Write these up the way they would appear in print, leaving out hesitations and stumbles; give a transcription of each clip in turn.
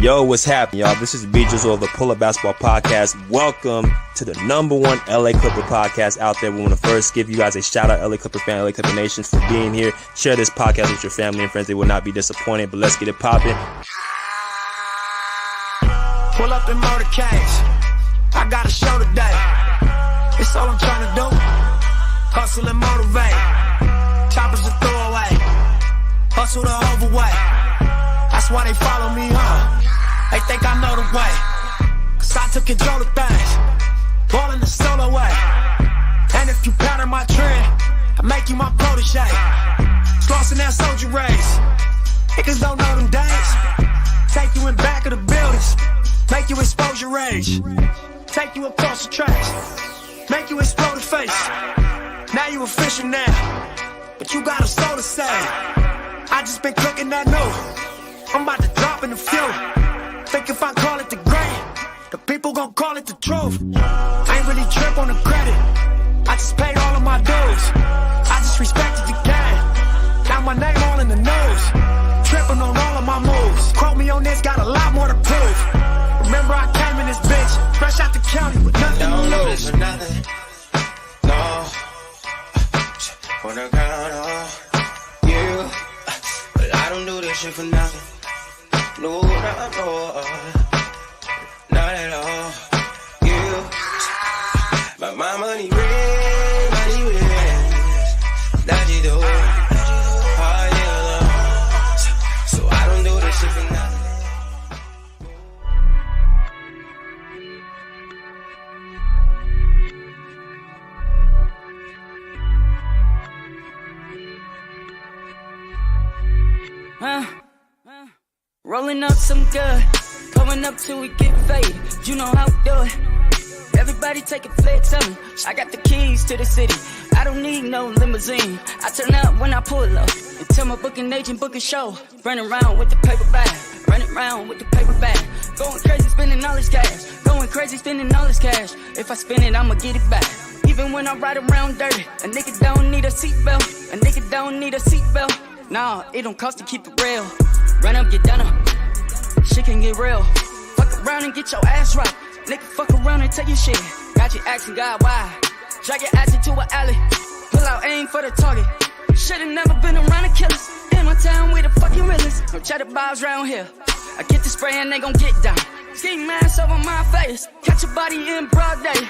Yo, what's happening, y'all? This is B Jizzle of the Pull Up Basketball Podcast. Welcome to the #1 LA Clipper podcast out there. We want to first give you guys a shout out, LA Clipper fan, LA Clipper Nations, for being here. Share this podcast with your family and friends. They will not be disappointed, but let's get it popping. Pull up in motorcades. I got a show today. It's all I'm trying to do. Hustle and motivate. Choppers a throwaway. Hustle the overweight. That's why they follow me, huh? They think I know the way. Cause I took control of things. Ballin' the solo way. And if you pattern my trend, I make you my protege. Slossin' that soldier race. Niggas don't know them days. Take you in back of the buildings. Make you expose your rage. Take you across the tracks. Make you explode the face. Now you official now. But you got a soul to say. I just been cooking that new. I'm about to drop in the few. Think if I call it the great, the people gon' call it the truth. I ain't really trip on the credit. I just paid all of my dues. I just respected the game. Now my name all in the news. Tripping on all of my moves. Quote me on this, got a lot more to prove. Remember I came in this bitch, fresh out the county with nothing to lose. Nothing. No. Wanna count on you, but I don't do this shit for nothing. No, not at all. You, but my money ring, that you do. Oh yeah, so I don't do this shit for nothing. Rolling up some good, pulling up till we get faded. You know how we do it. Everybody take a flight, tell me. I got the keys to the city. I don't need no limousine. I turn up when I pull up. And tell my booking agent, book a show. Running around with the paper bag. Running around with the paper bag. Going crazy, spending all this cash. Going crazy, spending all this cash. If I spend it, I'ma get it back. Even when I ride around dirty, a nigga don't need a seatbelt. A nigga don't need a seatbelt. Nah, it don't cost to keep it real. Run up, get done up. Shit can get real. Fuck around and get your ass rocked. Nigga, fuck around and take your shit. Got you asking God why. Drag your ass into an alley. Pull out aim for the target. Should've never been around the killers. In my town, we the fucking realest. No cheddar bars round here. I get the spray and they gon' get down. Ski mask over my face. Catch a body in broad day.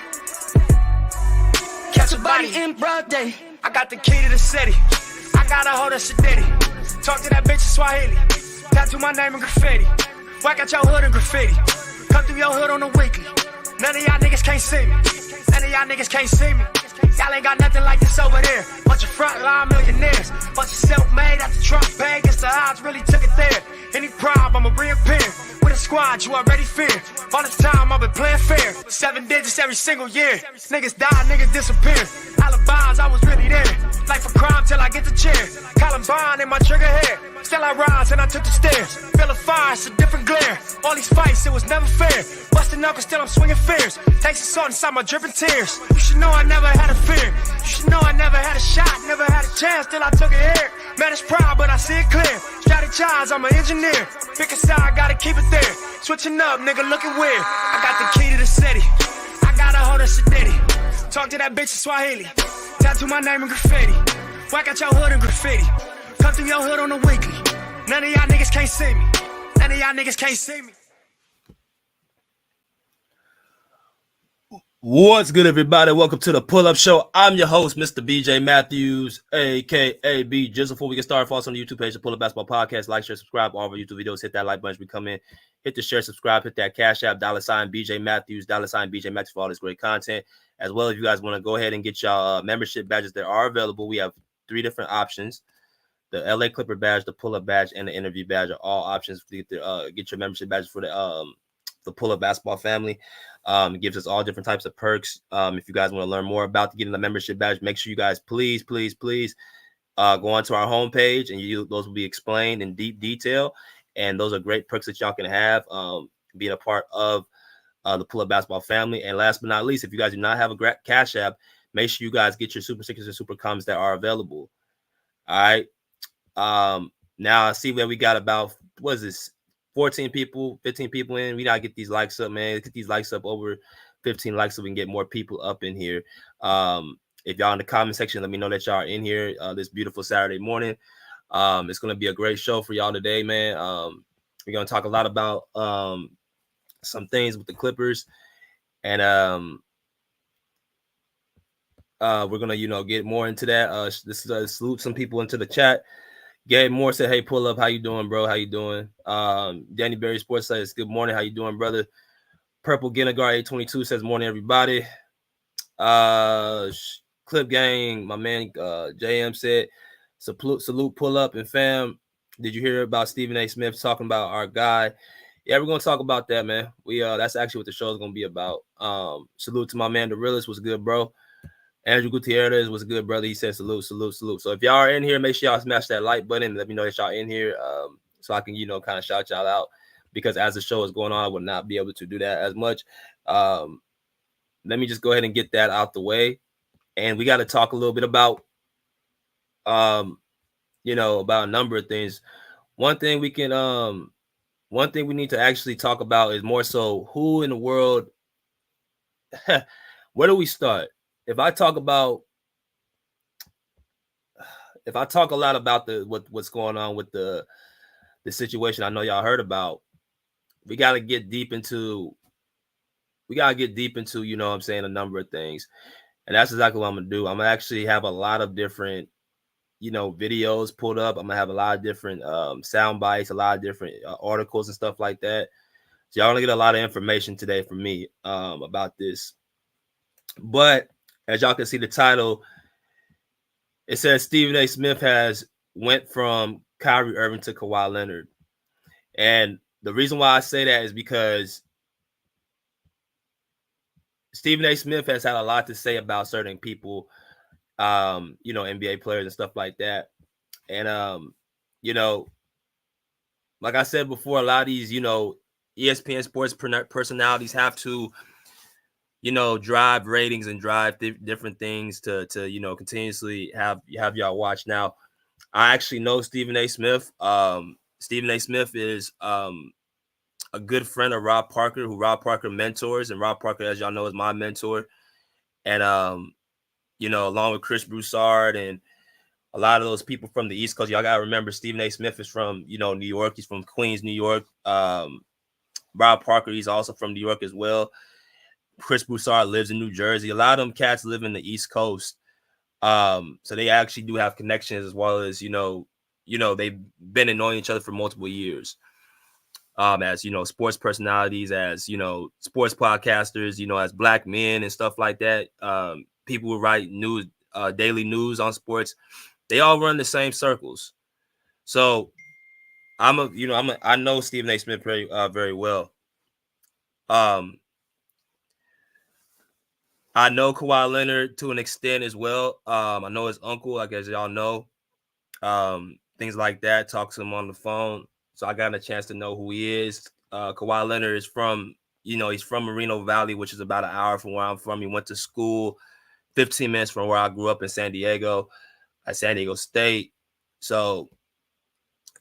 Catch a body in broad day. I got the key to the city. I got a hold of Shadiddy. Talk to that bitch in Swahili. Tattoo my name in graffiti. Whack out your hood in graffiti. Come through your hood on the weekly. None of y'all niggas can't see me. None of y'all niggas can't see me. Y'all ain't got nothing like this over there. Bunch of frontline millionaires. Bunch of self-made after Trump paid. Guess the odds really took it there. Any problem, I'ma reappear. With a squad you already fear. All this time I've been playing fair. 7 digits every single year. Niggas die, niggas disappear. Alibis, I was really there. Life a crime till I get the chair. Columbine in my trigger hair. Still I rise and I took the stairs. Feel a fire, it's a different glare. All these fights, it was never fair. Busting knuckles, still I'm swinging fears. Takes the salt inside my dripping tears. You should know I never had a fear. You should know I never had a shot, never had a chance till I took it here. Man, it's proud, but I see it clear. Strategize, I'm an engineer. Pick a side, gotta keep it there. Switching up, nigga, looking weird. I got the key to the city. I got a hold of Shadiddy. Talk to that bitch in Swahili. Tattoo my name in graffiti. Whack out your hood in graffiti. Come through your hood on the weekly. None of y'all niggas can't see me. None of y'all niggas can't see me. What's good, everybody? Welcome to the Pull Up Show. I'm your host, Mr. BJ Matthews, aka B Jizzle. Before we get started, follow us on the YouTube page, the Pull Up Basketball Podcast. Like, share, subscribe. All of our YouTube videos. Hit that like button as we come in. Hit the share, subscribe. Hit that Cash App, $ BJ Matthews, $ BJ Matthews for all this great content. As well, if you guys want to go ahead and get y'all membership badges that are available, we have 3 different options. The LA Clipper badge, the Pull Up badge, and the interview badge are all options to get your membership badges for the Pull Up Basketball family. It gives us all different types of perks. If you guys want to learn more about getting the membership badge, make sure you guys please go onto our homepage, and those will be explained in deep detail. And those are great perks that y'all can have being a part of the Pull Up Basketball family. And last but not least, if you guys do not have a Cash App, make sure you guys get your super stickers and super comments that are available. All right. Now I see that we got about, what is this, 14 people, 15 people in. We gotta get these likes up, man. Get these likes up over 15 likes so we can get more people up in here. If y'all in the comment section, let me know that y'all are in here this beautiful Saturday morning. It's gonna be a great show for y'all today, man. We're gonna talk a lot about some things with the Clippers, and we're gonna get more into that. This is salute some people into the chat. Gabe Moore said, "Hey, pull up. How you doing, bro? How you doing?" Danny Berry Sports says, "Good morning. How you doing, brother?" Purple Ginnegar 822 says, "Morning, everybody." Clip Gang, my man JM said, "Salute, pull up, and fam. Did you hear about Stephen A. Smith talking about our guy?" Yeah, we're gonna talk about that, man. That's actually what the show is gonna be about. Salute to my man, the realist was good, bro. Andrew Gutierrez was a good brother. He said salute. So if y'all are in here, make sure y'all smash that like button and let me know that y'all in here, so I can, kind of shout y'all out, because as the show is going on, I would not be able to do that as much. Let me just go ahead and get that out the way. And we got to talk a little bit about, about a number of things. One thing we need to actually talk about is more so who in the world, where do we start? If I talk a lot about what's going on with the situation, I know y'all heard about, we got to get deep into, you know what I'm saying, a number of things. And that's exactly what I'm going to do. I'm going to actually have a lot of different, videos pulled up. I'm going to have a lot of different sound bites, a lot of different articles and stuff like that. So y'all going to get a lot of information today from me about this. But as y'all can see the title, it says Stephen A. Smith has went from Kyrie Irving to Kawhi Leonard. And the reason why I say that is because Stephen A. Smith has had a lot to say about certain people, NBA players and stuff like that. And, like I said before, a lot of these, ESPN sports personalities have to, drive ratings and drive different things to continuously have y'all watch. Now, I actually know Stephen A. Smith. Stephen A. Smith is a good friend of Rob Parker, who Rob Parker mentors, and Rob Parker, as y'all know, is my mentor. And along with Chris Broussard and a lot of those people from the East Coast, y'all gotta remember Stephen A. Smith is from New York. He's from Queens, New York. Rob Parker, he's also from New York as well. Chris Broussard lives in New Jersey. A lot of them cats live in the East Coast. So they actually do have connections, as well as, they've been knowing each other for multiple years. As, sports personalities, as, sports podcasters, as black men and stuff like that. People who write news, daily news on sports, they all run the same circles. So I know Stephen A. Smith very well. I know Kawhi Leonard to an extent as well. I know his uncle, like as y'all know, things like that. Talk to him on the phone, so I got a chance to know who he is. Kawhi Leonard is from, he's from Moreno Valley, which is about an hour from where I'm from. He went to school 15 minutes from where I grew up in San Diego, at San Diego State. So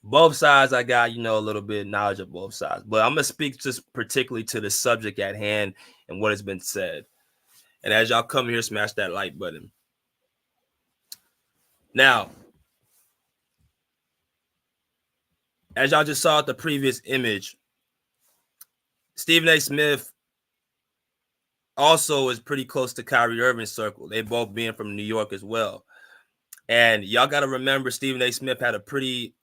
both sides, I got, a little bit of knowledge of both sides. But I'm going to speak just particularly to the subject at hand and what has been said. And as y'all come here, smash that like button. Now, as y'all just saw at the previous image, Stephen A. Smith also is pretty close to Kyrie Irving's circle. They both being from New York as well. And y'all got to remember, Stephen A. Smith had a pretty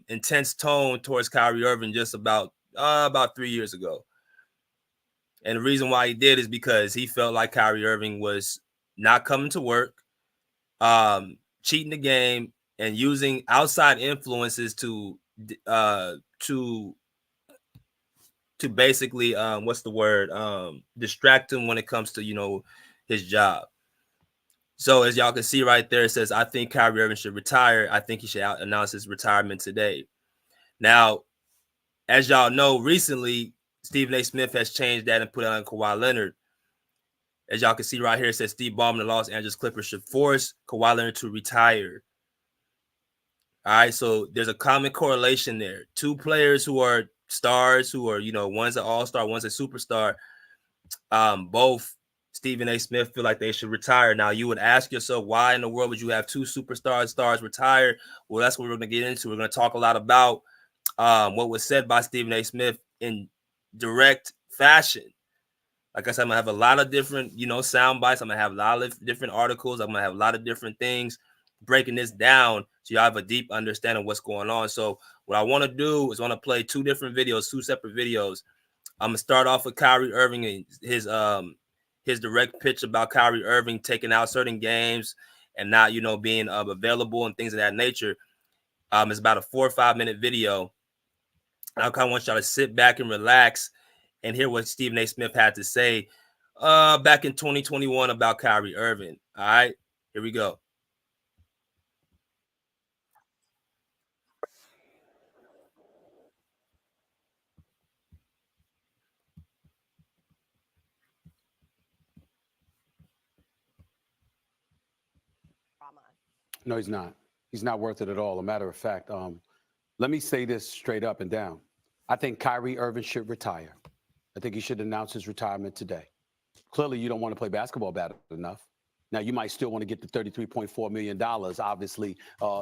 intense tone towards Kyrie Irving just about 3 years ago. And the reason why he did is because he felt like Kyrie Irving was not coming to work, cheating the game, and using outside influences to basically distract him when it comes to his job. So as y'all can see right there, it says, I think Kyrie Irving should retire. I think he should announce his retirement today. Now, as y'all know, recently, Stephen A. Smith has changed that and put it on Kawhi Leonard. As y'all can see right here, it says Steve Ballmer, the Los Angeles Clippers, should force Kawhi Leonard to retire. All right, so there's a common correlation there. Two players who are stars, who are, one's an all-star, one's a superstar. Both Stephen A. Smith feel like they should retire. Now, you would ask yourself, why in the world would you have two stars retire? Well, that's what we're going to get into. We're going to talk a lot about what was said by Stephen A. Smith in direct fashion. Like I said, I'm going to have a lot of different, sound bites. I'm going to have a lot of different articles. I'm going to have a lot of different things breaking this down so you have a deep understanding of what's going on. So what I want to do is I want to play two separate videos. I'm gonna start off with Kyrie Irving and his direct pitch about Kyrie Irving taking out certain games and not, being available and things of that nature. It's about a 4 or 5 minute video. I kind of want y'all to sit back and relax and hear what Stephen A. Smith had to say back in 2021 about Kyrie Irving. All right, here we go. No, he's not. He's not worth it at all. A matter of fact, let me say this straight up and down. I think Kyrie Irving should retire. I think he should announce his retirement today. Clearly, you don't want to play basketball bad enough. Now, you might still want to get the $33.4 million, obviously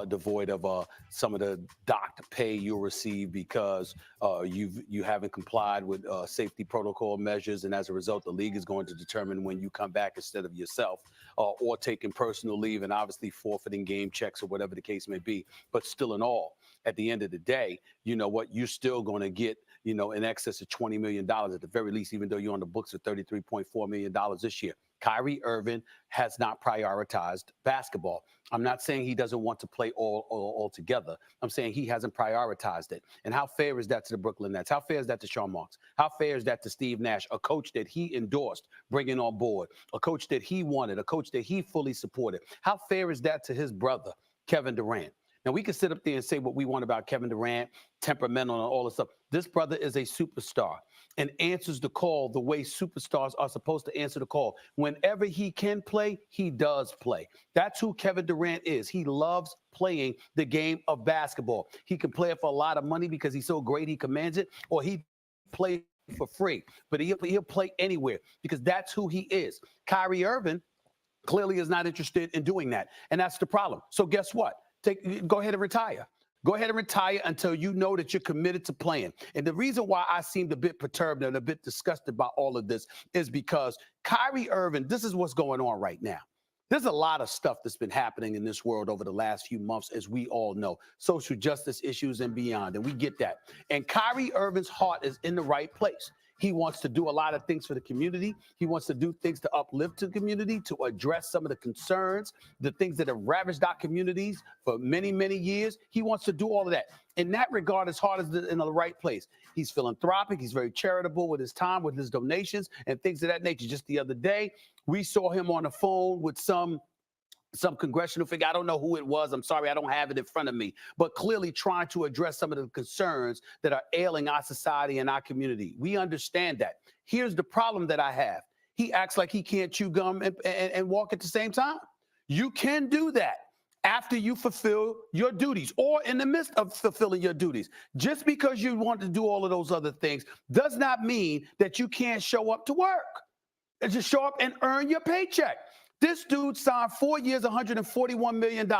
devoid of some of the docked pay you'll receive because you haven't complied with safety protocol measures. And as a result, the league is going to determine when you come back instead of yourself or taking personal leave and obviously forfeiting game checks or whatever the case may be. But still in all, at the end of the day, you know what, you're still going to get, in excess of $20 million at the very least, even though you're on the books of $33.4 million this year. Kyrie Irving has not prioritized basketball. I'm not saying he doesn't want to play all together. I'm saying he hasn't prioritized it. And how fair is that to the Brooklyn Nets? How fair is that to Sean Marks? How fair is that to Steve Nash, a coach that he endorsed bringing on board, a coach that he wanted, a coach that he fully supported? How fair is that to his brother, Kevin Durant? Now, we can sit up there and say what we want about Kevin Durant, temperamental and all this stuff. This brother is a superstar and answers the call the way superstars are supposed to answer the call. Whenever he can play, he does play. That's who Kevin Durant is. He loves playing the game of basketball. He can play it for a lot of money because he's so great he commands it, or he plays for free. But he'll play anywhere because that's who he is. Kyrie Irving clearly is not interested in doing that, and that's the problem. So guess what? Go ahead and retire. Go ahead and retire until you know that you're committed to playing. And the reason why I seemed a bit perturbed and a bit disgusted by all of this is because Kyrie Irving, this is what's going on right now. There's a lot of stuff that's been happening in this world over the last few months, as we all know, social justice issues and beyond, and we get that. And Kyrie Irving's heart is in the right place. He wants to do a lot of things for the community. He wants to do things to uplift the community, to address some of the concerns, the things that have ravaged our communities for many, many years. He wants to do all of that. In that regard, his heart is in the right place. He's philanthropic. He's very charitable with his time, with his donations and things of that nature. Just the other day, we saw him on the phone with some congressional figure. I don't know who it was. I'm sorry, I don't have it in front of me. But clearly trying to address some of the concerns that are ailing our society and our community. We understand that. Here's the problem that I have. He acts like he can't chew gum and walk at the same time. You can do that after you fulfill your duties or in the midst of fulfilling your duties. Just because you want to do all of those other things does not mean that you can't show up to work. And just show up and earn your paycheck. This dude signed 4 years, $141 million.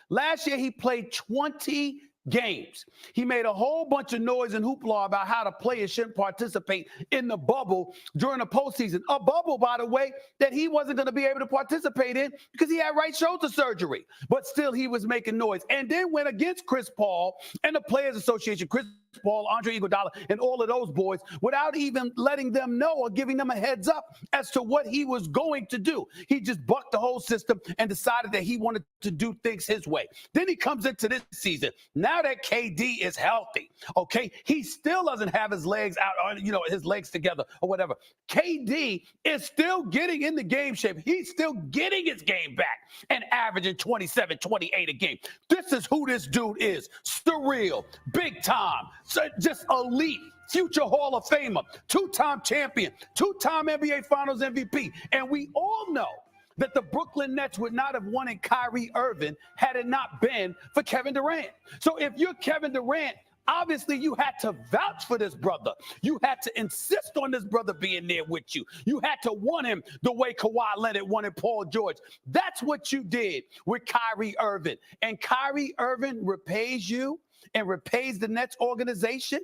Last year, he played 20 games. He made a whole bunch of noise and hoopla about how the players shouldn't participate in the bubble during the postseason. A bubble, by the way, that he wasn't going to be able to participate in because he had right shoulder surgery. But still, he was making noise. And then went against Chris Paul and the Players Association, Chris Paul, Andre Iguodala, and all of those boys without even letting them know or giving them a heads up as to what he was going to do. He just bucked the whole system and decided that he wanted to do things his way. Then he comes into this season. Now that KD is healthy, okay, he still doesn't have his legs out, his legs together or whatever. KD is still getting in the game shape. He's still getting his game back and averaging 27, 28 a game. This is who this dude is. Surreal, big time. So just elite, future Hall of Famer, two-time champion, two-time NBA Finals MVP. And we all know that the Brooklyn Nets would not have wanted Kyrie Irving had it not been for Kevin Durant. So if you're Kevin Durant, obviously you had to vouch for this brother. You had to insist on this brother being there with you. You had to want him the way Kawhi Leonard wanted Paul George. That's what you did with Kyrie Irving. And Kyrie Irving repays you and repays the Nets organization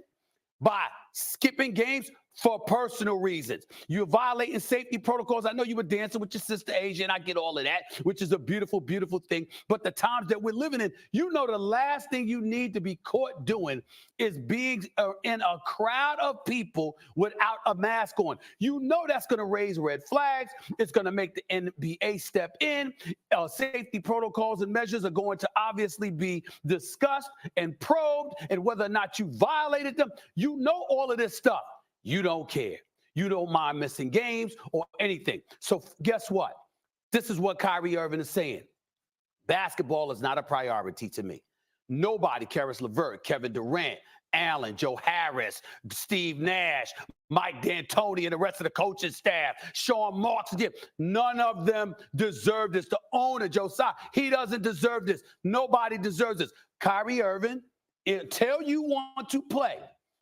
by skipping games for personal reasons. You're violating safety protocols. I know you were dancing with your sister Asia, and I get all of that, which is a beautiful, beautiful thing. But the times that we're living in, you know the last thing you need to be caught doing is being in a crowd of people without a mask on. You know that's going to raise red flags. It's going to make the NBA step in. Safety protocols and measures are going to obviously be discussed and probed, and whether or not you violated them, you know all of this stuff. You don't care. You don't mind missing games or anything. So guess what? This is what Kyrie Irving is saying. Basketball is not a priority to me. Nobody, Karis LeVert, Kevin Durant, Allen, Joe Harris, Steve Nash, Mike D'Antoni, and the rest of the coaching staff, Sean Marks, none of them deserve this. The owner, Joe Tsai, he doesn't deserve this. Nobody deserves this. Kyrie Irving, until you want to play,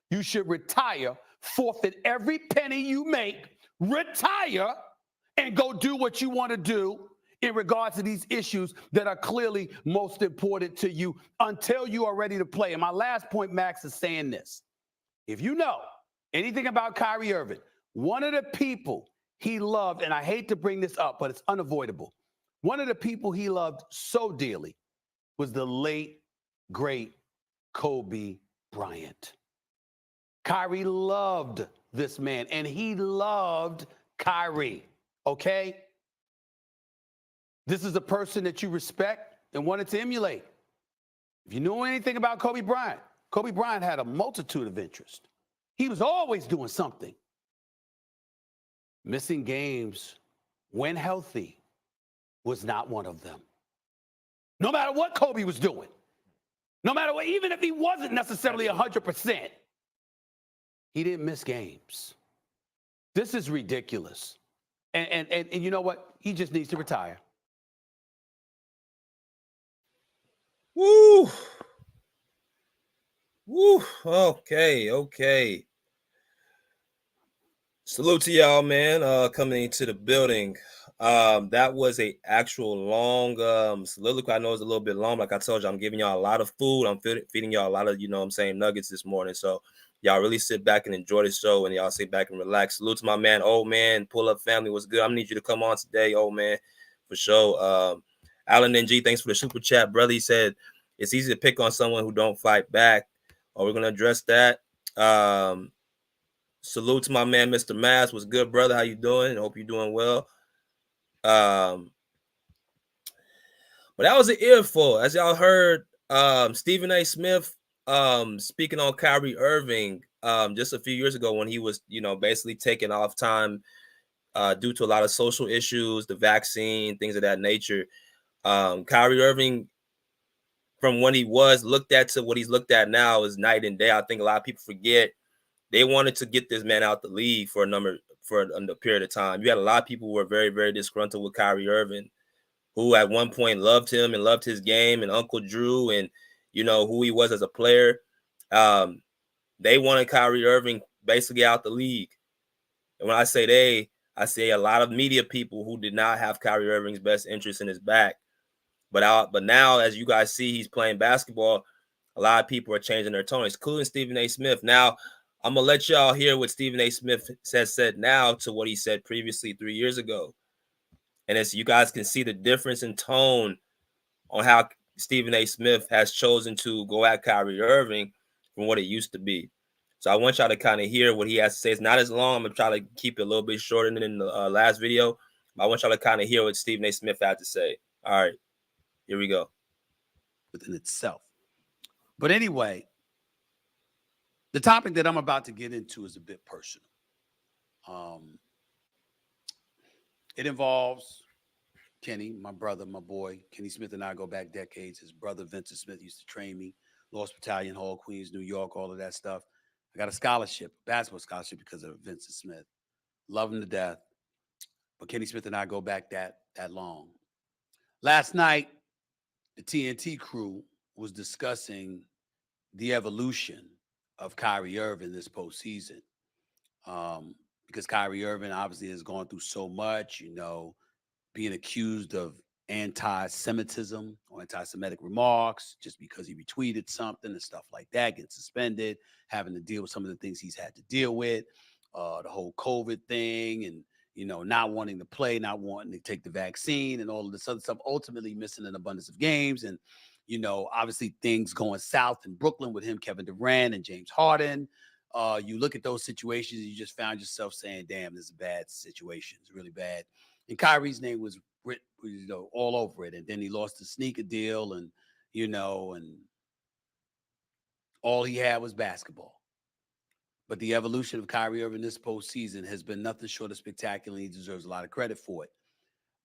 you should retire, forfeit every penny you make, retire, and go do what you want to do in regards to these issues that are clearly most important to you until you are ready to play. And my last point, Max, is saying this. If you know anything about Kyrie Irving, one of the people he loved, and I hate to bring this up, but it's unavoidable. One of the people he loved so dearly was the late, great Kobe Bryant. Kyrie loved this man, and he loved Kyrie, okay? This is a person that you respect and wanted to emulate. If you know anything about Kobe Bryant had a multitude of interests. He was always doing something. Missing games when healthy was not one of them. No matter what Kobe was doing, no matter what, even if he wasn't necessarily 100%, he didn't miss games. This is ridiculous. And you know what? He just needs to retire. Woo. Woo. Okay. Salute to y'all, man. Coming into the building. That was a actual long soliloquy. I know it's a little bit long. Like I told you, I'm giving y'all a lot of food. I'm feeding y'all a lot of, nuggets this morning. So y'all really sit back and enjoy the show, and y'all sit back and relax. Salute to my man, old man, pull up family. What's good? I'm gonna need you to come on today, old man, for sure. Alan NG, thanks for the super chat, brother. He said it's easy to pick on someone who don't fight back. We're gonna address that. Salute to my man, Mr. Mass. What's good, brother? How you doing? Hope you're doing well. But that was an earful. As y'all heard, Stephen A. Smith speaking on Kyrie Irving just a few years ago when he was, basically taking off time due to a lot of social issues, the vaccine, things of that nature. Kyrie Irving, from when he was looked at to what he's looked at now, is night and day. I think a lot of people forget they wanted to get this man out the league for a period of time. You had a lot of people who were very, very disgruntled with Kyrie Irving, who at one point loved him and loved his game and Uncle Drew and, who he was as a player. They wanted Kyrie Irving basically out the league. And when I say they, I say a lot of media people who did not have Kyrie Irving's best interest in his back. But now, as you guys see, he's playing basketball. A lot of people are changing their tone, including Stephen A. Smith. Now, I'm going to let y'all hear what Stephen A. Smith has said now to what he said previously 3 years ago. And as you guys can see the difference in tone on how Stephen A. Smith has chosen to go at Kyrie Irving from what it used to be. So I want y'all to kind of hear what he has to say. It's not as long. I'm going to try to keep it a little bit shorter than the last video. But I want y'all to kind of hear what Stephen A. Smith had to say. All right, here we go. Within itself. But anyway, the topic that I'm about to get into is a bit personal. It involves Kenny, my brother, my boy. Kenny Smith and I go back decades. His brother, Vincent Smith, used to train me. Lost Battalion Hall, Queens, New York, all of that stuff. I got a scholarship, basketball scholarship, because of Vincent Smith. Love him to death. but Kenny Smith and I go back that long. Last night, the TNT crew was discussing the evolution of Kyrie Irving this postseason. Because Kyrie Irving obviously has gone through so much, being accused of anti-Semitism or anti-Semitic remarks just because he retweeted something and stuff like that, getting suspended, having to deal with some of the things he's had to deal with, the whole COVID thing, and not wanting to play, not wanting to take the vaccine, and all of this other stuff, ultimately missing an abundance of games. And obviously things going south in Brooklyn with him, Kevin Durant, and James Harden. You look at those situations, you just found yourself saying, damn, this is a bad situation. It's really bad. And Kyrie's name was written, all over it. And then he lost the sneaker deal, and all he had was basketball. But the evolution of Kyrie Irving this postseason has been nothing short of spectacular, and he deserves a lot of credit for it.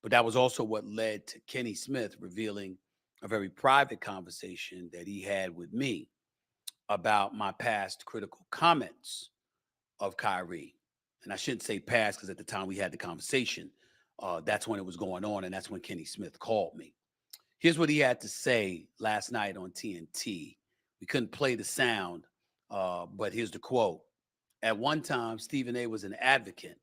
But that was also what led to Kenny Smith revealing a very private conversation that he had with me about my past critical comments of Kyrie. And I shouldn't say past, because at the time we had the conversation, that's when it was going on, and that's when Kenny Smith called me. Here's what he had to say last night on TNT. We couldn't play the sound, but here's the quote. At one time, Stephen A. was an advocate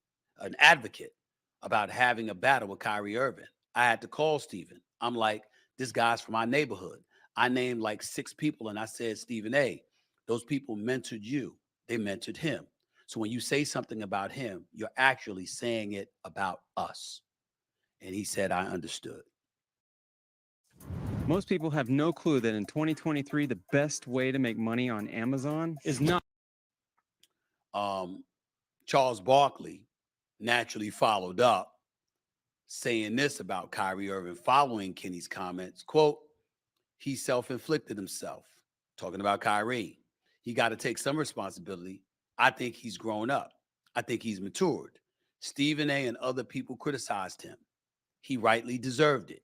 about having a battle with Kyrie Irving. I had to call Stephen. I'm like, this guy's from my neighborhood. I named like 6 people, and I said, Stephen A., those people mentored you. They mentored him. So when you say something about him, you're actually saying it about us. And he said, I understood. Most people have no clue that in 2023, the best way to make money on Amazon is not. Charles Barkley naturally followed up saying this about Kyrie Irving following Kenny's comments, quote, he self-inflicted himself, talking about Kyrie. He got to take some responsibility. I think he's grown up. I think he's matured. Stephen A. and other people criticized him. He rightly deserved it.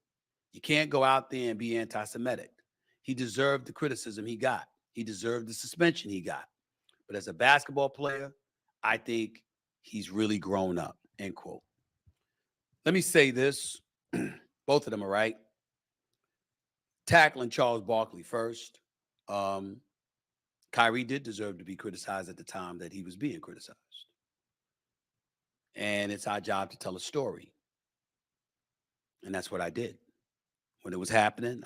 You can't go out there and be anti-Semitic. He deserved the criticism he got. He deserved the suspension he got. But as a basketball player, I think he's really grown up, end quote. Let me say this. Both of them are right. Tackling Charles Barkley first. Kyrie did deserve to be criticized at the time that he was being criticized. And it's our job to tell a story. And that's what I did. When it was happening.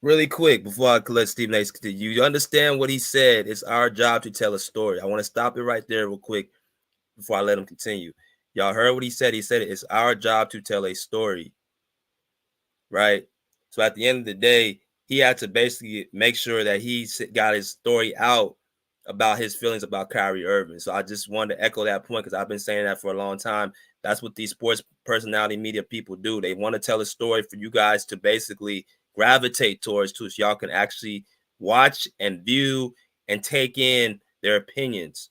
Really quick, before I let Stephen A. continue, you understand what he said. It's our job to tell a story. I want to stop it right there real quick before I let him continue. Y'all heard what he said. He said it's our job to tell a story, right? So at the end of the day, he had to basically make sure that he got his story out about his feelings about Kyrie Irving. So I just wanted to echo that point because I've been saying that for a long time. That's what these sports personality media people do. They want to tell a story for you guys to basically gravitate towards too, so y'all can actually watch and view and take in their opinions.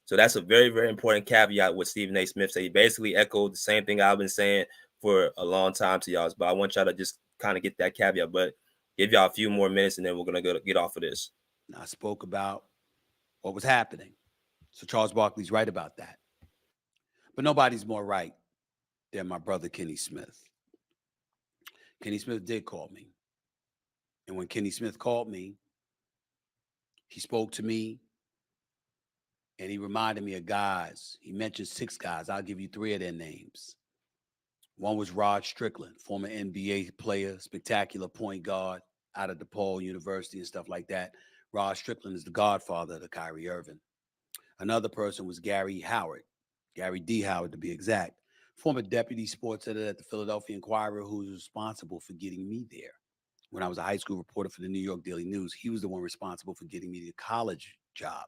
So that's a very, very important caveat what Stephen A. Smith said. He basically echoed the same thing I've been saying for a long time to y'all. But I want y'all to just kind of get that caveat, but give y'all a few more minutes and then we're going to get off of this. I spoke about what was happening. So Charles Barkley's right about that. But nobody's more right than my brother, Kenny Smith. Kenny Smith did call me. And when Kenny Smith called me, he spoke to me and he reminded me of guys. He mentioned 6 guys. I'll give you 3 of their names. One was Rod Strickland, former NBA player, spectacular point guard out of DePaul University and stuff like that. Rod Strickland is the godfather of Kyrie Irving. Another person was Gary Howard, Gary D. Howard to be exact, former deputy sports editor at the Philadelphia Inquirer, who was responsible for getting me there. When I was a high school reporter for the New York Daily News, he was the one responsible for getting me the college job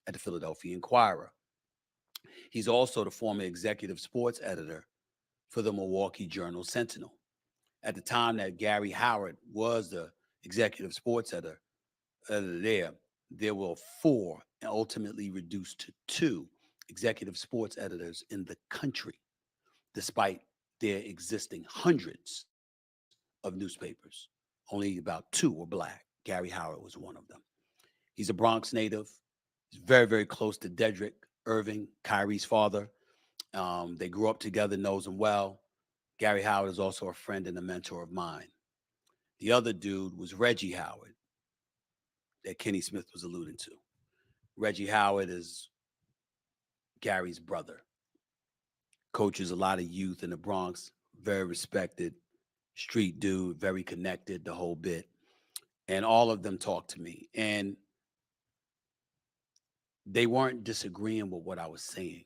at the Philadelphia Inquirer. He's also the former executive sports editor for the Milwaukee Journal Sentinel. At the time that Gary Howard was the executive sports editor there were 4 and ultimately reduced to 2 executive sports editors in the country, despite there existing hundreds of newspapers. Only about 2 were black. Gary Howard was one of them. He's a Bronx native. He's very, very close to Dedrick Irving, Kyrie's father. They grew up together, knows him well. Gary Howard is also a friend and a mentor of mine. The other dude was Reggie Howard that Kenny Smith was alluding to. Reggie Howard is Gary's brother. Coaches a lot of youth in the Bronx, very respected, street dude, very connected, the whole bit. And all of them talked to me. And they weren't disagreeing with what I was saying,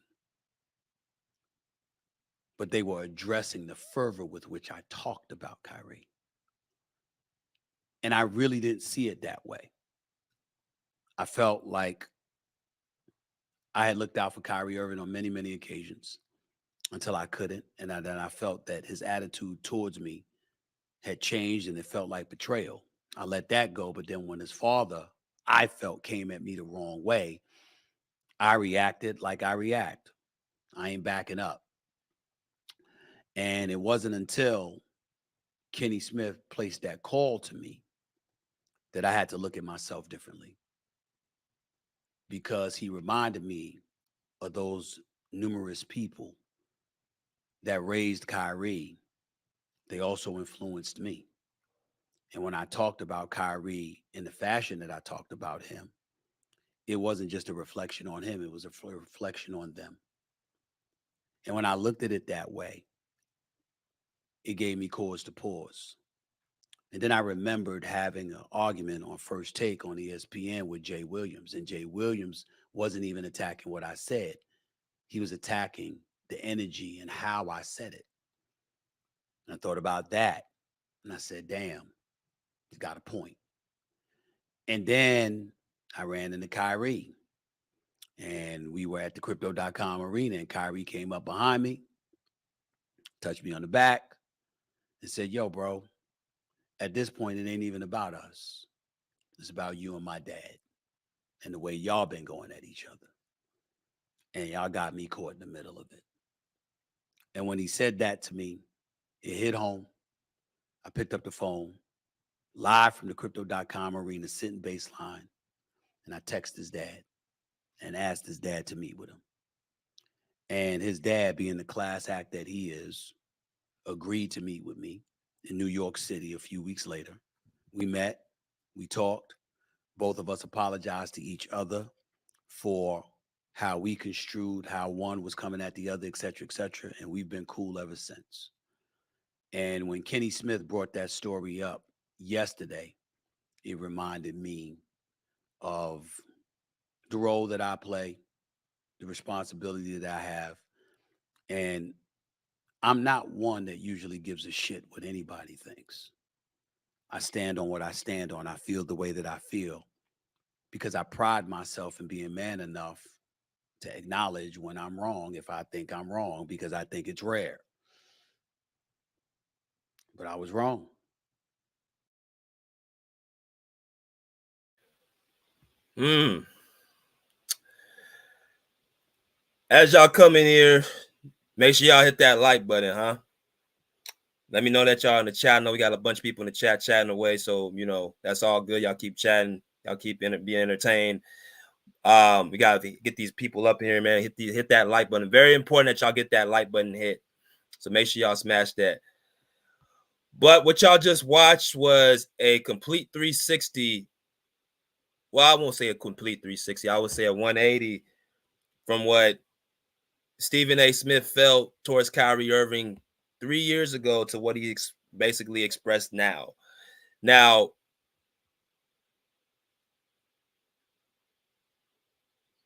but they were addressing the fervor with which I talked about Kyrie. And I really didn't see it that way. I felt like I had looked out for Kyrie Irving on many, many occasions until I couldn't. And then I felt that his attitude towards me had changed and it felt like betrayal. I let that go. But then when his father, I felt, came at me the wrong way, I reacted like I react. I ain't backing up. And it wasn't until Kenny Smith placed that call to me that I had to look at myself differently, because he reminded me of those numerous people that raised Kyrie. They also influenced me. And when I talked about Kyrie in the fashion that I talked about him, it wasn't just a reflection on him, it was a reflection on them. And when I looked at it that way, it gave me cause to pause. And then I remembered having an argument on First Take on ESPN with Jay Williams. And Jay Williams wasn't even attacking what I said. He was attacking the energy and how I said it. And I thought about that. And I said, damn, he's got a point. And then I ran into Kyrie. And we were at the Crypto.com arena. And Kyrie came up behind me, touched me on the back, and said, yo, bro, at this point, it ain't even about us. It's about you and my dad and the way y'all been going at each other. And y'all got me caught in the middle of it. And when he said that to me, it hit home. I picked up the phone, live from the Crypto.com arena, sitting baseline, and I texted his dad and asked his dad to meet with him. And his dad, being the class act that he is, agreed to meet with me in New York City a few weeks later. We met, we talked. Both of us apologized to each other for how we construed how one was coming at the other, et cetera, and we've been cool ever since. And when Kenny Smith brought that story up yesterday, it reminded me of the role that I play, the responsibility that I have. And I'm not one that usually gives a shit what anybody thinks. I stand on what I stand on. I feel the way that I feel because I pride myself in being man enough to acknowledge when I'm wrong if I think I'm wrong, because I think it's rare. But I was wrong. As y'all come in here, make sure y'all hit that like button, huh? Let me know that y'all in the chat. I know we got a bunch of people in the chat chatting away, so that's all good. Y'all keep chatting. Y'all keep being entertained. We gotta get these people up here, man. Hit that like button. Very important that y'all get that like button hit. So make sure y'all smash that. But what y'all just watched was a complete 360. Well, I won't say a complete 360. I would say a 180 from what Stephen A. Smith felt towards Kyrie Irving 3 years ago to what he basically expressed now. Now,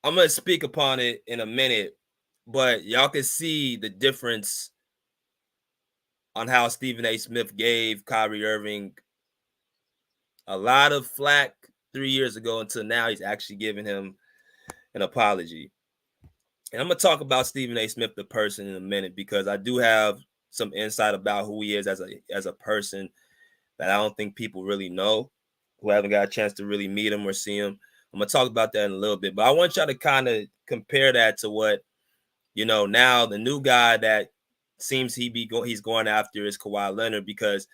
I'm going to speak upon it in a minute, but y'all can see the difference on how Stephen A. Smith gave Kyrie Irving a lot of flack 3 years ago until now he's actually giving him an apology. And I'm going to talk about Stephen A. Smith, the person, in a minute, because I do have some insight about who he is as a person that I don't think people really know, who haven't got a chance to really meet him or see him. I'm going to talk about that in a little bit. But I want y'all to kind of compare that to what, now the new guy that seems he's going after is Kawhi Leonard, because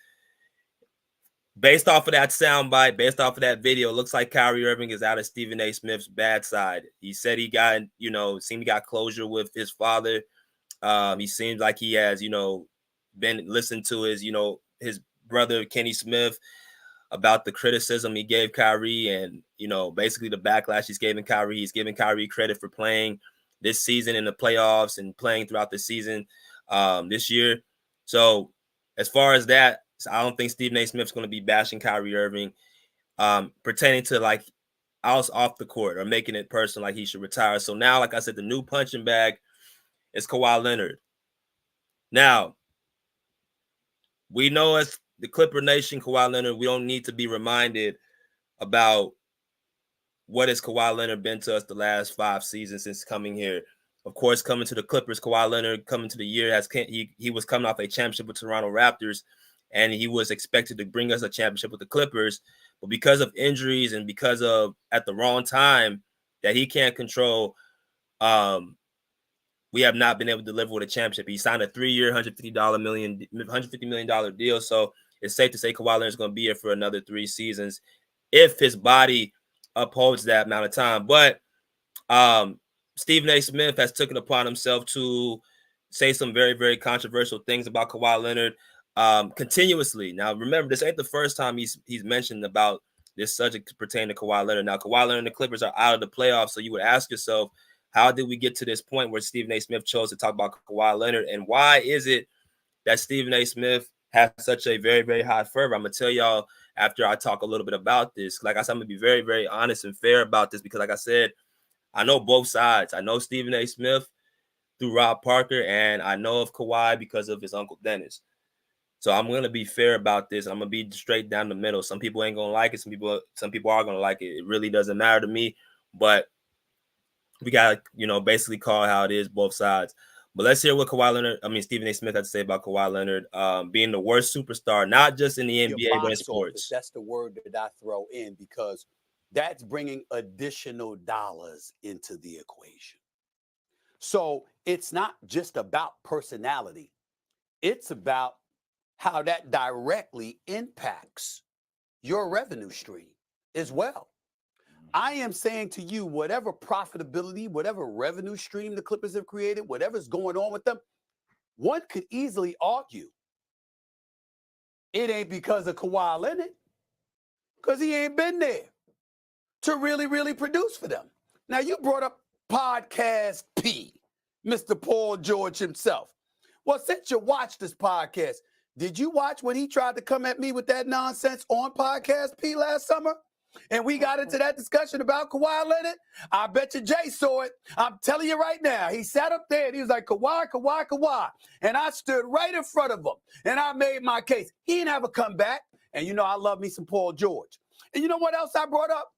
based off of that soundbite, based off of that video, it looks like Kyrie Irving is out of Stephen A. Smith's bad side. He said he got, seemed he got closure with his father. He seems like he has, been listened to his brother Kenny Smith about the criticism he gave Kyrie and, basically the backlash he's giving Kyrie. He's giving Kyrie credit for playing this season in the playoffs and playing throughout the season this year. So as far as that, I don't think Stephen A. Smith's going to be bashing Kyrie Irving pertaining to like off the court or making it personal like he should retire. So now, like I said, the new punching bag is Kawhi Leonard. Now, we know as the Clipper Nation, Kawhi Leonard, we don't need to be reminded about what has Kawhi Leonard been to us the last 5 seasons since coming here. Of course, coming to the Clippers, Kawhi Leonard coming to the year, he was coming off a championship with Toronto Raptors, and he was expected to bring us a championship with the Clippers. But because of injuries and because of at the wrong time that he can't control, we have not been able to deliver with a championship. He signed a 3-year, $150 million deal. So it's safe to say Kawhi Leonard is going to be here for another 3 seasons if his body upholds that amount of time. But Stephen A. Smith has taken upon himself to say some very, very controversial things about Kawhi Leonard continuously. Now, remember, this ain't the first time he's mentioned about this subject pertaining to Kawhi Leonard. Now, Kawhi Leonard and the Clippers are out of the playoffs, so you would ask yourself, how did we get to this point where Stephen A. Smith chose to talk about Kawhi Leonard, and why is it that Stephen A. Smith has such a very, very high fervor? I'm going to tell y'all after I talk a little bit about this. Like I said, I'm going to be very, very honest and fair about this because, like I said, I know both sides. I know Stephen A. Smith through Rob Parker, and I know of Kawhi because of his uncle Dennis. So I'm going to be fair about this. I'm going to be straight down the middle. Some people ain't going to like it. Some people are going to like it. It really doesn't matter to me. But we got to, basically call how it is, both sides. But let's hear what Stephen A. Smith had to say about Kawhi Leonard being the worst superstar, not just in the NBA, but in sports. That's the word that I throw in because that's bringing additional dollars into the equation. So it's not just about personality. It's about how that directly impacts your revenue stream as well. I am saying to you, whatever profitability, whatever revenue stream the Clippers have created, whatever's going on with them, one could easily argue it ain't because of Kawhi Leonard, because he ain't been there to really, really produce for them. Now, you brought up Podcast P, Mr. Paul George himself. Well, since you watched this podcast, did you watch when he tried to come at me with that nonsense on Podcast P last summer? And we got into that discussion about Kawhi Leonard. I bet you Jay saw it. I'm telling you right now. He sat up there and he was like, Kawhi, Kawhi, Kawhi. And I stood right in front of him. And I made my case. He didn't have a comeback. And I love me some Paul George. And you know what else I brought up?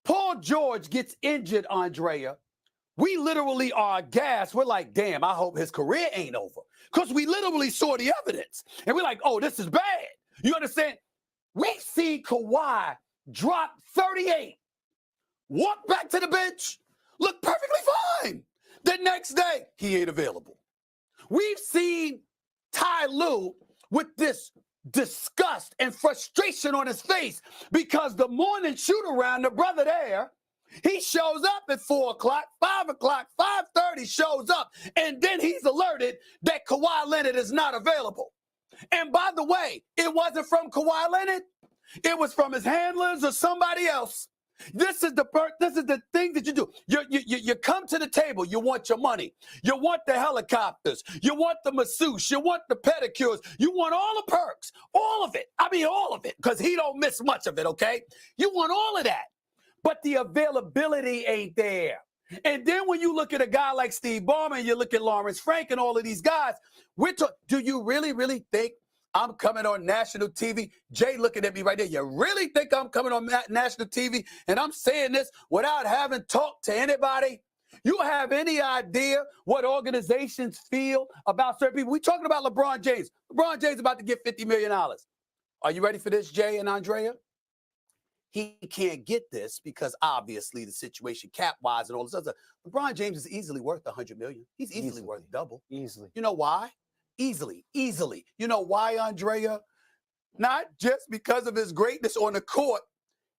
Paul George gets injured, Andrea. We literally are aghast. We're like, damn, I hope his career ain't over. Because we literally saw the evidence. And we're like, oh, this is bad. You understand? We see Kawhi drop 38, walk back to the bench, look perfectly fine. The next day, he ain't available. We've seen Ty Lue with this disgust and frustration on his face because the morning shoot around, the brother there, he shows up at 4 o'clock, 5 o'clock, 5:30 shows up, and then he's alerted that Kawhi Leonard is not available. And by the way, it wasn't from Kawhi Leonard. It was from his handlers or somebody else. This is the thing that you do. You come to the table. You want your money. You want the helicopters. You want the masseuse. You want the pedicures. You want all the perks. All of it. I mean, all of it. Because he don't miss much of it, okay? You want all of that. But the availability ain't there. And then when you look at a guy like Steve Ballmer, and you look at Lawrence Frank and all of these guys, do you really, really think I'm coming on national TV? Jay looking at me right there. You really think I'm coming on national TV and I'm saying this without having talked to anybody? You have any idea what organizations feel about certain people? We're talking about LeBron James. LeBron James about to get $50 million. Are you ready for this, Jay and Andrea? He can't get this because obviously the situation cap-wise and all this other. LeBron James is easily worth $100 million. He's easily worth double. Easily. You know why? Easily. You know why, Andrea? Not just because of his greatness on the court.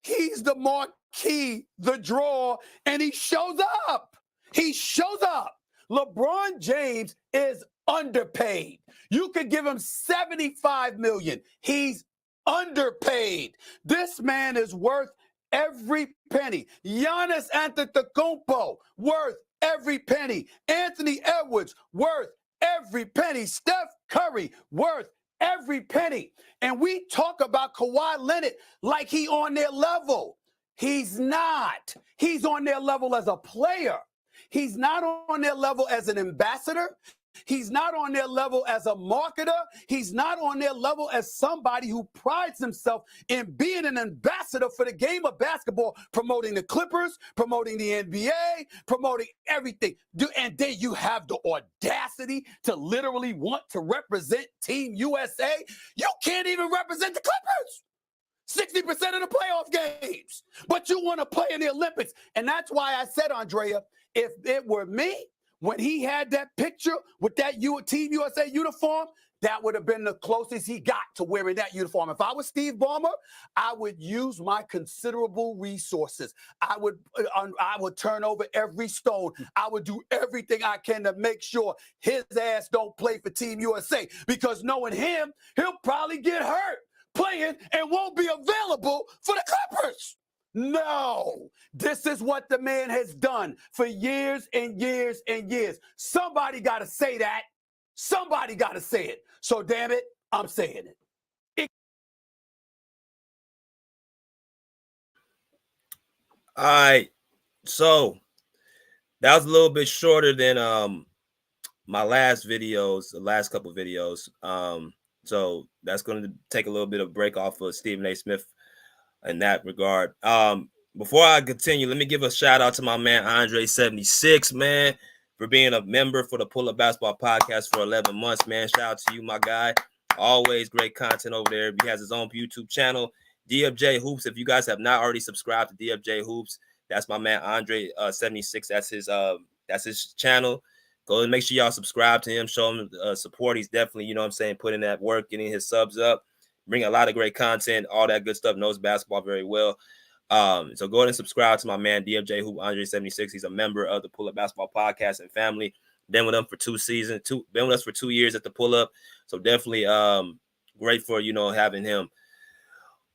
He's the marquee, the draw, and he shows up. He shows up. LeBron James is underpaid. You could give him $75 million. He's underpaid. This man is worth every penny. Giannis Antetokounmpo, worth every penny. Anthony Edwards, worth every penny. Steph Curry, worth every penny. And we talk about Kawhi Leonard like he on their level. He's not. He's on their level as a player. He's not on their level as an ambassador. He's not on their level as a marketer. He's not on their level as somebody who prides himself in being an ambassador for the game of basketball, promoting the Clippers, promoting the NBA, promoting everything. And then you have the audacity to literally want to represent Team USA. You can't even represent the Clippers. 60% of the playoff games, but you want to play in the Olympics. And that's why I said, Andrea, if it were me, when he had that picture with that Team USA uniform, that would have been the closest he got to wearing that uniform. If I was Steve Ballmer, I would use my considerable resources. I would turn over every stone. I would do everything I can to make sure his ass don't play for Team USA, because knowing him, he'll probably get hurt playing and won't be available for the Clippers. No, this is what the man has done for years and years and years. Somebody got to say that. Somebody got to say it. So damn it, I'm saying it. All right. So that was a little bit shorter than my last videos, the last couple videos. So that's going to take a little bit of break off of Stephen A. Smith in that regard. Before I continue, let me give a shout out to my man Andre76, man, for being a member for the Pull Up Basketball Podcast for 11 months, man. Shout out to you, my guy. Always great content over there. He has his own YouTube channel, DFJ Hoops. If you guys have not already subscribed to DFJ Hoops, that's my man Andre76. That's his channel. Go and make sure y'all subscribe to him. Show him support. He's definitely, you know what I'm saying, putting that work, getting his subs up, bringing a lot of great content, all that good stuff, knows basketball very well. So go ahead and subscribe to my man, DFJ Hoop, Andre76. He's a member of the Pull Up Basketball Podcast and family. Been with them for 2 seasons, been with us for 2 years at the Pull Up. So definitely great for, you know, having him.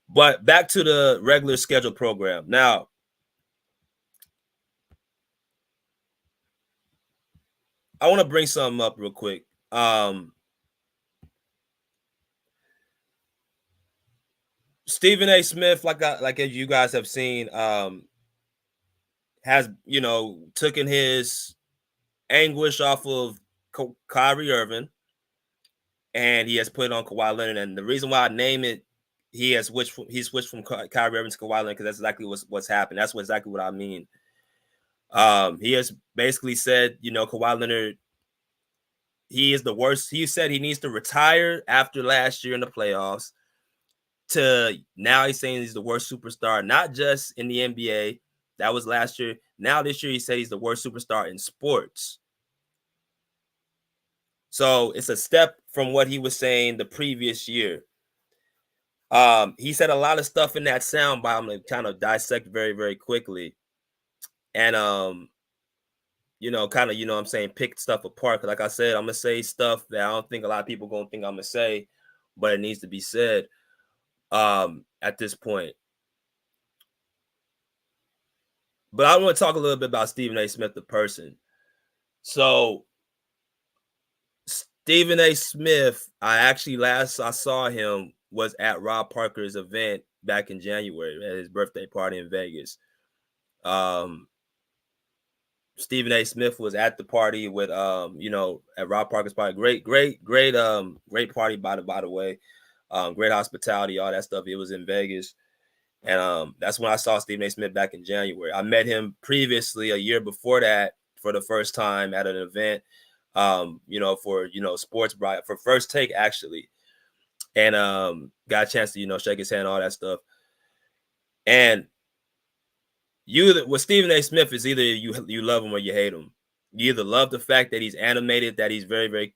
But back to the regular schedule program. Now, I want to bring something up real quick. Stephen A. Smith, like as you guys have seen, has, you know, taken his anguish off of Kyrie Irving, and he has put it on Kawhi Leonard. And the reason why I name it, he switched from Kyrie Irving to Kawhi Leonard, because that's exactly what's happened. That's exactly what I mean. He has basically said, you know, Kawhi Leonard, he is the worst. He said he needs to retire after last year in the playoffs. To now he's saying he's the worst superstar, not just in the NBA. That was last year. Now this year he said he's the worst superstar in sports. So it's a step from what he was saying the previous year. He said a lot of stuff in that soundbite. I'm going to kind of dissect very, very quickly. And, you know, kind of, you know what I'm saying, pick stuff apart. Because like I said, I'm going to say stuff that I don't think a lot of people going to think I'm going to say, but it needs to be said at this point. But I want to talk a little bit about Stephen A. Smith, the person. So Stephen A. Smith, I saw him was at Rob Parker's event back in January at his birthday party in Vegas. Stephen A. Smith was at the party with, you know, at Rob Parker's party. Great party by the way. Great hospitality, all that stuff. It was in Vegas. And that's when I saw Stephen A. Smith back in January. I met him previously a year before that for the first time at an event, you know, for, you know, Sports Bright, for First Take, actually. And got a chance to, you know, shake his hand, all that stuff. And with Stephen A. Smith is either you love him or you hate him. You either love the fact that he's animated, that he's very, very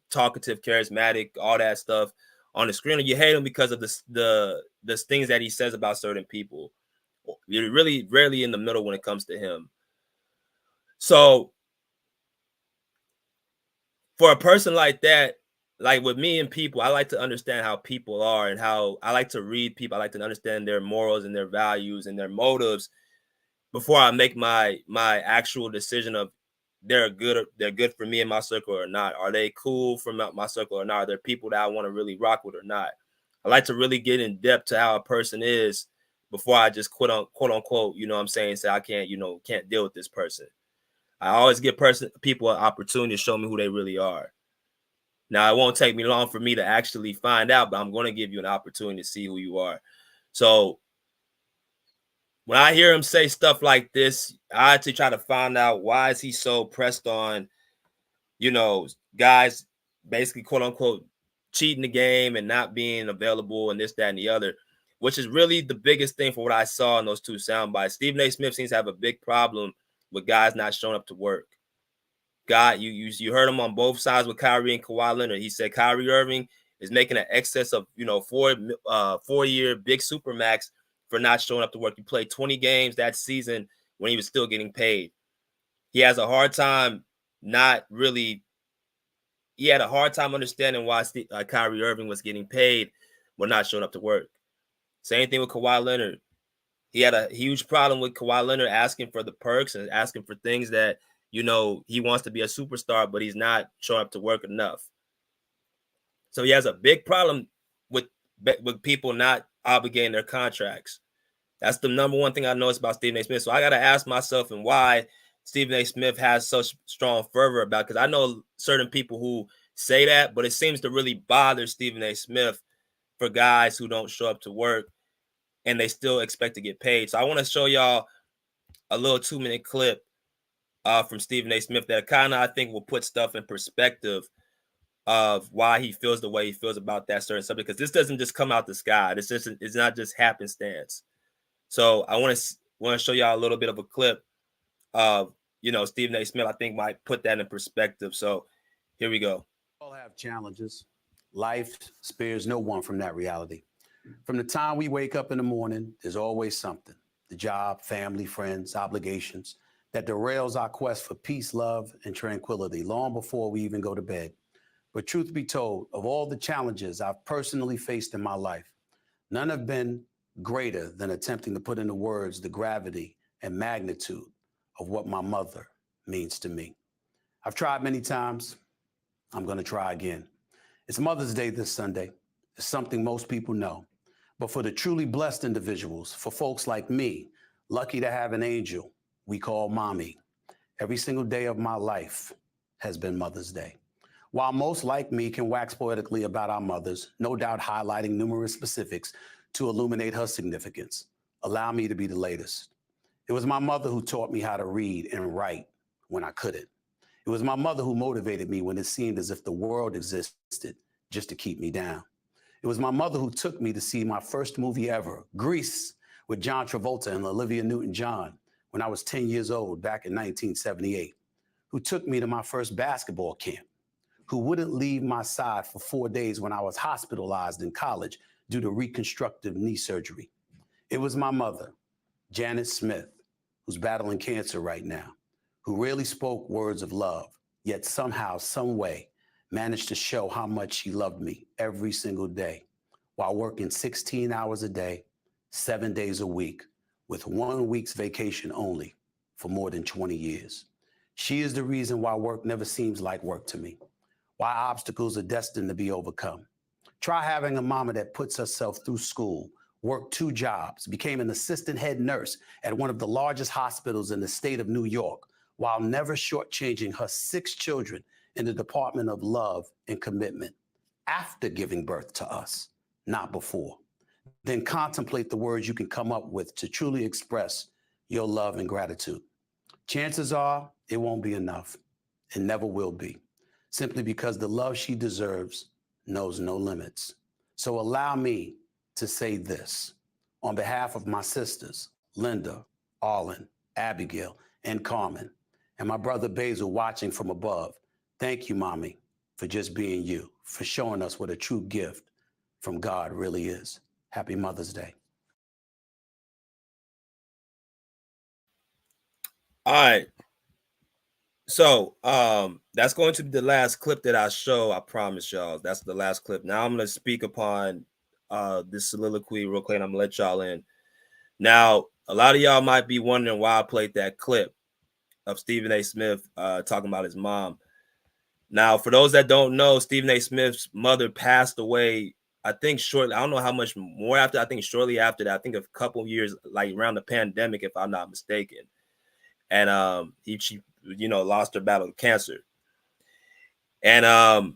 talkative, charismatic, all that stuff on the screen, or you hate him because of the things that he says about certain people. You're really rarely in the middle when it comes to him. So for a person like that, like with me and people, I like to understand how people are and how I like to read people. I like to understand their morals and their values and their motives before I make my actual decision of they're good for me in my circle or not. Are they cool for my circle or not? Are there people that I want to really rock with or not? I like to really get in depth to how a person is before I just quote unquote, you know what I'm saying, say I can't deal with this person. I always give people an opportunity to show me who they really are. Now, it won't take me long for me to actually find out, but I'm going to give you an opportunity to see who you are. So when I hear him say stuff like this, I actually try to find out why is he so pressed on, guys basically quote unquote cheating the game and not being available and this, that, and the other, which is really the biggest thing for what I saw in those two sound bites. Stephen A. Smith seems to have a big problem with guys not showing up to work. God, you heard him on both sides with Kyrie and Kawhi Leonard. He said Kyrie Irving is making an excess of 4-year big supermax for not showing up to work. He played 20 games that season when he was still getting paid. He has a hard time understanding why Kyrie Irving was getting paid when not showing up to work. Same thing with Kawhi Leonard. He had a huge problem with Kawhi Leonard asking for the perks and asking for things that, he wants to be a superstar, but he's not showing up to work enough. So he has a big problem with people not obligating their contracts. That's the number one thing I noticed about Stephen A. Smith. So I got to ask myself and why Stephen A. Smith has such strong fervor about it, because I know certain people who say that, but it seems to really bother Stephen A. Smith for guys who don't show up to work and they still expect to get paid. So I want to show y'all a little 2-minute clip from Stephen A. Smith that kind of, I think, will put stuff in perspective of why he feels the way he feels about that certain subject, because this doesn't just come out the sky. It's not just happenstance. So I want to show y'all a little bit of a clip of, Stephen A. Smith, I think, might put that in perspective. So here we go. We all have challenges. Life spares no one from that reality. From the time we wake up in the morning, there's always something. The job, family, friends, obligations that derails our quest for peace, love, and tranquility long before we even go to bed. But truth be told, of all the challenges I've personally faced in my life, none have been greater than attempting to put into words the gravity and magnitude of what my mother means to me. I've tried many times. I'm going to try again. It's Mother's Day this Sunday. It's something most people know. But for the truly blessed individuals, for folks like me, lucky to have an angel we call mommy, every single day of my life has been Mother's Day. While most like me can wax poetically about our mothers, no doubt highlighting numerous specifics to illuminate her significance, allow me to be the latest. It was my mother who taught me how to read and write when I couldn't. It was my mother who motivated me when it seemed as if the world existed just to keep me down. It was my mother who took me to see my first movie ever, Grease, with John Travolta and Olivia Newton-John, when I was 10 years old back in 1978, who took me to my first basketball camp, who wouldn't leave my side for 4 days when I was hospitalized in college due to reconstructive knee surgery. It was my mother, Janet Smith, who's battling cancer right now, who rarely spoke words of love, yet somehow, some way, managed to show how much she loved me every single day while working 16 hours a day, 7 days a week, with 1 week's vacation only for more than 20 years. She is the reason why work never seems like work to me, why obstacles are destined to be overcome. Try having a mama that puts herself through school, worked 2 jobs, became an assistant head nurse at one of the largest hospitals in the state of New York, while never shortchanging her 6 children in the Department of Love and Commitment after giving birth to us, not before. Then contemplate the words you can come up with to truly express your love and gratitude. Chances are it won't be enough. It never will be, simply because the love she deserves knows no limits. So allow me to say this on behalf of my sisters, Linda, Arlen, Abigail, and Carmen, and my brother Basil watching from above. Thank you, Mommy, for just being you, for showing us what a true gift from God really is. Happy Mother's Day. All right. So that's going to be the last clip that I show. I promise y'all. That's the last clip. Now I'm gonna speak upon this soliloquy real quick, and I'm gonna let y'all in. Now, a lot of y'all might be wondering why I played that clip of Stephen A. Smith talking about his mom. Now, for those that don't know, Stephen A. Smith's mother passed away, I think shortly, I don't know how much more after, I think shortly after that, I think a couple of years, like around the pandemic, if I'm not mistaken. And she lost her battle with cancer. And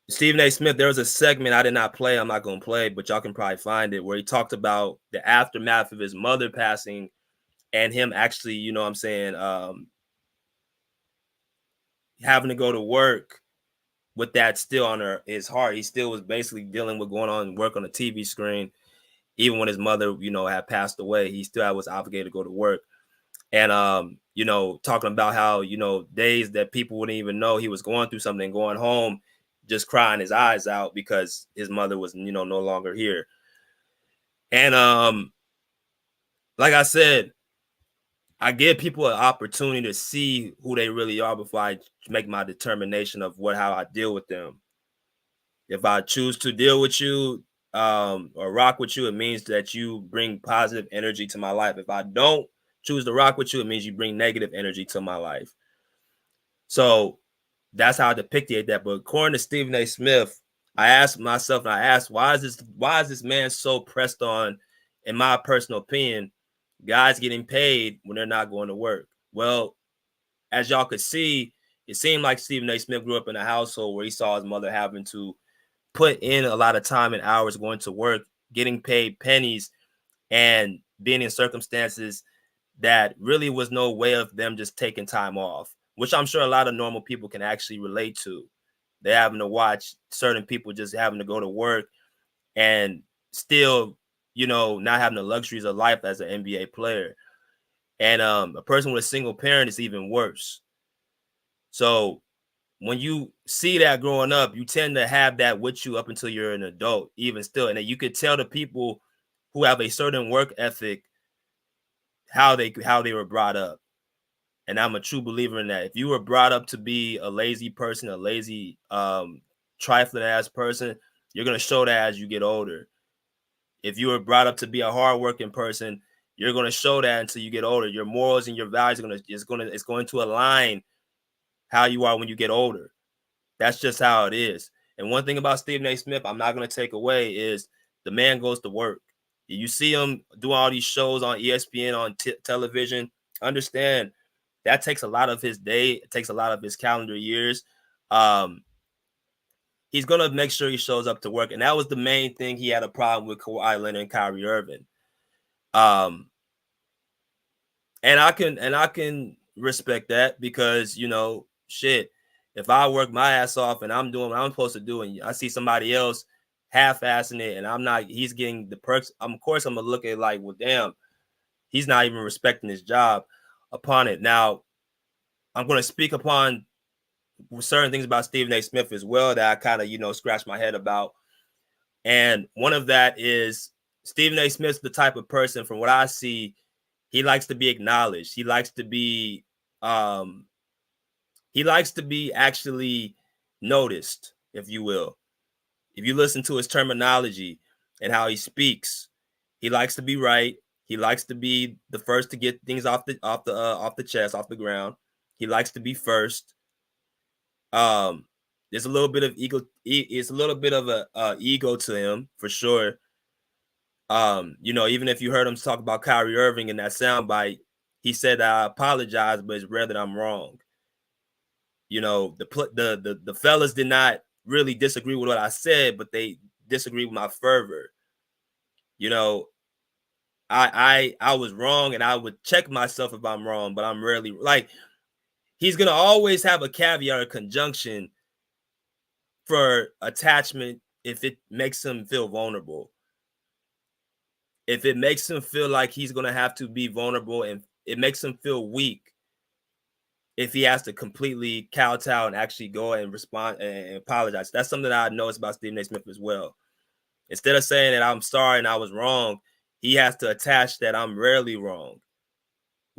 Stephen A. Smith, there was a segment I did not play, I'm not going to play, but y'all can probably find it, where he talked about the aftermath of his mother passing and him actually, having to go to work with that still on his heart. He still was basically dealing with going on work on the TV screen. Even when his mother, had passed away, he still was obligated to go to work. And, talking about how, days that people wouldn't even know he was going through something, going home, just crying his eyes out because his mother was, no longer here. And like I said, I give people an opportunity to see who they really are before I make my determination of how I deal with them. If I choose to deal with you or rock with you, it means that you bring positive energy to my life. If I don't choose to rock with you, it means you bring negative energy to my life. So that's how I depicted that. But according to Stephen A. Smith, I asked myself, and I asked, why is this man so pressed on, in my personal opinion, guys getting paid when they're not going to work? Well, as y'all could see, it seemed like Stephen A. Smith grew up in a household where he saw his mother having to put in a lot of time and hours going to work, getting paid pennies, and being in circumstances that really was no way of them just taking time off, which I'm sure a lot of normal people can actually relate to. They're having to watch certain people just having to go to work and still, not having the luxuries of life as an NBA player. And a person with a single parent is even worse. So when you see that growing up, you tend to have that with you up until you're an adult, even still. And then you could tell the people who have a certain work ethic how they were brought up. And I'm a true believer in that. If you were brought up to be a lazy person, a lazy, trifling ass person, you're going to show that as you get older. If you were brought up to be a hardworking person, you're going to show that until you get older. Your morals and your values it's going to align how you are when you get older. That's just how it is. And one thing about Stephen A. Smith, I'm not going to take away, is the man goes to work. You see him do all these shows on ESPN, on television. Understand that takes a lot of his day. It takes a lot of his calendar years. He's going to make sure he shows up to work. And that was the main thing he had a problem with Kawhi Leonard and Kyrie Irving. And I can respect that because, shit, if I work my ass off and I'm doing what I'm supposed to do and I see somebody else half-assing it and he's getting the perks, of course I'm going to look at it like, well, damn, he's not even respecting his job upon it. Now, I'm going to speak upon certain things about Stephen A. Smith as well that I kind of, scratch my head about. And one of that is Stephen A. Smith's the type of person, from what I see, he likes to be acknowledged. He likes to be actually noticed, if you will. If you listen to his terminology and how he speaks, he likes to be right. He likes to be the first to get things off the chest, off the ground. He likes to be first. There's a little bit of ego. It's a little bit of a ego to him for sure. Even if you heard him talk about Kyrie Irving in that soundbite, he said, "I apologize, but it's rare that I'm wrong." The fellas did not really disagree with what I said, but they disagree with my fervor. I was wrong, and I would check myself if I'm wrong, but I'm rarely like. He's gonna always have a caveat or conjunction for attachment if it makes him feel vulnerable. If it makes him feel like he's gonna have to be vulnerable, and it makes him feel weak, if he has to completely kowtow and actually go and respond and apologize. That's something that I noticed about Stephen A. Smith as well. Instead of saying that I'm sorry and I was wrong, he has to attach that I'm rarely wrong.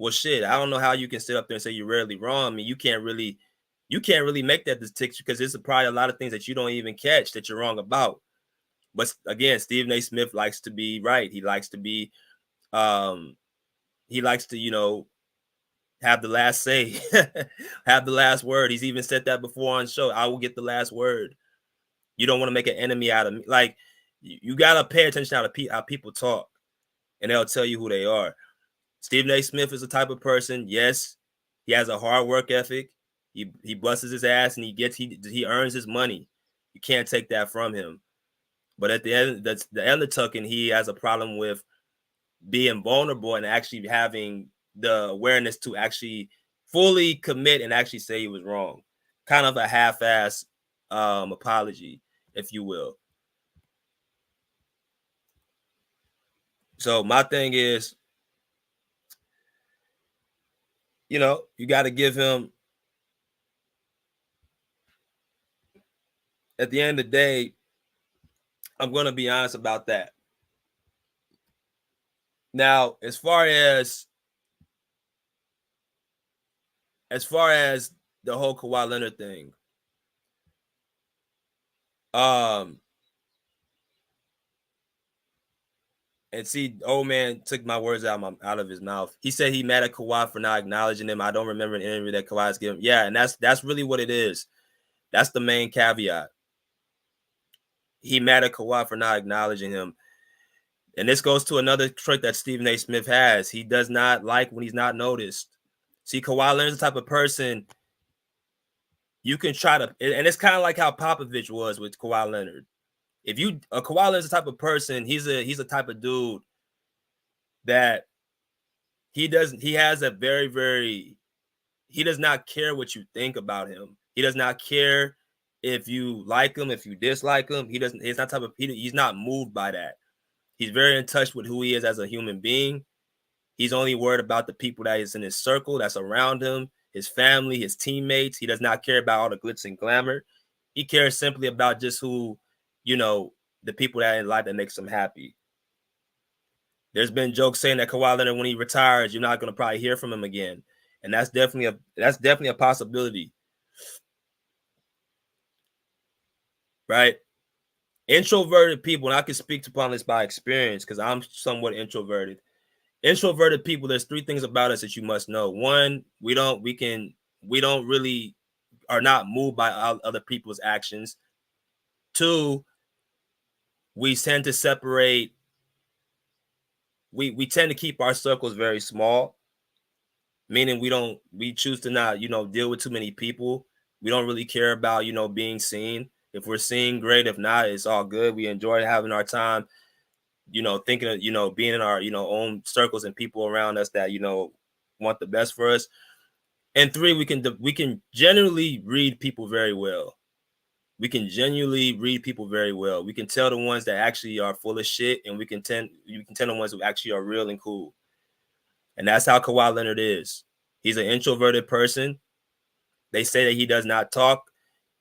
Well, shit, I don't know how you can sit up there and say you're rarely wrong. I mean, you can't really make that distinction because there's probably a lot of things that you don't even catch that you're wrong about. But again, Stephen A. Smith likes to be right. He likes to be, have the last say, have the last word. He's even said that before on the show. I will get the last word. You don't want to make an enemy out of me. Like, you got to pay attention how people talk, and they'll tell you who they are. Stephen A. Smith is the type of person, yes, he has a hard work ethic. He busts his ass and he earns his money. You can't take that from him. But at the end, that's the end of tucking, he has a problem with being vulnerable and actually having the awareness to actually fully commit and actually say he was wrong. Kind of a half-ass apology, if you will. So my thing is, you got to give him, at the end of the day, I'm going to be honest about that. Now, as far as the whole Kawhi Leonard thing, and see, old man took my words out of his mouth. He said he mad at Kawhi for not acknowledging him. I don't remember an interview that Kawhi's given. Yeah, and that's really what it is. That's the main caveat. He mad at Kawhi for not acknowledging him. And this goes to another trick that Stephen A. Smith has. He does not like when he's not noticed. See, Kawhi Leonard's the type of person you can try to, and it's kind of like how Popovich was with Kawhi Leonard. Kawhi Leonard's the type of person, he's a type of dude that he does not care what you think about him. He does not care if you like him, if you dislike him. He's not moved by that. He's very in touch with who he is as a human being. He's only worried about the people that is in his circle, that's around him, his family, his teammates. He does not care about all the glitz and glamour. He cares simply about just who, the people that in life that makes him happy. There's been jokes saying that Kawhi Leonard, when he retires, you're not going to probably hear from him again. And that's definitely a possibility. Right? Introverted people, and I can speak upon this by experience because I'm somewhat introverted. Introverted people, there's three things about us that you must know. One, we don't really are not moved by other people's actions. Two, we tend to separate. We tend to keep our circles very small, meaning we choose to not, deal with too many people. We don't really care about, being seen. If we're seen, great. If not, it's all good. We enjoy having our time, thinking of, being in our, own circles and people around us that, want the best for us. And three, we can generally read people very well. We can genuinely read people very well. We can tell the ones that actually are full of shit, and you can tell the ones who actually are real and cool. And that's how Kawhi Leonard is. He's an introverted person. They say that he does not talk.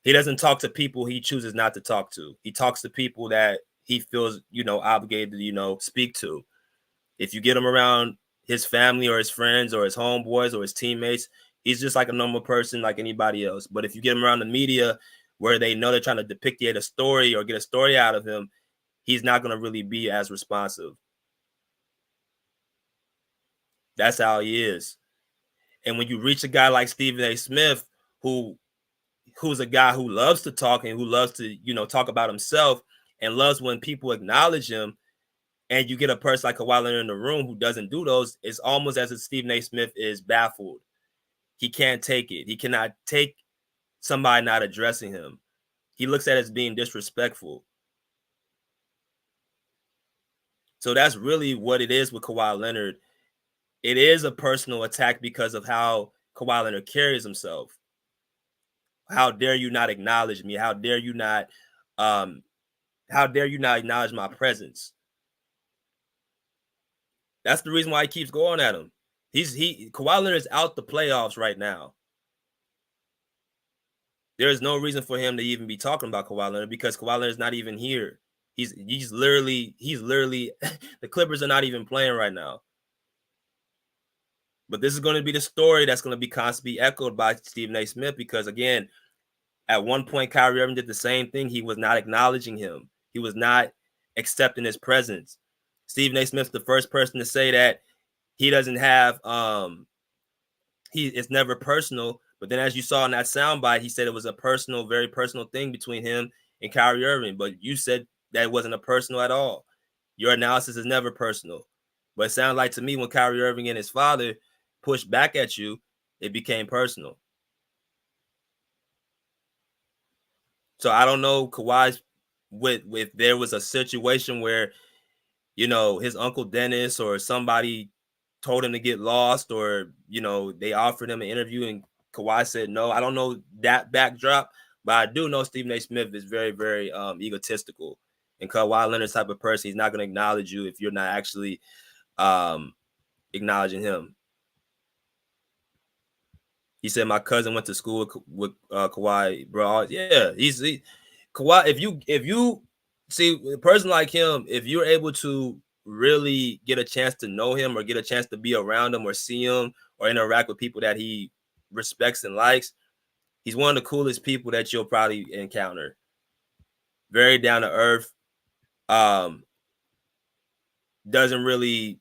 He doesn't talk to people he chooses not to talk to. He talks to people that he feels, obligated to, speak to. If you get him around his family or his friends or his homeboys or his teammates, he's just like a normal person like anybody else. But if you get him around the media where they know they're trying to depict a story or get a story out of him, he's not going to really be as responsive. That's how he is. And when you reach a guy like Stephen A. Smith, who's a guy who loves to talk and who loves to, talk about himself and loves when people acknowledge him, and you get a person like Kawhi Leonard in the room who doesn't do those, it's almost as if Stephen A. Smith is baffled. He can't take it. He cannot take somebody not addressing him. He looks at it as being disrespectful. So that's really what it is with Kawhi Leonard. It is a personal attack because of how Kawhi Leonard carries himself. How dare you not acknowledge me? How dare you not acknowledge my presence? That's the reason why he keeps going at him. Kawhi Leonard is out the playoffs right now. There is no reason for him to even be talking about Kawhi Leonard because Kawhi Leonard is not even here. He's literally the Clippers are not even playing right now. But this is going to be the story that's going to be constantly echoed by Stephen A. Smith because, again, at one point, Kyrie Irving did the same thing. He was not acknowledging him. He was not accepting his presence. Stephen A. Smith's the first person to say that he doesn't have it's never personal. But then as you saw in that soundbite, he said it was a personal, very personal thing between him and Kyrie Irving. But you said that it wasn't a personal at all. Your analysis is never personal. But it sounded like to me when Kyrie Irving and his father pushed back at you, it became personal. So I don't know Kawhi's with there was a situation where, you know, his uncle Dennis or somebody told him to get lost, or, you know, they offered him an interview and Kawhi said no. I don't know that backdrop, but I do know Stephen A. Smith is very, very egotistical. And Kawhi Leonard's type of person, he's not going to acknowledge you if you're not actually acknowledging him. He said my cousin went to school with Kawhi, bro. Yeah, Kawhi. If you see a person like him, if you're able to really get a chance to know him or get a chance to be around him or see him or interact with people that he respects and likes, he's one of the coolest people that you'll probably encounter. Very down to earth. Doesn't really,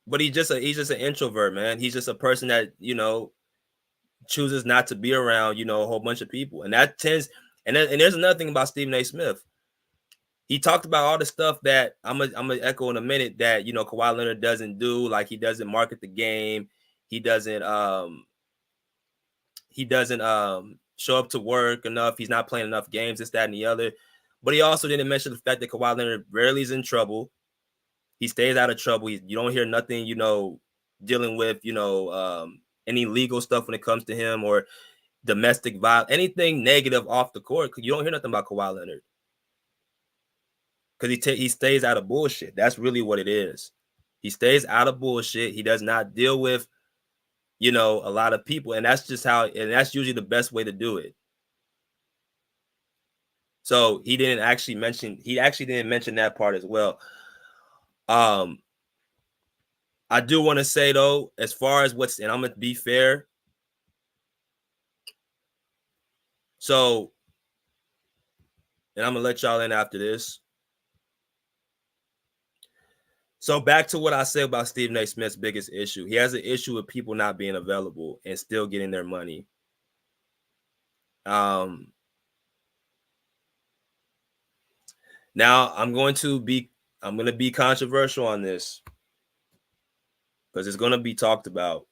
but he's just an introvert, man. He's just a person that, you know, chooses not to be around, you know, a whole bunch of people. And that tends, and there's another thing about Stephen A. Smith. He talked about all the stuff that I'm gonna echo in a minute that, you know, Kawhi Leonard doesn't do. Like, he doesn't market the game. He doesn't show up to work enough. He's not playing enough games, this, that, and the other. But he also didn't mention the fact that Kawhi Leonard rarely is in trouble. He stays out of trouble. You don't hear nothing, you know, dealing with, you know, any legal stuff when it comes to him or domestic violence, anything negative off the court. You don't hear nothing about Kawhi Leonard because he stays out of bullshit. That's really what it is. He stays out of bullshit. He does not deal with, you know, a lot of people, and that's just how. And that's usually the best way to do it. So he didn't actually mention. He actually didn't mention that part as well. I do want to say though, as far as and I'm gonna be fair. So, and I'm gonna let y'all in after this. So back to what I said about Stephen A. Smith's biggest issue. He has an issue with people not being available and still getting their money. Now I'm going to be controversial on this because it's going to be talked about.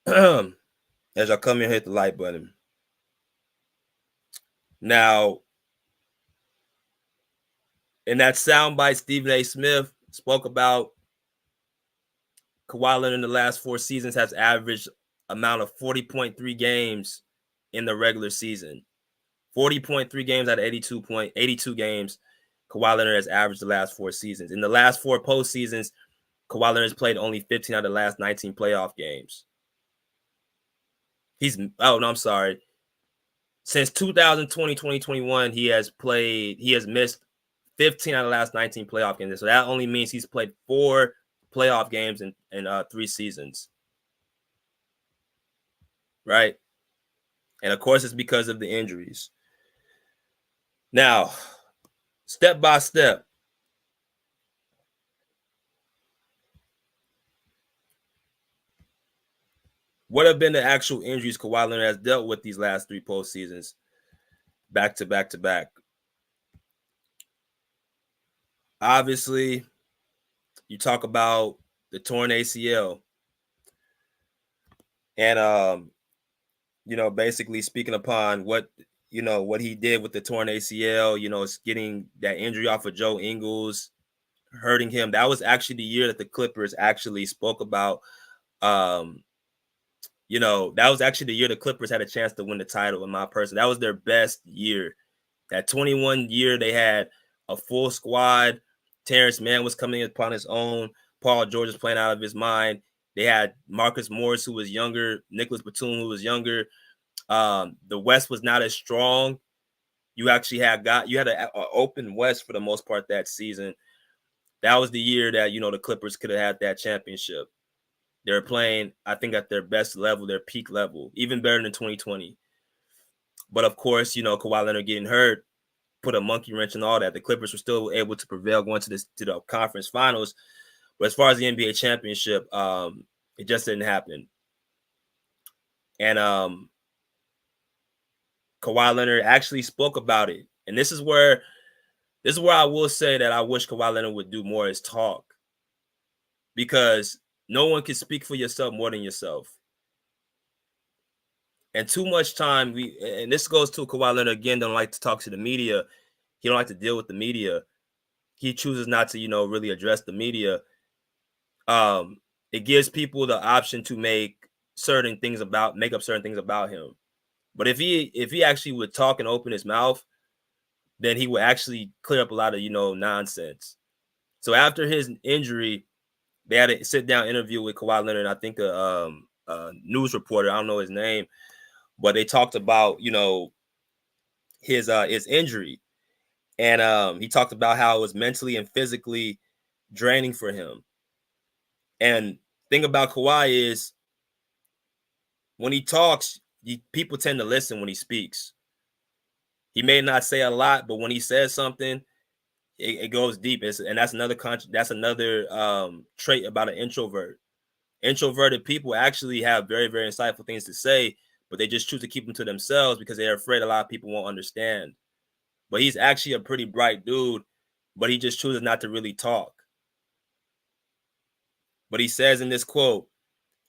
As y'all come in, hit the like button. Now, in that soundbite, Stephen A. Smith spoke about Kawhi Leonard in the last 4 seasons has averaged amount of 40.3 games in the regular season. 40.3 games out of 82 games Kawhi Leonard has averaged the last 4 seasons. In the last 4 postseasons, Kawhi Leonard has played only 15 out of the last 19 playoff games. Since 2020, 2021, he has missed 15 out of the last 19 playoff games. So that only means he's played 4 playoff games in 3 seasons. Right? And of course, it's because of the injuries. Now, step by step, what have been the actual injuries Kawhi Leonard has dealt with these last 3 postseasons, back to back to back? Obviously, you talk about the torn ACL. And, you know, basically speaking upon what he did with the torn ACL, you know, it's getting that injury off of Joe Ingles, hurting him. That was actually the year that the Clippers actually spoke about, you know, that was actually the year the Clippers had a chance to win the title, in my person. That was their best year. That 21 year, they had a full squad. Terrence Mann was coming upon his own. Paul George was playing out of his mind. They had Marcus Morris, who was younger, Nicholas Batum, who was younger. The West was not as strong. You actually had an open West for the most part that season. that was the year that, the Clippers could have had that championship. They were playing, I think, at their best level, their peak level, even better than 2020. But of course, Kawhi Leonard getting hurt put a monkey wrench in all that. The Clippers were still able to prevail going to the conference finals. But as far as the NBA championship, it just didn't happen. And Kawhi Leonard actually spoke about it. And this is where I will say that I wish Kawhi Leonard would do more is talk. Because no one can speak for yourself more than yourself. And too much time, and this goes to Kawhi Leonard again, don't like to talk to the media. He don't like to deal with the media. He chooses not to, really address the media. It gives people the option to make up certain things about him. But if he actually would talk and open his mouth, then he would actually clear up a lot of, nonsense. So after his injury, they had a sit-down interview with Kawhi Leonard. I think a news reporter, I don't know his name, but they talked about, his injury. And he talked about how it was mentally and physically draining for him. And thing about Kawhi is when he talks, people tend to listen when he speaks. He may not say a lot, but when he says something, it goes deep. And that's another trait about an introvert. Introverted people actually have very, very insightful things to say, but they just choose to keep them to themselves because they're afraid a lot of people won't understand. But he's actually a pretty bright dude, but he just chooses not to really talk. But he says in this quote,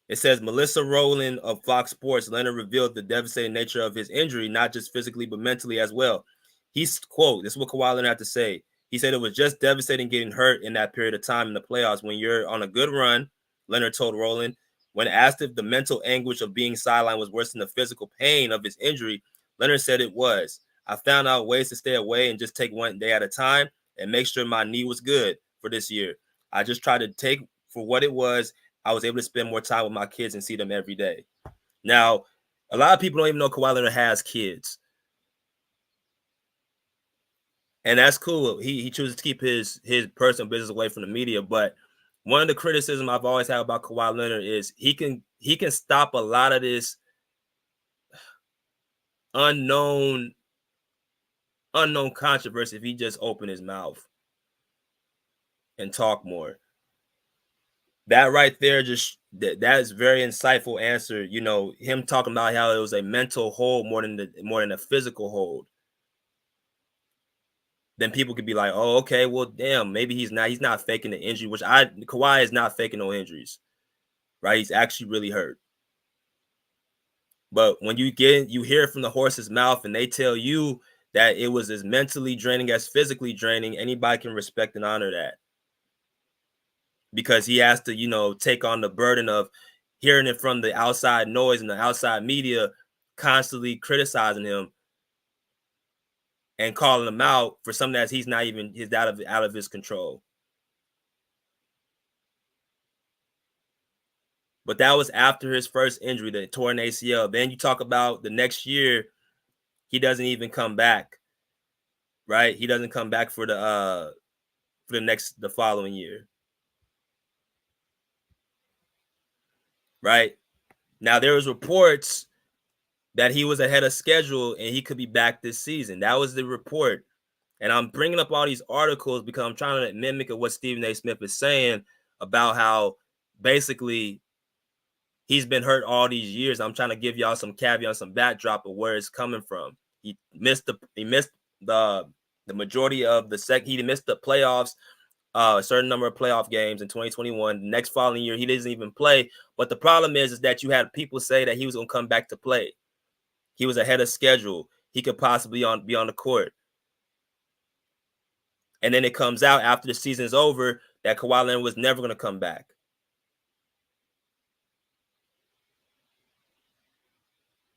it says, Melissa Rowland of Fox Sports, Leonard revealed the devastating nature of his injury, not just physically, but mentally as well. He's, quote, this is what Kawhi Leonard had to say. He said it was just devastating getting hurt in that period of time in the playoffs. When you're on a good run, Leonard told Rowland, when asked if the mental anguish of being sidelined was worse than the physical pain of his injury, Leonard said it was. I found out ways to stay away and just take one day at a time and make sure my knee was good for this year. I just tried to take for what it was. I was able to spend more time with my kids and see them every day. Now, a lot of people don't even know Kawhi Leonard has kids. And that's cool. He chooses to keep his personal business away from the media. But one of the criticisms I've always had about Kawhi Leonard is he can stop a lot of this unknown controversy if he just open his mouth and talk more. That right there, that is very insightful answer. Him talking about how it was a mental hold more than a physical hold. Then people could be like, oh, okay, well, damn, maybe he's not faking the injury, which Kawhi is not faking no injuries, right? He's actually really hurt. But when you hear it from the horse's mouth and they tell you that it was as mentally draining as physically draining, anybody can respect and honor that. Because he has to, take on the burden of hearing it from the outside noise and the outside media constantly criticizing him and calling him out for something that he's out of his control. But that was after his first injury, the torn ACL. Then you talk about the next year, he doesn't even come back. Right? He doesn't come back for the following year. Right? Now there was reports that he was ahead of schedule and he could be back this season. That was the report. And I'm bringing up all these articles because I'm trying to mimic what Stephen A. Smith is saying about how basically he's been hurt all these years. I'm trying to give y'all some caveat, some backdrop of where it's coming from. He missed the majority of he missed the playoffs, a certain number of playoff games in 2021. The next following year, he doesn't even play. But the problem is that you had people say that he was going to come back to play. He was ahead of schedule. He could possibly be on the court. And then it comes out after the season's over that Kawhi Leonard was never going to come back.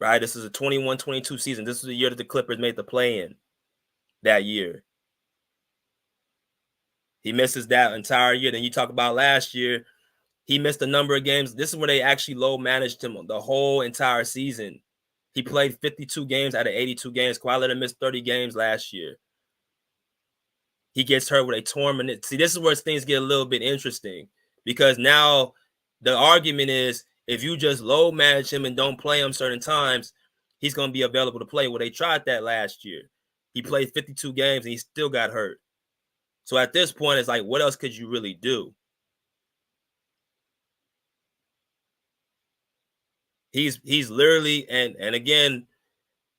Right? This is a 21-22 season. This is the year that the Clippers made the play-in that year. He misses that entire year. Then you talk about last year, he missed a number of games. This is where they actually low managed him the whole entire season. He played 52 games out of 82 games. Kawhi Leonard missed 30 games last year. He gets hurt with a torn. See, this is where things get a little bit interesting, because now the argument is if you just low manage him and don't play him certain times, he's going to be available to play. Well, they tried that last year. He played 52 games and he still got hurt. So at this point, it's like, what else could you really do? He's literally, and again,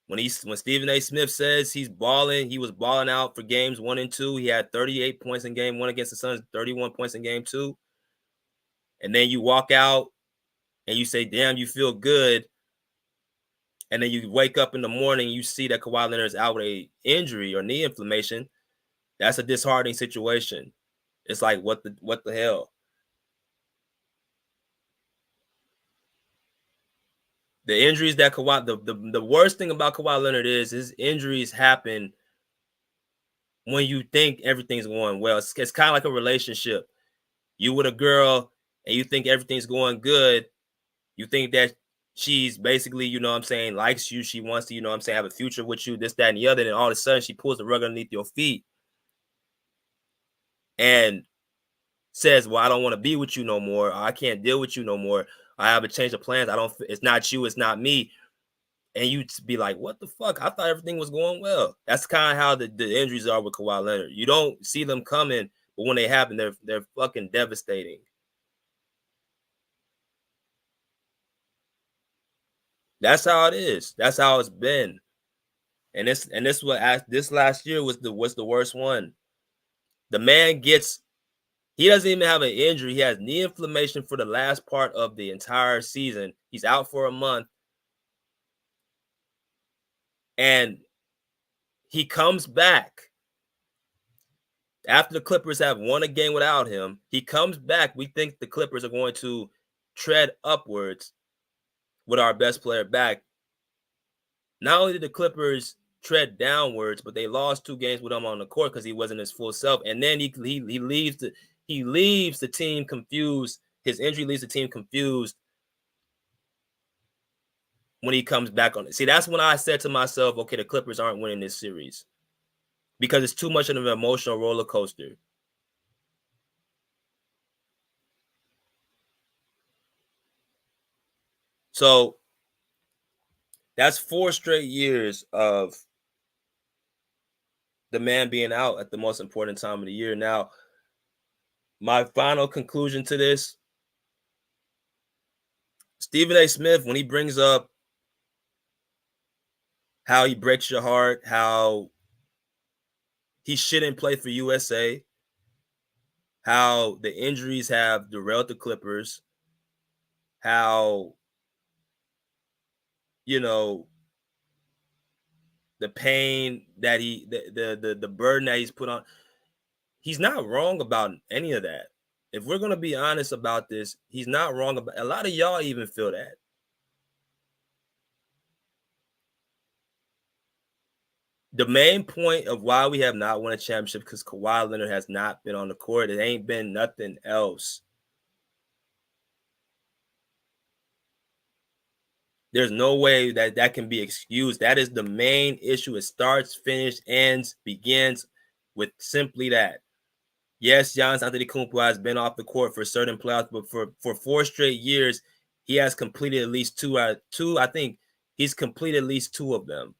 when Stephen A. Smith says he's balling, he was balling out for games 1 and 2. He had 38 points in game 1 against the Suns, 31 points in game 2. And then you walk out and you say, damn, you feel good. And then you wake up in the morning, you see that Kawhi Leonard is out with an injury or knee inflammation. That's a disheartening situation. It's like, what the hell? The injuries that Kawhi, the worst thing about Kawhi Leonard is his injuries happen when you think everything's going well. It's kind of like a relationship. You with a girl and you think everything's going good. You think that she's basically, you know what I'm saying, likes you. She wants to, you know what I'm saying, have a future with you, this, that, and the other. And all of a sudden she pulls the rug underneath your feet and says, well, I don't want to be with you no more. I can't deal with you no more. I have a change of plans. It's not you. It's not me. And you be like, what the fuck? I thought everything was going well. That's kind of how the injuries are with Kawhi Leonard. You don't see them coming, but when they happen, they're fucking devastating. That's how it is. That's how it's been. And this last year was the worst one. The man he doesn't even have an injury. He has knee inflammation for the last part of the entire season. He's out for a month. And he comes back after the Clippers have won a game without him. He comes back. We think the Clippers are going to tread upwards with our best player back. Not only did the Clippers tread downwards, but they lost 2 games with him on the court because he wasn't his full self. And then he leaves the team confused. His injury leaves the team confused when he comes back on it. See, that's when I said to myself, okay, the Clippers aren't winning this series because it's too much of an emotional roller coaster. So that's 4 straight years of the man being out at the most important time of the year. Now, my final conclusion to this, Stephen A. Smith, when he brings up how he breaks your heart, how he shouldn't play for USA, how the injuries have derailed the Clippers, how, you know, the pain that the burden that he's put on, he's not wrong about any of that. If we're going to be honest about this, he's not wrong about, a lot of y'all even feel that. The main point of why we have not won a championship because Kawhi Leonard has not been on the court. It ain't been nothing else. There's no way that can be excused. That is the main issue. It starts, finishes, ends, begins with simply that. Yes, Giannis Antetokounmpo has been off the court for certain playoffs, but for 4 straight years, he has completed at least 2 out of 2. I think he's completed at least 2 of them.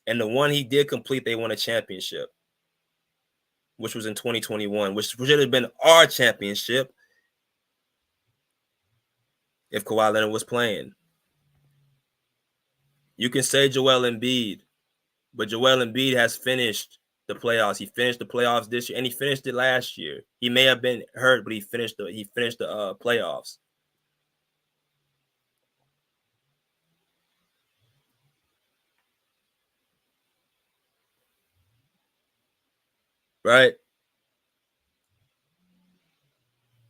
And the one he did complete, they won a championship, which was in 2021, which should have been our championship if Kawhi Leonard was playing. You can say Joel Embiid, but Joel Embiid has finished the playoffs. He finished the playoffs this year, and he finished it last year. He may have been hurt, but he finished the playoffs. Right?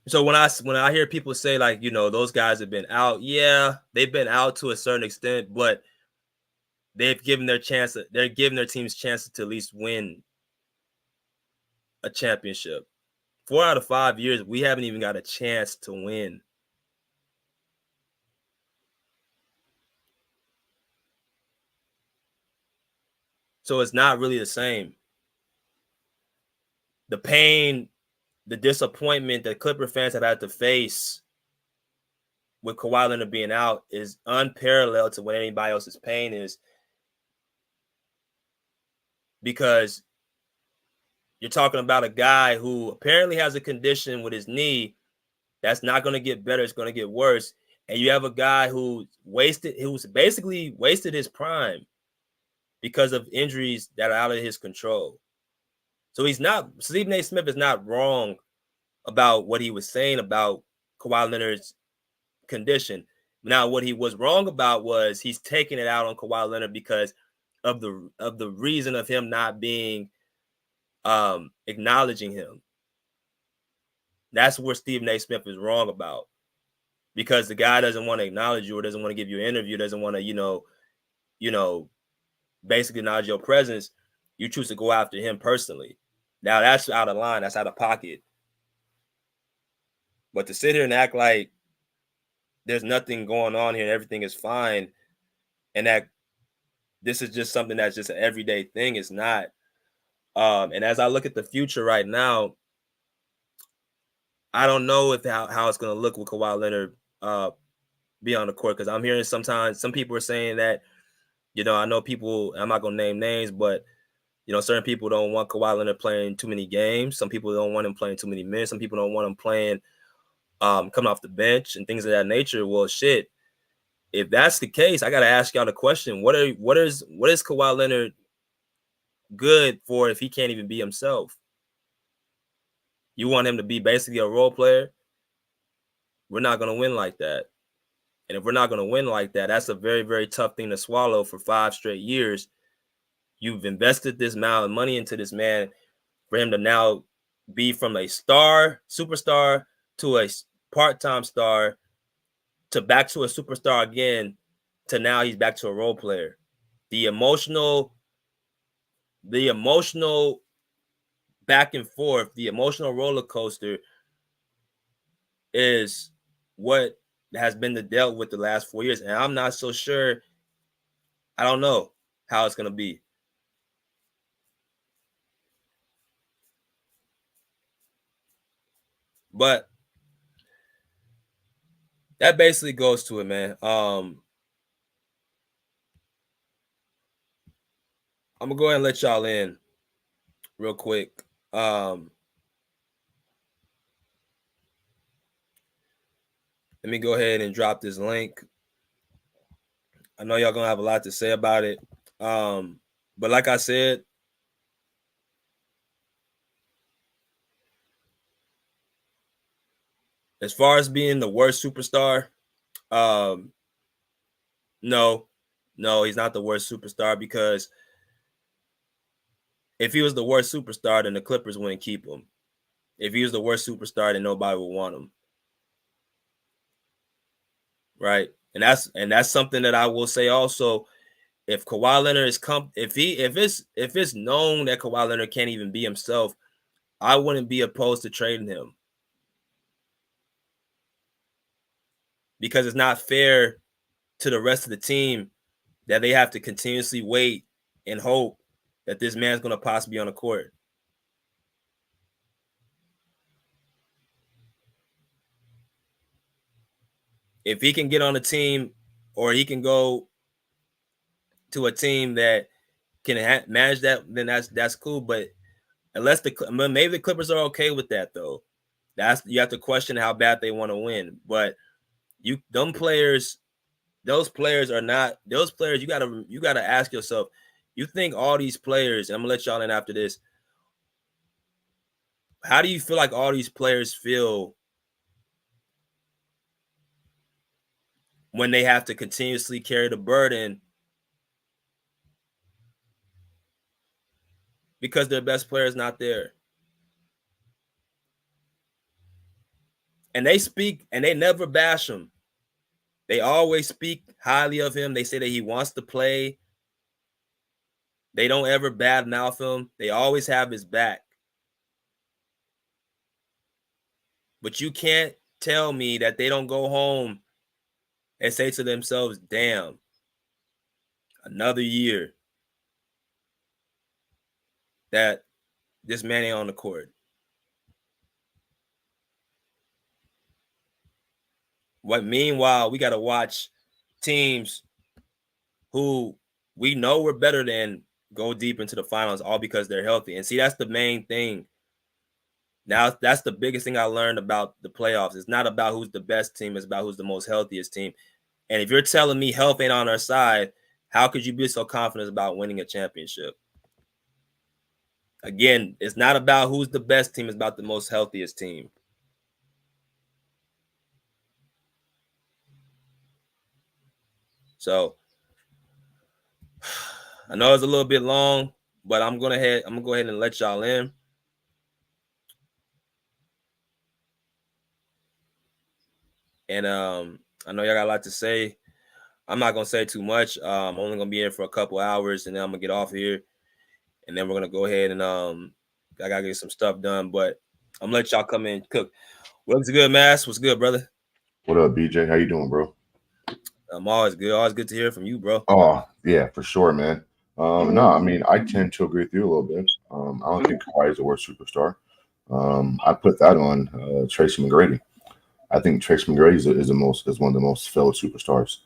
So when I hear people say, like, you know, those guys have been out, yeah, they've been out to a certain extent, but they've given their chance. They're giving their teams chances to at least win a championship. 4 out of 5 years, we haven't even got a chance to win. So it's not really the same. the pain, the disappointment that Clipper fans have had to face with Kawhi Leonard being out is unparalleled to what anybody else's pain is, because you're talking about a guy who apparently has a condition with his knee that's not going to get better, it's going to get worse. And you have a guy who's basically wasted his prime because of injuries that are out of his control. So Stephen A. Smith is not wrong about what he was saying about Kawhi Leonard's condition. Now, what he was wrong about was he's taking it out on Kawhi Leonard because of the reason of him not being acknowledging him. That's where Stephen A. Smith is wrong about, because the guy doesn't want to acknowledge you or doesn't want to give you an interview, doesn't want to, basically acknowledge your presence. You choose to go after him personally. Now that's out of line. That's out of pocket. But to sit here and act like there's nothing going on here and everything is fine, and that this is just something that's just an everyday thing, is not. And as I look at the future right now, I don't know how it's going to look with Kawhi Leonard be on the court, because I'm hearing sometimes some people are saying that, I know people, I'm not going to name names, but, certain people don't want Kawhi Leonard playing too many games. Some people don't want him playing too many minutes. Some people don't want him playing, coming off the bench and things of that nature. Well, shit, if that's the case, I got to ask y'all the question, what is Kawhi Leonard good for if he can't even be himself? You want him to be basically a role player? We're not going to win like that. And if we're not going to win like that, that's a very, very tough thing to swallow for 5 straight years. You've invested this amount of money into this man for him to now be from a superstar, to a part-time star, to back to a superstar again, to now he's back to a role player. The emotional back and forth, the emotional roller coaster is what has been dealt with the last 4 years. And I'm not so sure. I don't know how it's going to be. But that basically goes to it, man. I'm going to go ahead and let y'all in real quick. Let me go ahead and drop this link. I know y'all going to have a lot to say about it. But like I said, as far as being the worst superstar, no, he's not the worst superstar, because if he was the worst superstar, then the Clippers wouldn't keep him. If he was the worst superstar, then nobody would want him. Right? And that's something that I will say also. If Kawhi Leonard if it's known that Kawhi Leonard can't even be himself, I wouldn't be opposed to trading him. Because it's not fair to the rest of the team that they have to continuously wait and hope that this man's going to possibly be on the court. If he can get on a team, or he can go to a team that can manage that, then that's cool. But maybe the Clippers are okay with that, though. You have to question how bad they want to win. But those players are not those players. You gotta ask yourself. You think all these players? And I'm gonna let y'all in after this. How do you feel like all these players feel when they have to continuously carry the burden because their best player is not there? And they speak, and they never bash him. They always speak highly of him. They say that he wants to play. They don't ever badmouth him. They always have his back. But you can't tell me that they don't go home and say to themselves, damn, another year that this man ain't on the court. Meanwhile, we got to watch teams who we know we're better than go deep into the finals all because they're healthy. And see, that's the main thing. Now, that's the biggest thing I learned about the playoffs. It's not about who's the best team. It's about who's the most healthiest team. And if you're telling me health ain't on our side, how could you be so confident about winning a championship? Again, it's not about who's the best team. It's about the most healthiest team. So I know it's a little bit long, but I'm gonna go ahead and let y'all in. And I know y'all got a lot to say. I'm not gonna say too much. I'm only gonna be here for a couple hours, and then I'm gonna get off here, and then we're gonna go ahead and I gotta get some stuff done. But I'm gonna let y'all come in. Cook, what's good, Mass? What's good, brother? What up, BJ? How you doing, bro? I'm always good. Always good to hear from you, bro. Oh, yeah, for sure, man. No, I mean, I tend to agree with you a little bit. I don't think Kawhi is the worst superstar. I put that on Tracy McGrady. I think Tracy McGrady is one of the most failed superstars.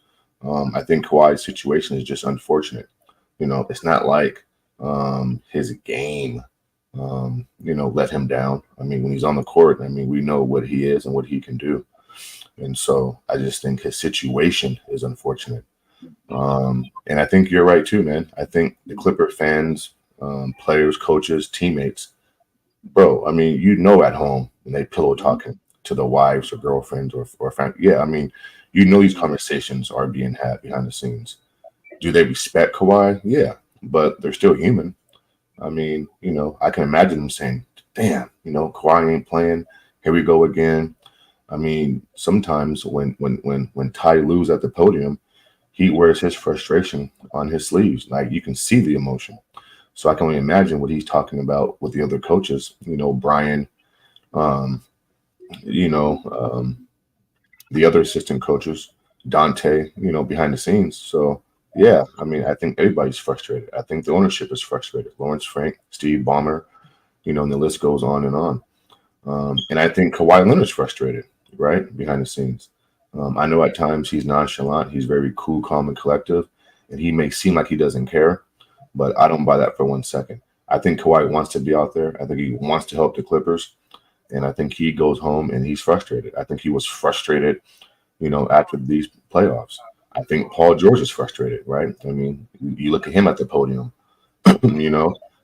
I think Kawhi's situation is just unfortunate. You know, it's not like his game, let him down. I mean, when he's on the court, I mean, we know what he is and what he can do. And so I just think his situation is unfortunate. And I think you're right too, man. I think the Clipper fans, players, coaches, teammates, bro, I mean, at home when they pillow talking to the wives or girlfriends or family. Yeah, I mean, these conversations are being had behind the scenes. Do they respect Kawhi? Yeah, but they're still human. I mean, I can imagine them saying, damn, Kawhi ain't playing. Here we go again. I mean, sometimes when Ty Lue's at the podium, he wears his frustration on his sleeves. Like, you can see the emotion. So I can only imagine what he's talking about with the other coaches, Brian, the other assistant coaches, Dante, behind the scenes. So, yeah, I mean, I think everybody's frustrated. I think the ownership is frustrated. Lawrence Frank, Steve Ballmer, and the list goes on and on. And I think Kawhi Leonard's frustrated, right, behind the scenes. I know at times he's nonchalant. He's very cool, calm, and collective, and he may seem like he doesn't care, but I don't buy that for 1 second. I think Kawhi wants to be out there. I think he wants to help the Clippers, and I think he goes home and he's frustrated. I think he was frustrated, after these playoffs. I think Paul George is frustrated, right? I mean, you look at him at the podium,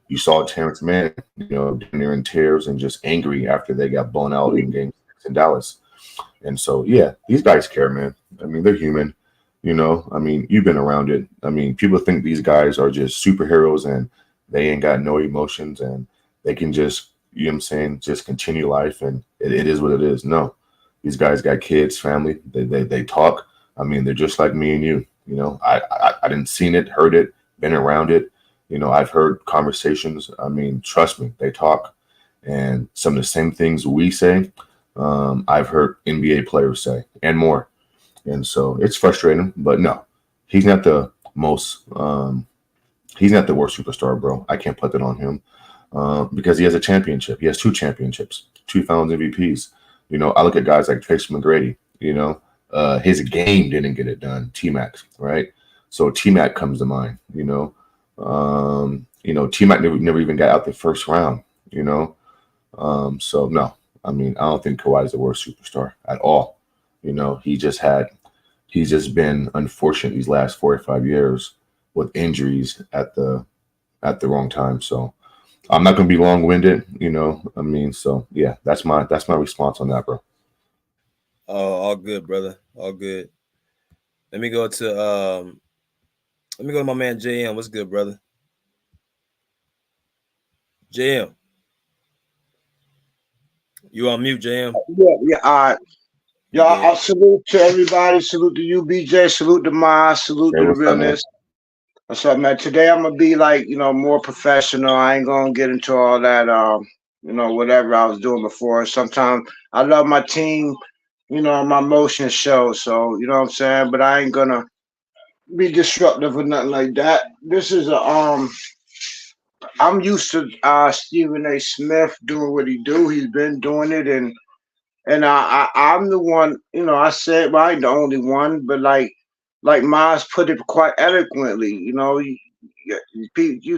you saw Terrence Mann, down there in tears and just angry after they got blown out in Game 6 in Dallas. And so, yeah, these guys care, man. I mean, they're human, I mean, you've been around it. I mean, people think these guys are just superheroes and they ain't got no emotions and they can just, just continue life and it is what it is. No, these guys got kids, family. They talk. I mean, they're just like me and you. I didn't seen it, heard it, been around it. I've heard conversations. I mean, trust me, they talk. And some of the same things we say, I've heard NBA players say and more. And so it's frustrating, but no, he's not the most, he's not the worst superstar, bro. I can't put that on him because he has a championship. He has 2 championships, 2 Finals MVPs. I look at guys like Tracy McGrady, his game didn't get it done. T-Mac, right? So T-Mac comes to mind, T-Mac never even got out the first round, so no, I mean, I don't think Kawhi is the worst superstar at all. He's just been unfortunate these last 4 or 5 years with injuries at the wrong time. So I'm not going to be long-winded, I mean, so yeah, that's my response on that, bro. Oh, all good, brother. All good. Let me go to my man JM. What's good, brother? JM. You on mute, JM? Yeah. I'll salute to everybody. Salute to you, BJ. Salute to Ma. Salute to the realness. What's up, man? Today I'm gonna be like, more professional. I ain't gonna get into all that, whatever I was doing before. Sometimes I love my team, my emotions show. So you know what I'm saying. But I ain't gonna be disruptive or nothing like that. This is I'm used to Stephen A. Smith doing what he do. He's been doing it, and And I'm the one, I said, well, I ain't the only one, but like Miles put it quite eloquently, you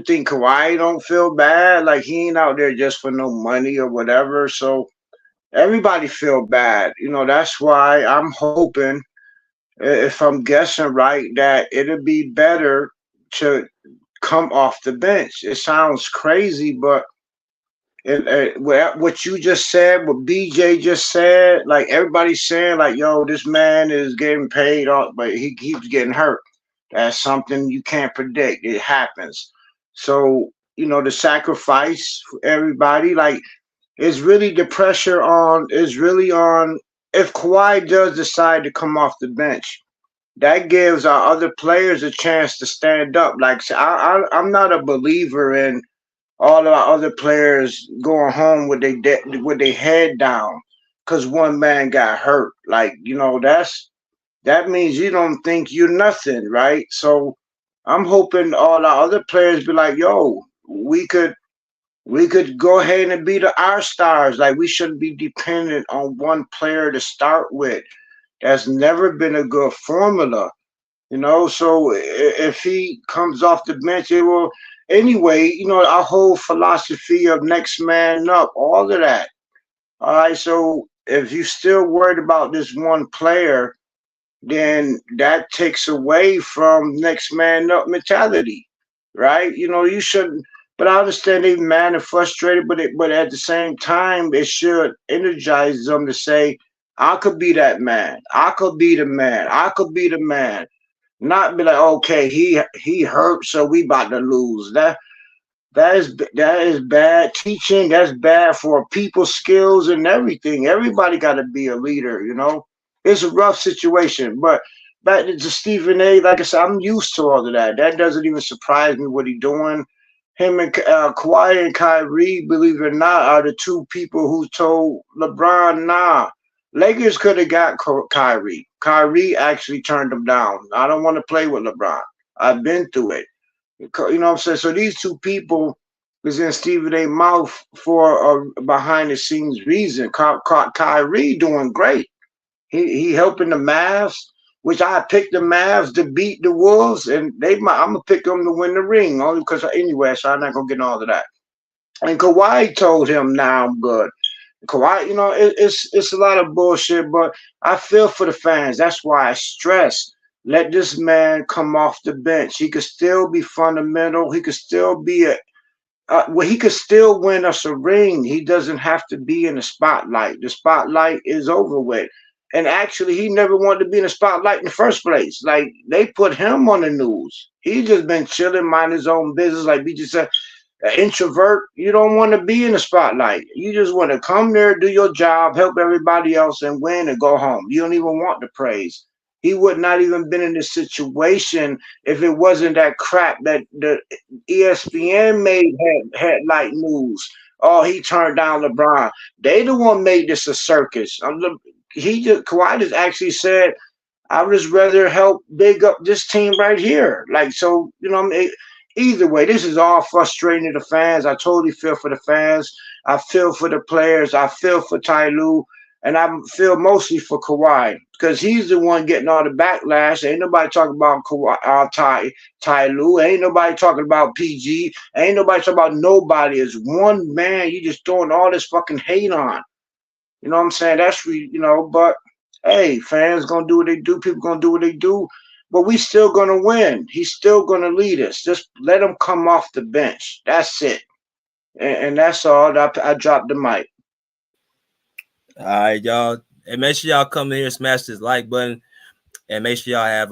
think Kawhi don't feel bad, like he ain't out there just for no money or whatever. So everybody feel bad, that's why I'm hoping, if I'm guessing right, that it'll be better to come off the bench. It sounds crazy, but what you just said, what BJ just said, like everybody's saying, like, yo, this man is getting paid off, but he keeps getting hurt. That's something you can't predict. It happens. So, the sacrifice for everybody, like, is really the pressure on, is really on. If Kawhi does decide to come off the bench, that gives our other players a chance to stand up. Like, I'm not a believer in all of our other players going home with their head down because one man got hurt. Like, that means you don't think you're nothing, right? So I'm hoping all our other players be like, yo, we could go ahead and be our stars. Like, we shouldn't be dependent on one player to start with. That's never been a good formula. So if he comes off the bench, it will anyway. Our whole philosophy of next man up, all of that. All right. So if you're still worried about this one player, then that takes away from next man up mentality, right? You shouldn't. But I understand they mad and frustrated, but at the same time, it should energize them to say, I could be that man. I could be the man. I could be the man. Not be like, okay, he hurt, so we about to lose. That is bad teaching. That's bad for people skills and everything. Everybody got to be a leader. It's a rough situation, but back to Stephen A. Like I said, I'm used to all of that. That doesn't even surprise me what he's doing. Him and Kawhi and Kyrie, believe it or not, are the two people who told LeBron, nah. Lakers could have got Kyrie. Kyrie actually turned him down. I don't want to play with LeBron. I've been through it. You know what I'm saying? So these two people is in Stephen A. mouth for a behind the scenes reason. Kyrie doing great. He helping the Mavs, which I picked the Mavs to beat the Wolves, and I'm gonna pick them to win the ring only because anyway. So I'm not gonna get into all of that. And Kawhi told him, "Now I'm good." Kawhi, it's a lot of bullshit, but I feel for the fans. That's why I stress, let this man come off the bench. He could still be fundamental. He could still be he could still win us a ring. He doesn't have to be in the spotlight. The spotlight is over with. And actually, he never wanted to be in the spotlight in the first place. Like, they put him on the news. He just been chilling, mind his own business. Like BJ said, an introvert, you don't want to be in the spotlight. You just want to come there, do your job, help everybody else, and win and go home. You don't even want the praise. He would not even been in this situation if it wasn't that crap that the ESPN made headlight news. Oh, he turned down LeBron. They the one made this a circus. Kawhi just actually said, I would just rather help big up this team right here. Like, so, either way, this is all frustrating to the fans. I totally feel for the fans. I feel for the players. I feel for Ty Lue. And I feel mostly for Kawhi because he's the one getting all the backlash. Ain't nobody talking about Kawhi, Ty Lue. Ain't nobody talking about PG. Ain't nobody talking about nobody. It's one man you just throwing all this fucking hate on. You know what I'm saying? But hey, fans gonna do what they do. People gonna do what they do. But we still gonna win. He's still gonna lead us. Just let him come off the bench. That's it. And that's all. I dropped the mic. All right, y'all. And make sure y'all come in here and smash this like button. And make sure y'all have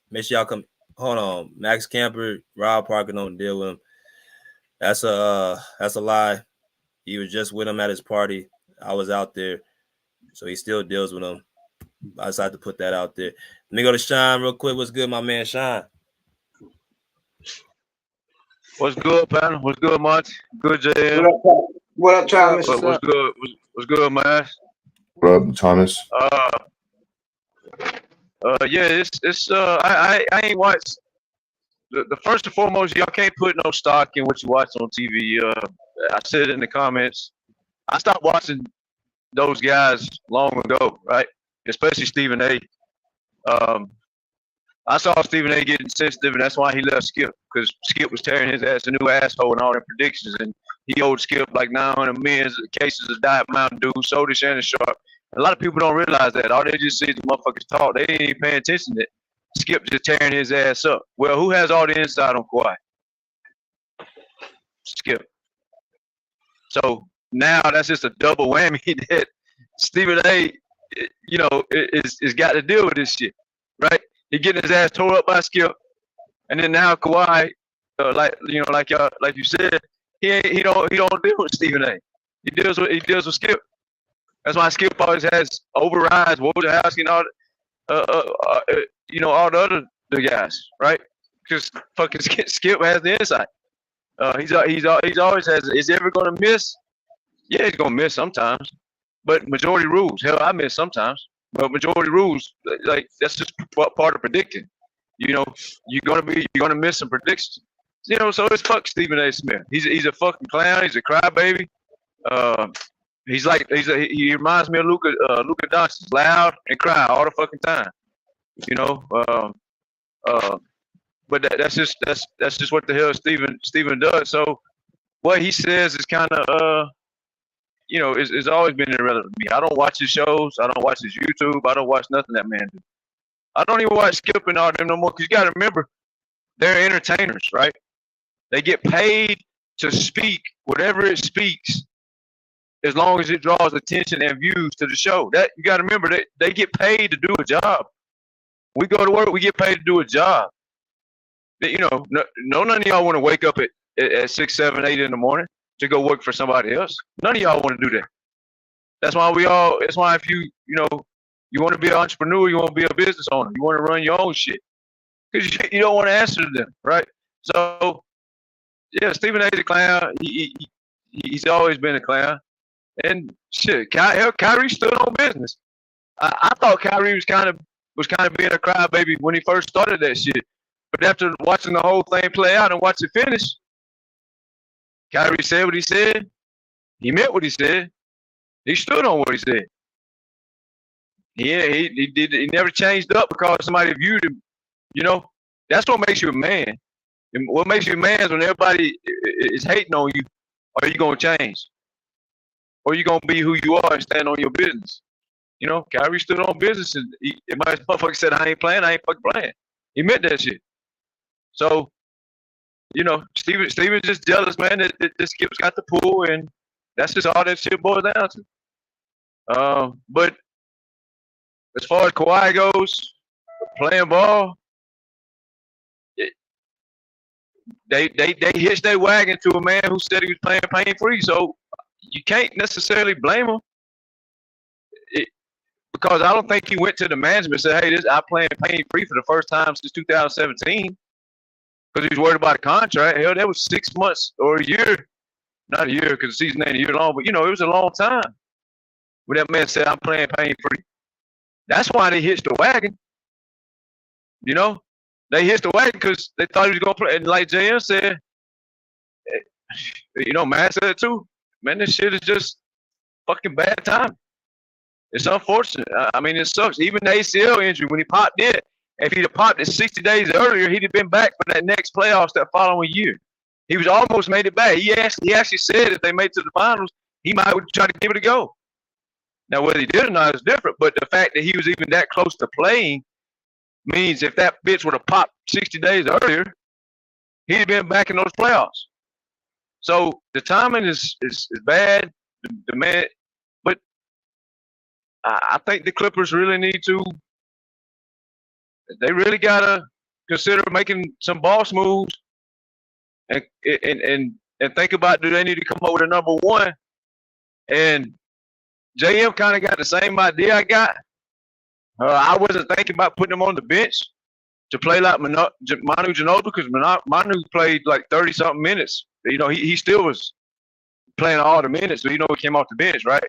make sure y'all come. Hold on. Max Camper, Rob Parker, don't deal with him. That's a lie. He was just with him at his party. I was out there. So he still deals with him. I decided to put that out there. Let me go to Sean real quick. What's good, my man, Sean? What's good, man? What's good, Monty? Good, JM. What up, Thomas? What's good? What's good, man? What up, Thomas? Yeah, I ain't watched. The first and foremost, y'all can't put no stock in what you watch on TV. I said it in the comments. I stopped watching those guys long ago, right? Especially Stephen A. I saw Stephen A. getting sensitive, and that's why he left Skip, because Skip was tearing his ass a new asshole in all their predictions, and he owed Skip like 900 million cases of Diet Mountain Dew, so did Shannon Sharp. A lot of people don't realize that. All they just see is the motherfuckers talk. They ain't even paying attention to it. Skip just tearing his ass up. Well, who has all the insight on Kawhi? Skip. So now that's just a double whammy that Stephen A. is got to deal with this shit, right? He getting his ass tore up by Skip, and then now Kawhi, like you said, he don't deal with Stephen A. He deals with Skip. That's why Skip always has overrides, Wojciechowski, and all, all the other guys, right? Because fucking Skip has the insight. He's always has. Is he ever gonna miss? Yeah, he's gonna miss sometimes, but majority rules. Hell, I miss sometimes, but majority rules, like that's just part of predicting. You're gonna miss some predictions. So it's fuck Stephen A. Smith. He's a fucking clown. He's a crybaby. He reminds me of Luka Doncic, loud and cry all the fucking time. But that's just what the hell Stephen does. So what he says is kind of it's always been irrelevant to me. I don't watch his shows. I don't watch his YouTube. I don't watch nothing that man do. I don't even watch Skip and all them no more, because you got to remember, they're entertainers, right? They get paid to speak whatever it speaks, as long as it draws attention and views to the show. That you got to remember, they get paid to do a job. We go to work, we get paid to do a job. None of y'all want to wake up at 6, 7, 8 in the morning to go work for somebody else. None of y'all want to do that. That's why if you want to be an entrepreneur, you want to be a business owner, you want to run your own shit, because you don't want to answer to them, right? So yeah, Stephen A.'s a clown. He's always been a clown. And shit, Kyrie stood on business. I thought Kyrie was kind of being a crybaby when he first started that shit. But after watching the whole thing play out and watch it finish, Kyrie said what he said. He meant what he said. He stood on what he said. He never changed up because somebody viewed him. That's what makes you a man. And what makes you a man is when everybody is hating on you. Are you gonna change? Or you gonna be who you are and stand on your business? Kyrie stood on business, and my motherfucker said, I ain't playing, I ain't fucking playing. He meant that shit. So, Steven's just jealous, man, that this Skip's got the pool, and that's just all that shit boils down to. But as far as Kawhi goes, playing ball, they hitched their wagon to a man who said he was playing pain-free, so you can't necessarily blame him. Because I don't think he went to the management and said, hey, I'm playing pain-free for the first time since 2017. Because he was worried about a contract. Hell, that was 6 months or a year. Not a year, because the season ain't a year long, but, it was a long time when that man said, I'm playing pain-free. That's why they hitched the wagon. They hitched the wagon because they thought he was going to play. And like JM said, Matt said it too. Man, this shit is just fucking bad time. It's unfortunate. I mean, it sucks. Even the ACL injury, when he popped it, if he'd have popped it 60 days earlier, he'd have been back for that next playoffs that following year. He was almost made it back. He actually said if they made it to the finals, he might try to give it a go. Now, whether he did or not is different, but the fact that he was even that close to playing means if that bitch would have popped 60 days earlier, he'd have been back in those playoffs. So the timing is bad. The man, but I think the Clippers really need to. They really gotta consider making some boss moves, and think about, do they need to come up with a number one? And JM kind of got the same idea I got. I wasn't thinking about putting him on the bench to play like Manu Ginobili, because Manu played like 30-something minutes. He still was playing all the minutes, but he came off the bench, right?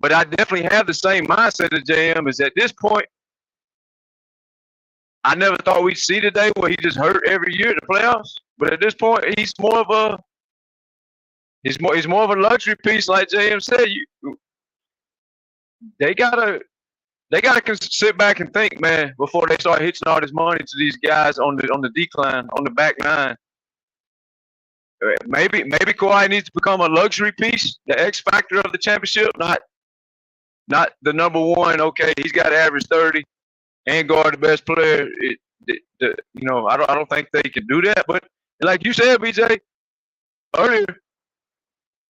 But I definitely have the same mindset as JM. Is at this point, I never thought we'd see the day where he just hurt every year in the playoffs. But at this point, he's more of a luxury piece, like JM said. they gotta sit back and think, man, before they start hitching all this money to these guys on the decline, on the back nine. Maybe Kawhi needs to become a luxury piece, the X factor of the championship, not the number one. Okay, he's got to average 30 and guard the best player. I don't think they can do that. But like you said, BJ, earlier,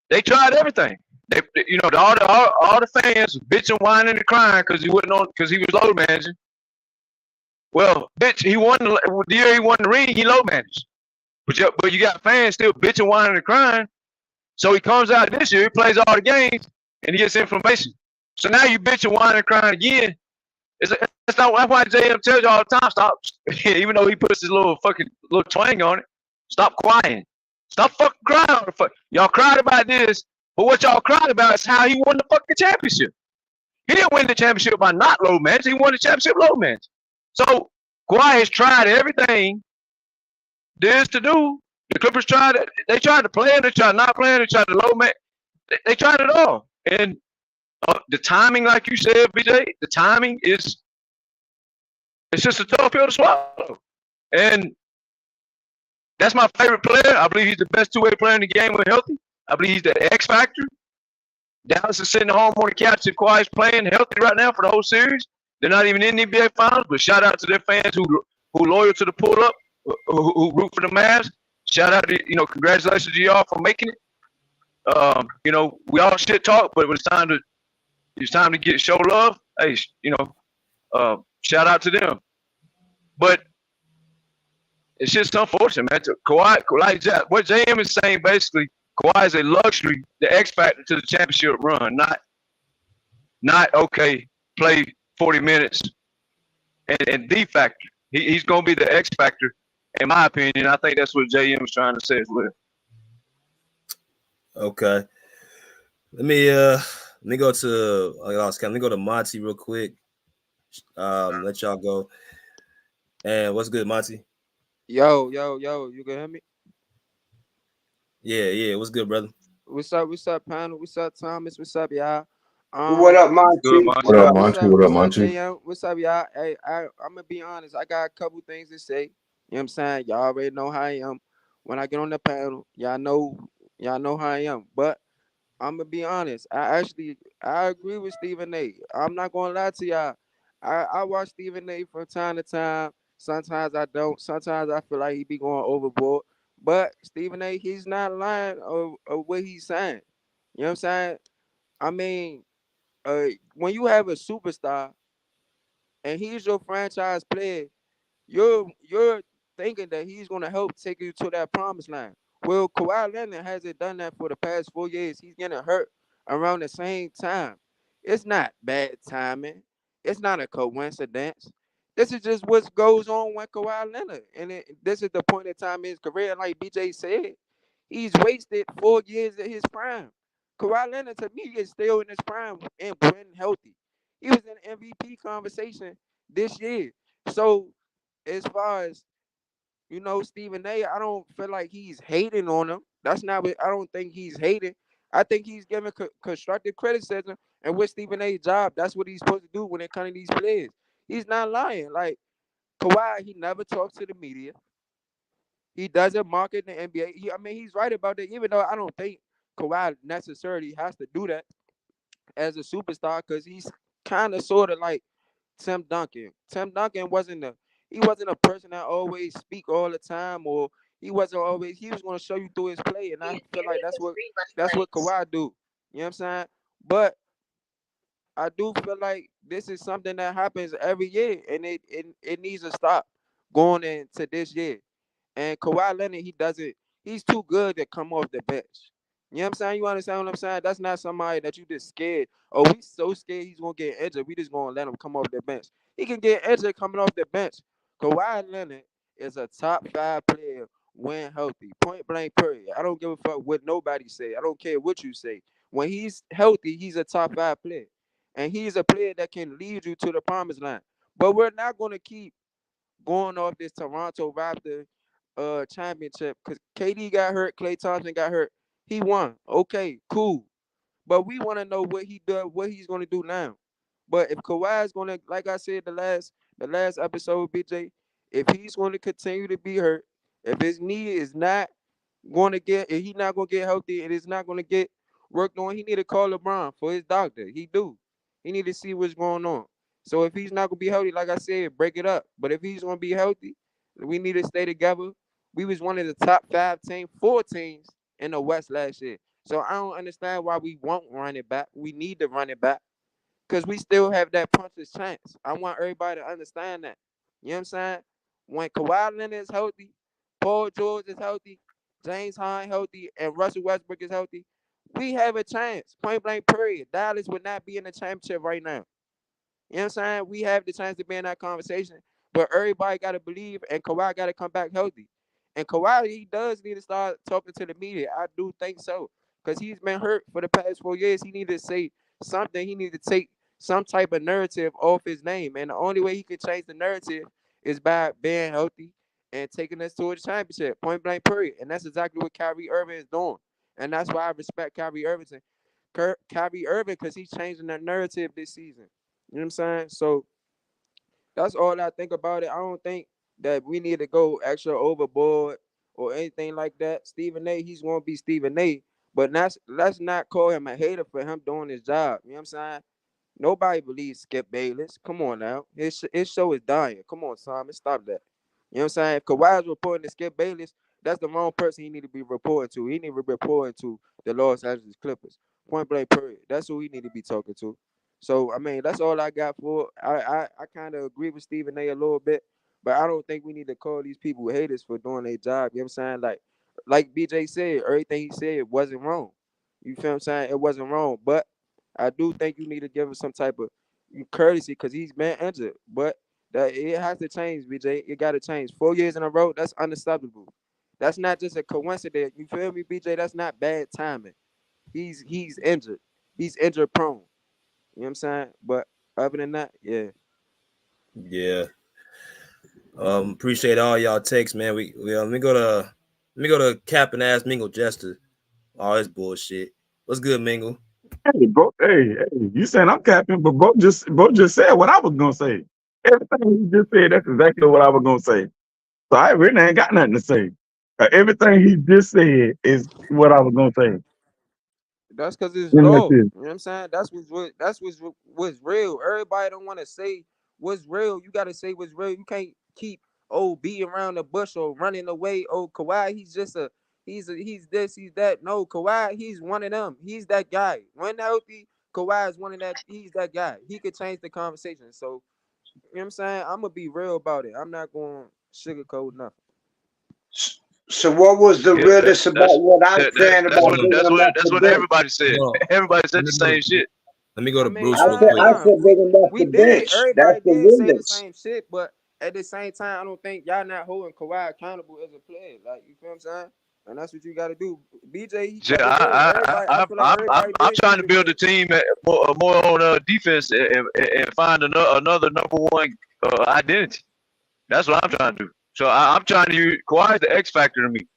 they tried everything. All the fans bitching, whining, and crying because he was load managing. Well, bitch, he won the year he won the ring. He load managed. But you got fans still bitching, whining, and crying. So he comes out this year, he plays all the games, and he gets inflammation. So now you bitching, whining, and crying again. That's why JM tells you all the time, stop. Even though he puts his little twang on it, stop crying. Stop fucking crying. Y'all cried about this, but what y'all cried about is how he won the fucking championship. He didn't win the championship by not low managing. He won the championship low managing. So Kawhi has tried everything there is to do. The Clippers tried it. They tried to play it. They tried not playing. They tried to low man. They tried it all. And the timing, like you said, BJ, the timing it's just a tough pill to swallow. And that's my favorite player. I believe he's the best two-way player in the game when healthy. I believe he's the X factor. Dallas is sitting home on the couch if Kawhi's playing healthy right now for the whole series. They're not even in the NBA Finals, but shout out to their fans who loyal to the pull-up, who root for the Mavs. Shout out to, congratulations to y'all for making it. We all shit talk, but when it's time to get show love, hey, shout out to them. But it's just unfortunate, man. Kawhi, like what JM is saying, basically, Kawhi is a luxury, the X factor to the championship run, not okay, play 40 minutes and the factor. He's going to be the X factor, in my opinion. I think that's what JM is trying to say as well. Okay. Let me go to Monty real quick. Let y'all go. And what's good, Monty? Yo, you can hear me? Yeah. What's good, brother? What's up, panel? What's up, Thomas? What's up, y'all? What up, Monty? What up, Monty? What's up, y'all? Hey, I'm gonna be honest. I got a couple things to say. You know what I'm saying? Y'all already know how I am. When I get on the panel, y'all know how I am. But I'm gonna be honest. I agree with Stephen A. I'm not gonna lie to y'all. I watch Stephen A. from time to time. Sometimes I don't. Sometimes I feel like he be going overboard. But Stephen A., he's not lying of what he's saying. You know what I'm saying? I mean, when you have a superstar and he's your franchise player, you're thinking that he's gonna help take you to that promised land. Well, Kawhi Leonard hasn't done that for the past 4 years. He's getting hurt around the same time. It's not bad timing. It's not a coincidence. This is just what goes on with Kawhi Leonard. And this is the point in time in his career. And like BJ said, he's wasted 4 years of his prime. Kawhi Leonard, to me, is still in his prime and when healthy. He was in the MVP conversation this year. So as far as, Stephen A., I don't feel like he's hating on him. That's not what I don't think he's hating. I think he's giving constructive criticism, and with Stephen A.'s job, that's what he's supposed to do when it comes to these players. He's not lying. Like Kawhi, he never talks to the media. He doesn't market the NBA. He's right about that, even though I don't think Kawhi necessarily has to do that as a superstar, because he's kind of sort of like Tim Duncan. Tim Duncan wasn't a person that always speak all the time, or he was going to show you through his play, and I feel like that's what Kawhi do. You know what I'm saying? But I do feel like this is something that happens every year, and it needs to stop going into this year. And Kawhi Leonard, he's too good to come off the bench. You know what I'm saying? You understand what I'm saying? That's not somebody that you just scared. Oh, we so scared he's going to get injured. We just going to let him come off the bench. He can get injured coming off the bench. Kawhi Leonard is a top 5 player when healthy. Point blank, period. I don't give a fuck what nobody say. I don't care what you say. When he's healthy, he's a top 5 player. And he's a player that can lead you to the promised land. But we're not going to keep going off this Toronto Raptor championship because KD got hurt, Klay Thompson got hurt. He won. Okay, cool. But we want to know what he does, what he's going to do now. But if Kawhi is gonna, like I said the last episode, BJ, if he's gonna continue to be hurt, if his knee is not if he's not gonna get healthy and it's not gonna get worked on, he need to call LeBron for his doctor. He do. He need to see what's going on. So if he's not gonna be healthy, like I said, break it up. But if he's gonna be healthy, we need to stay together. We was one of the top 4 teams in the West last year. So I don't understand why we won't run it back. We need to run it back because we still have that puncher's chance. I want everybody to understand that. You know what I'm saying? When Kawhi Leonard is healthy, Paul George is healthy, James Harden healthy, and Russell Westbrook is healthy, we have a chance. Point blank, period. Dallas would not be in the championship right now. You know what I'm saying? We have the chance to be in that conversation, but everybody got to believe, and Kawhi got to come back healthy. And Kawhi, he does need to start talking to the media. I do think so, because he's been hurt for the past 4 years. He need to say something. He need to take some type of narrative off his name, and the only way he can change the narrative is by being healthy and taking us to a championship. Point blank, period. And that's exactly what Kyrie Irving is doing, and that's why I respect Kyrie Irving. Kyrie Irving, because he's changing the narrative this season. You know what I'm saying? So that's all I think about it. I don't think that we need to go extra overboard or anything like that. Stephen A, he's going to be Stephen A, but let's not call him a hater for him doing his job. You know what I'm saying? Nobody believes Skip Bayless. Come on now. His show is dying. Come on, Simon. Stop that. You know what I'm saying? If Kawhi is reporting to Skip Bayless, that's the wrong person he need to be reporting to. He need to be reporting to the Los Angeles Clippers. Point blank, period. That's who he need to be talking to. So, I mean, that's all I got for it. I kind of agree with Stephen A a little bit, but I don't think we need to call these people haters for doing their job. You know what I'm saying? Like BJ said, everything he said wasn't wrong. You feel what I'm saying? It wasn't wrong. But I do think you need to give him some type of courtesy because he's been injured. But that it has to change, BJ. It got to change. 4 years in a row, that's unacceptable. That's not just a coincidence. You feel me, BJ? That's not bad timing. He's injured. He's injured prone. You know what I'm saying? But other than that, yeah. Yeah. Appreciate all y'all takes, man. We let me go to Cap and ask Mingle Jester all his bullshit. What's good, Mingle? Hey, bro. Hey, you saying I'm capping, but bro just said what I was gonna say. Everything he just said, that's exactly what I was gonna say. So I really ain't got nothing to say. Everything he just said is what I was gonna say. That's because it's And raw. that's You it. know what I'm saying? That's what's real. Everybody don't want to say what's real. You gotta say what's real. You can't keep beating around the bush or running away. Oh, Kawhi, he's this, he's that. No, Kawhi, he's one of them. He's that guy. When healthy, Kawhi is one of that. He's that guy. He could change the conversation. So you know what I'm saying? I'm gonna be real about it. I'm not going to sugarcoat nothing. So what was the realest about what I'm saying about that's what everybody said. Everybody said the same shit. Let me go to Bruce I real quick. said big enough We the did. bench. Everybody That's the did say the realest. same shit, but at the same time, I don't think y'all not holding Kawhi accountable as a player. Like, you feel what I'm saying? And that's what you got to do. BJ, he kept it real. I'm trying to build a team more on defense and find another number one identity. That's what I'm trying to do. So I'm trying to use Kawhi the X factor to me.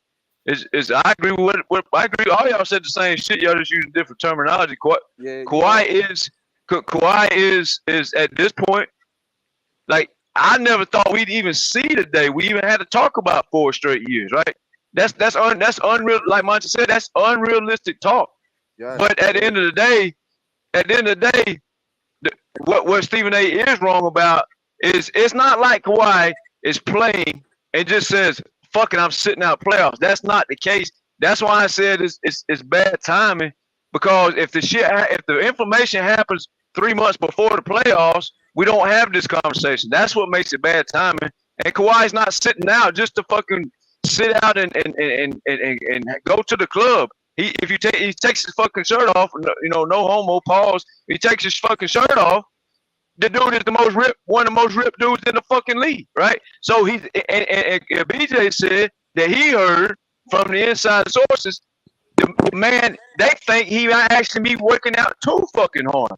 I agree with what I agree. All y'all said the same shit. Y'all just using different terminology. Kawhi is at this point, like, I never thought we'd even see the day we even had to talk about 4 straight years, right? That's unreal. Like Monty said, that's unrealistic talk. Yeah. But at the end of the day, what Stephen A is wrong about is it's not like Kawhi is playing and just says, "Fuck it, I'm sitting out playoffs." That's not the case. That's why I said it's bad timing, because if the information happens 3 months before the playoffs, we don't have this conversation. That's what makes it bad timing. And Kawhi's not sitting out just to fucking sit out and go to the club. He takes his fucking shirt off, no homo, pause. He takes his fucking shirt off. The dude is one of the most ripped dudes in the fucking league, right? So and BJ said that he heard from the inside sources, the man, they think he might actually be working out too fucking hard.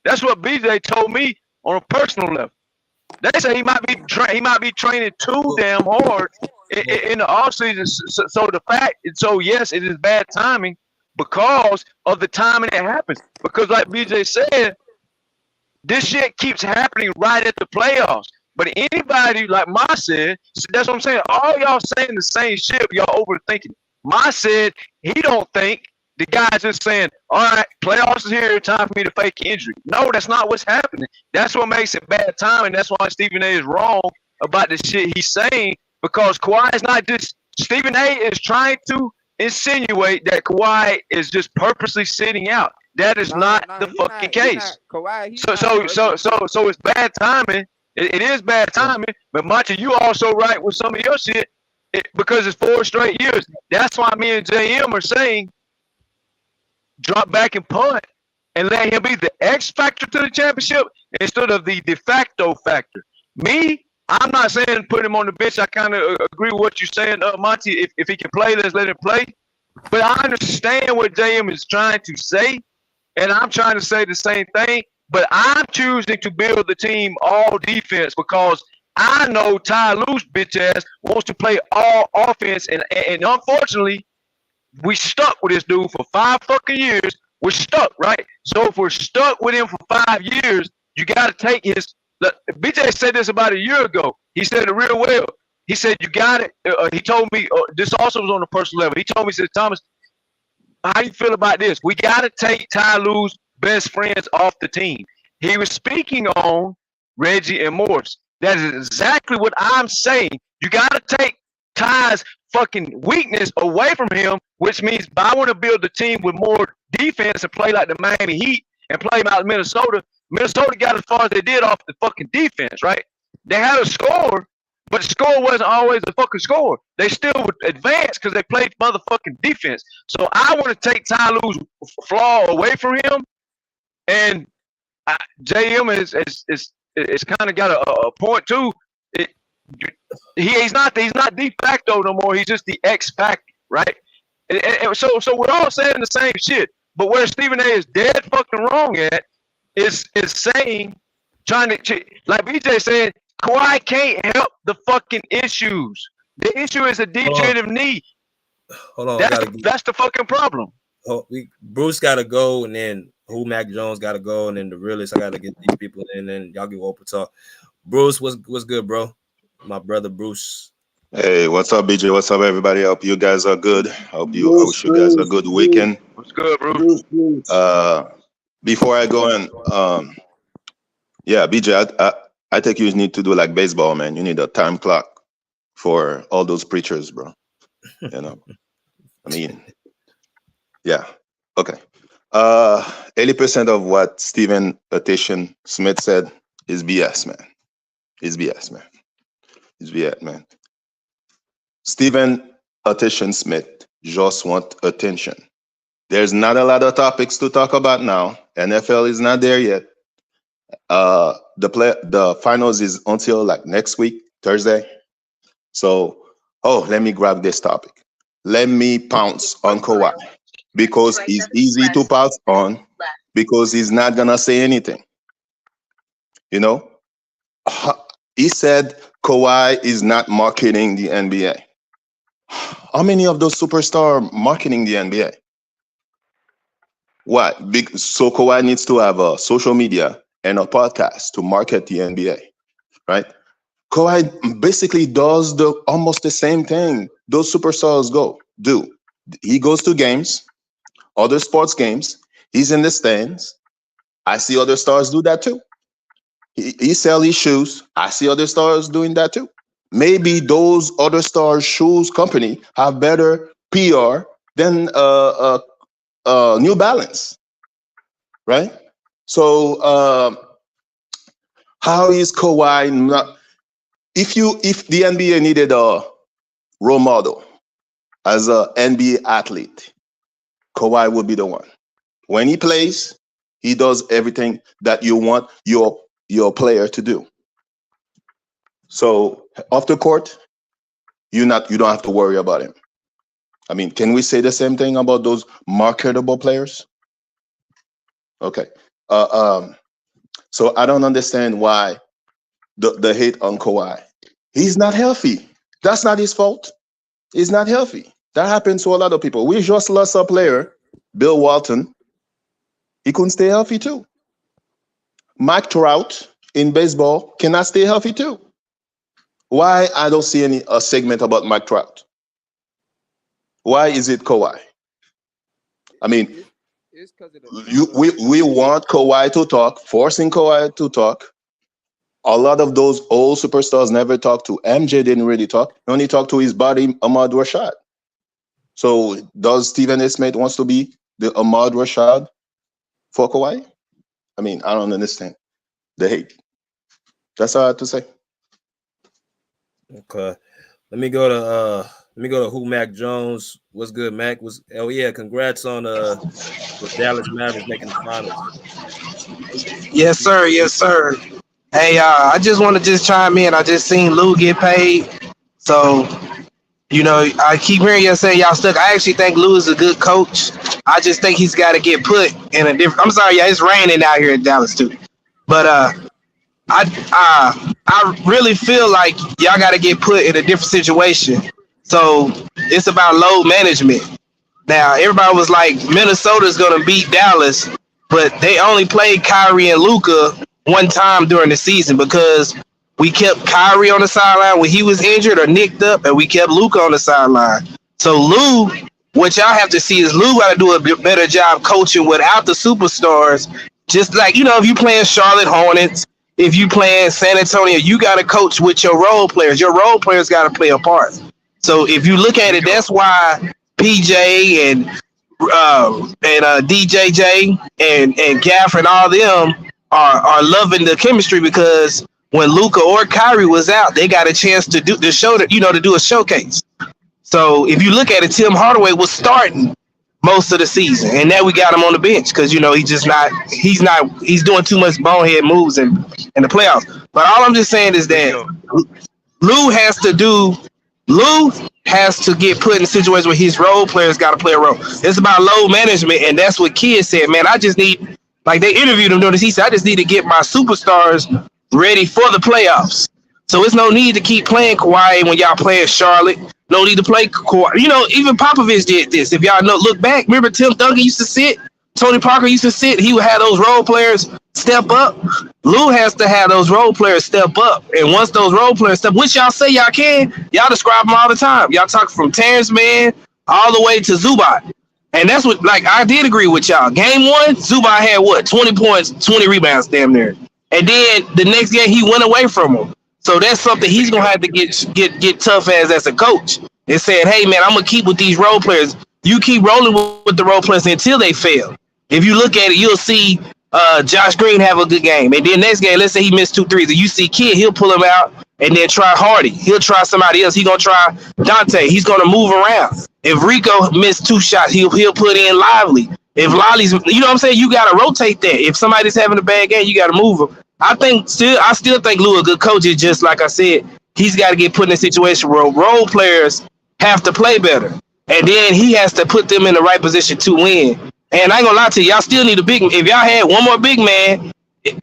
That's what BJ told me on a personal level. They say he might be training too damn hard in the offseason. So yes, it is bad timing because of the timing it happens. Because like BJ said, This shit keeps happening right at the playoffs. But anybody, like Ma said, that's what I'm saying. All y'all saying the same shit. Y'all overthinking. Ma said he don't think. The guy's just saying, all right, playoffs is here. Time for me to fake injury. No, that's not what's happening. That's what makes it bad timing. That's why Stephen A is wrong about the shit he's saying, because Kawhi is not just – Stephen A is trying to insinuate that Kawhi is just purposely sitting out. That is not the fucking case. Kawhi, so it's bad timing. It is bad timing, but Machi, you also right with some of your shit because it's 4 straight years. That's why me and JM are saying drop back and punt and let him be the X factor to the championship instead of the de facto factor. Me, I'm not saying put him on the bench. I kind of agree with what you're saying, Monty. If he can play, let's let him play. But I understand what JM is trying to say, and I'm trying to say the same thing. But I'm choosing to build the team all defense because I know Ty Lue's bitch ass wants to play all offense, and unfortunately, we stuck with this dude for 5 fucking years. We're stuck, right? So if we're stuck with him for 5 years, you got to take his. Look, BJ said this about a year ago. He said it real well. He said, you got it. He told me, this also was on a personal level. He told me, he said, Thomas, how you feel about this? We got to take Ty Lue's best friends off the team. He was speaking on Reggie and Morris. That is exactly what I'm saying. You got to take Ty's fucking weakness away from him, which means I want to build a team with more defense and play like the Miami Heat and play out Minnesota. Minnesota got as far as they did off the fucking defense, right? They had a score, but the score wasn't always a fucking score. They still would advance because they played motherfucking defense. So I want to take Ty Lue's flaw away from him, and JM is kind of got a point too. He's not de facto no more. He's just the X factor, right? And so we're all saying the same shit. But where Stephen A is dead fucking wrong at is saying, trying to, like BJ said, Kawhi can't help the fucking issues. The issue is a degenerative knee. Hold on, that's the fucking problem. Bruce got to go, and then Mac Jones got to go, and then the realist, I got to get these people in, and then y'all give open talk. Bruce, what's good, bro? My brother Bruce. Hey, what's up, BJ? What's up, everybody? I hope you guys are good. I wish you guys a good weekend. What's good, Bruce? Before I go in, yeah, BJ, I think you need to do like baseball, man. You need a time clock for all those preachers, bro. You know, I mean, yeah, okay. 80% of what Stephen Petition Smith said is BS, man. It's BS, man. It's BS, man. Stephen Petition Smith just want attention. There's not a lot of topics to talk about now. NFL is not there yet. The finals is until like next week, Thursday. So, let me grab this topic. Let me pounce on Kawhi because he's easy to pounce on because he's not gonna say anything. You know, he said Kawhi is not marketing the NBA. How many of those superstars marketing the NBA? What? So Kawhi needs to have a social media and a podcast to market the NBA, right? Kawhi basically does almost the same thing those superstars do. He goes to games, other sports games. He's in the stands. I see other stars do that too. He sells his shoes. I see other stars doing that too. Maybe those other stars' shoes company have better PR than New Balance, right? So how is Kawhi not? If the NBA needed a role model as an NBA athlete, Kawhi would be the one. When he plays, he does everything that you want your player to do. So off the court, you don't have to worry about him. I mean, can we say the same thing about those marketable players? Okay. So I don't understand why the hate on Kawhi. He's not healthy. That's not his fault. He's not healthy. That happens to a lot of people. We just lost a player, Bill Walton. He couldn't stay healthy too. Mike Trout in baseball cannot stay healthy too. Why I don't see a segment about Mike Trout? Why is it Kawhi? I mean, It's because of we want Kawhi to talk, forcing Kawhi to talk. A lot of those old superstars never talk to. MJ didn't really talk. He only talked to his buddy, Ahmad Rashad. So does Stephen A. Smith wants to be the Ahmad Rashad for Kawhi? I mean, I don't understand the hate. That's all I have to say. Okay. Let me go to who Mac Jones. What's good, Mac? Congrats on with Dallas Mavericks making the finals. Yes, sir. Yes, sir. Hey, I just want to just chime in. I just seen Lou get paid. So, you know, I keep hearing you say y'all stuck. I actually think Lou is a good coach. I just think he's got to get put in a different. I'm sorry, yeah, it's raining out here in Dallas too. But I really feel like y'all got to get put in a different situation. So it's about load management. Now, everybody was like, Minnesota's going to beat Dallas, but they only played Kyrie and Luka one time during the season because we kept Kyrie on the sideline when he was injured or nicked up, and we kept Luka on the sideline. So Lou, what y'all have to see is Lou got to do a better job coaching without the superstars. Just like, you know, if you playing Charlotte Hornets, if you playing San Antonio, you got to coach with your role players. Your role players got to play a part. So if you look at it, that's why PJ and DJJ and Gaff and all them are loving the chemistry, because when Luka or Kyrie was out, they got a chance to do the show, to do a showcase. So if you look at it, Tim Hardaway was starting most of the season, and now we got him on the bench because, you know, he's doing too much bonehead moves in the playoffs. But all I'm just saying is that Lou has to get put in a situation where his role players got to play a role. It's about load management, and that's what Kidd said, man. I just need, like they interviewed him doing this, he said, I just need to get my superstars ready for the playoffs. So it's no need to keep playing Kawhi when y'all playing Charlotte. No need to play Kawhi. You know, even Popovich did this. If y'all know, look back, remember Tim Duncan used to sit, Tony Parker used to sit, he would have those role players step up. Lou has to have those role players step up. And once those role players step, which y'all say y'all can, y'all describe them all the time. Y'all talk from Terrence Mann all the way to Zubac. And that's what, like, I did agree with y'all. Game one, Zubac had what? 20 points, 20 rebounds damn near. And then the next game, he went away from him. So that's something he's going to have to get tough as a coach. And saying, hey, man, I'm going to keep with these role players. You keep rolling with the role players until they fail. If you look at it, you'll see Josh Green have a good game. And then next game, let's say he missed 2 threes. And you see Kidd, he'll pull him out and then try Hardy. He'll try somebody else. He's going to try Dante. He's going to move around. If Rico missed 2 shots, he'll put in Lively. If Lolly's, you know what I'm saying? You got to rotate that. If somebody's having a bad game, you got to move them. I still think Lou a good coach. Is just like I said, he's got to get put in a situation where role players have to play better. And then he has to put them in the right position to win. And I ain't gonna lie to you, y'all still need a big. If y'all had one more big man,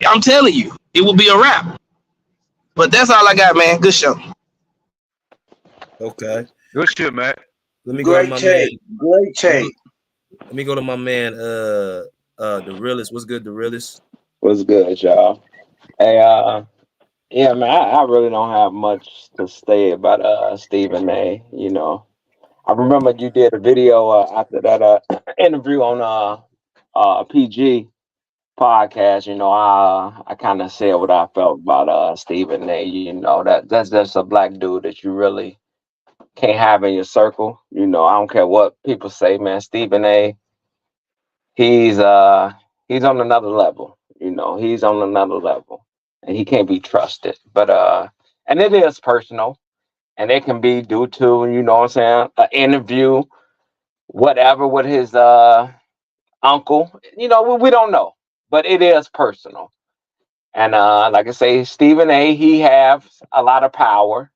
I'm telling you, it would be a wrap. But that's all I got, man. Good show. Okay. Good shit, Matt. Let me go to my man. Great take. Let me go to my man, the realist. What's good, the realist? What's good, y'all? Hey, yeah, man, I really don't have much to say about Stephen A. You know, I remember you did a video after that interview on PG podcast. You know, I kind of said what I felt about Stephen A. You know, that's just a black dude that you really can't have in your circle. You know, I don't care what people say, man. Stephen A. He's on another level. You know, he's on another level, and he can't be trusted. But and it is personal. And it can be due to, you know what I'm saying, an interview, whatever, with his uncle. You know, we don't know, but it is personal. And like I say, Stephen A., he has a lot of power.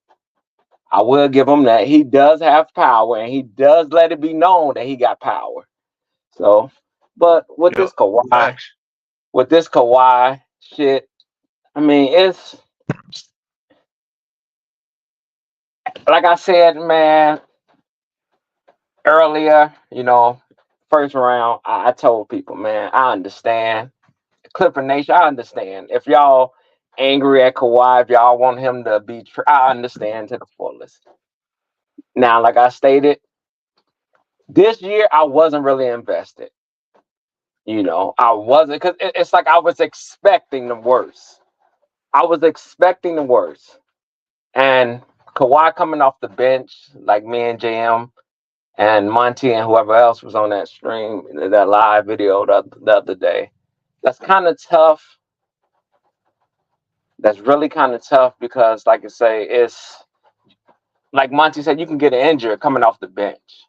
I will give him that. He does have power, and he does let it be known that he got power. So, but with this Kawhi shit, I mean, it's like I said, man, earlier, you know, first round, I told people, man, I understand Clipper Nation, I understand. If y'all angry at Kawhi, if y'all want him to be, I understand to the fullest. Now, like I stated, this year I wasn't really invested. You know, I wasn't, because it's like I was expecting the worst. I was expecting the worst. And Kawhi coming off the bench, like me and JM and Monty and whoever else was on that stream, that live video the other day, that's kind of tough. That's really kind of tough because, like I say, it's like Monty said, you can get injured coming off the bench.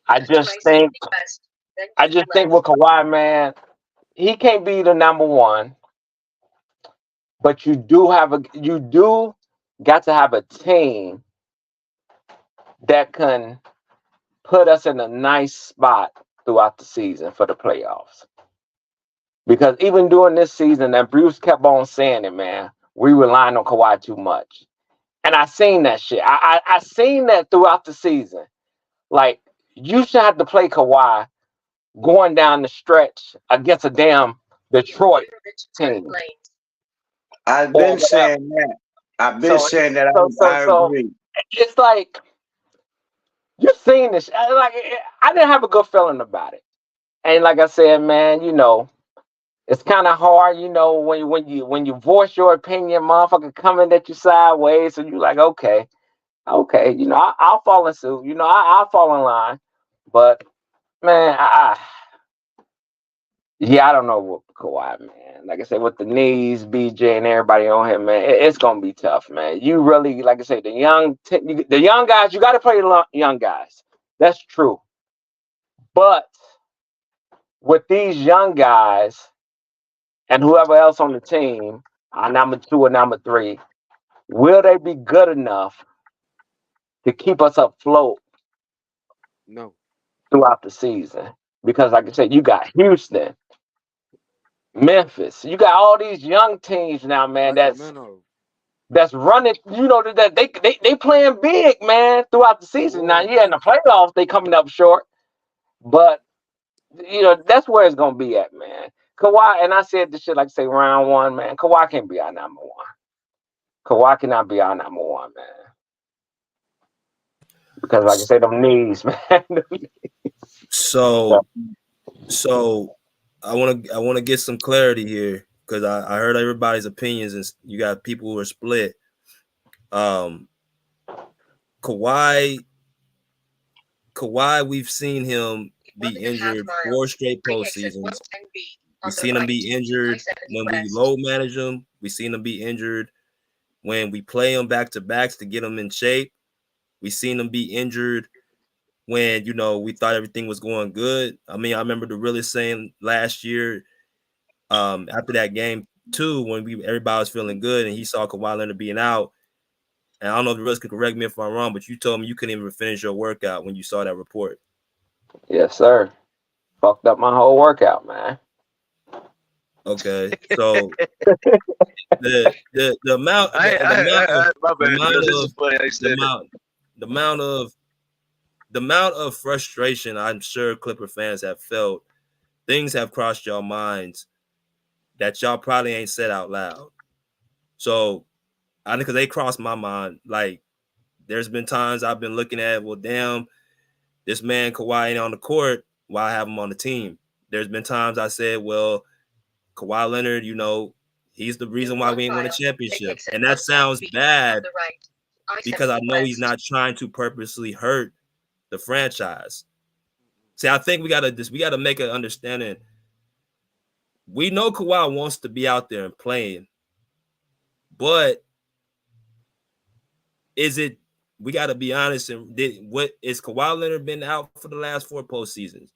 I just think with Kawhi, man, he can't be the number one, but you do got to have a team that can put us in a nice spot throughout the season for the playoffs. Because even during this season, and Bruce kept on saying it, man, we relying on Kawhi too much. And I seen that shit. I seen that throughout the season. Like, you should have to play Kawhi going down the stretch against a damn Detroit team. I've been saying that. I've been saying that. I agree. It's like, you've seen this. Like, I didn't have a good feeling about it. And like I said, man, you know, it's kind of hard, you know, when you voice your opinion, motherfucker coming at you sideways, so you like, okay, you know, I'll fall in suit, you know, I'll fall in line, but man, I don't know what Kawhi, man. Like I said, with the knees, BJ, and everybody on him, man, it's gonna be tough, man. You really, like I said, the young guys, you got to play the young guys. That's true, but with these young guys and whoever else on the team, number 2 or number 3, will they be good enough to keep us afloat? No. Throughout the season? Because like I said, you got Houston, Memphis, you got all these young teams now, man, that's running, you know, that they playing big, man, throughout the season. Now, yeah, in the playoffs, they coming up short, but you know, that's where it's gonna be at, man. Kawhi, and I said this shit like say round 1, man. Kawhi can't be our number 1. Kawhi cannot be our number 1, man. Because like I said, them knees, man. So I wanna get some clarity here because I heard everybody's opinions and you got people who are split. Kawhi, we've seen him be injured 4 straight postseasons. We've seen him be injured when we low manage him. We've seen him be injured when we play him back-to-backs to get him in shape. We've seen him be injured when, you know, we thought everything was going good. I mean, I remember the really saying last year after that game 2 when everybody was feeling good and he saw Kawhi Leonard being out. And I don't know if the rest can correct me if I'm wrong, but you told me you couldn't even finish your workout when you saw that report. Yes, sir. Fucked up my whole workout, man. Okay, so the amount of frustration I'm sure Clipper fans have felt, things have crossed your minds that y'all probably ain't said out loud. So I think because they crossed my mind, like there's been times I've been looking at, well, damn, this man Kawhi ain't on the court, why have him on the team? There's been times I said, well, Kawhi Leonard, you know, he's the reason why we ain't won a championship. And that sounds bad because I know he's not trying to purposely hurt the franchise. See, I think we gotta make an understanding. We know Kawhi wants to be out there and playing, but we gotta be honest, and what is Kawhi Leonard been out for the last 4 postseasons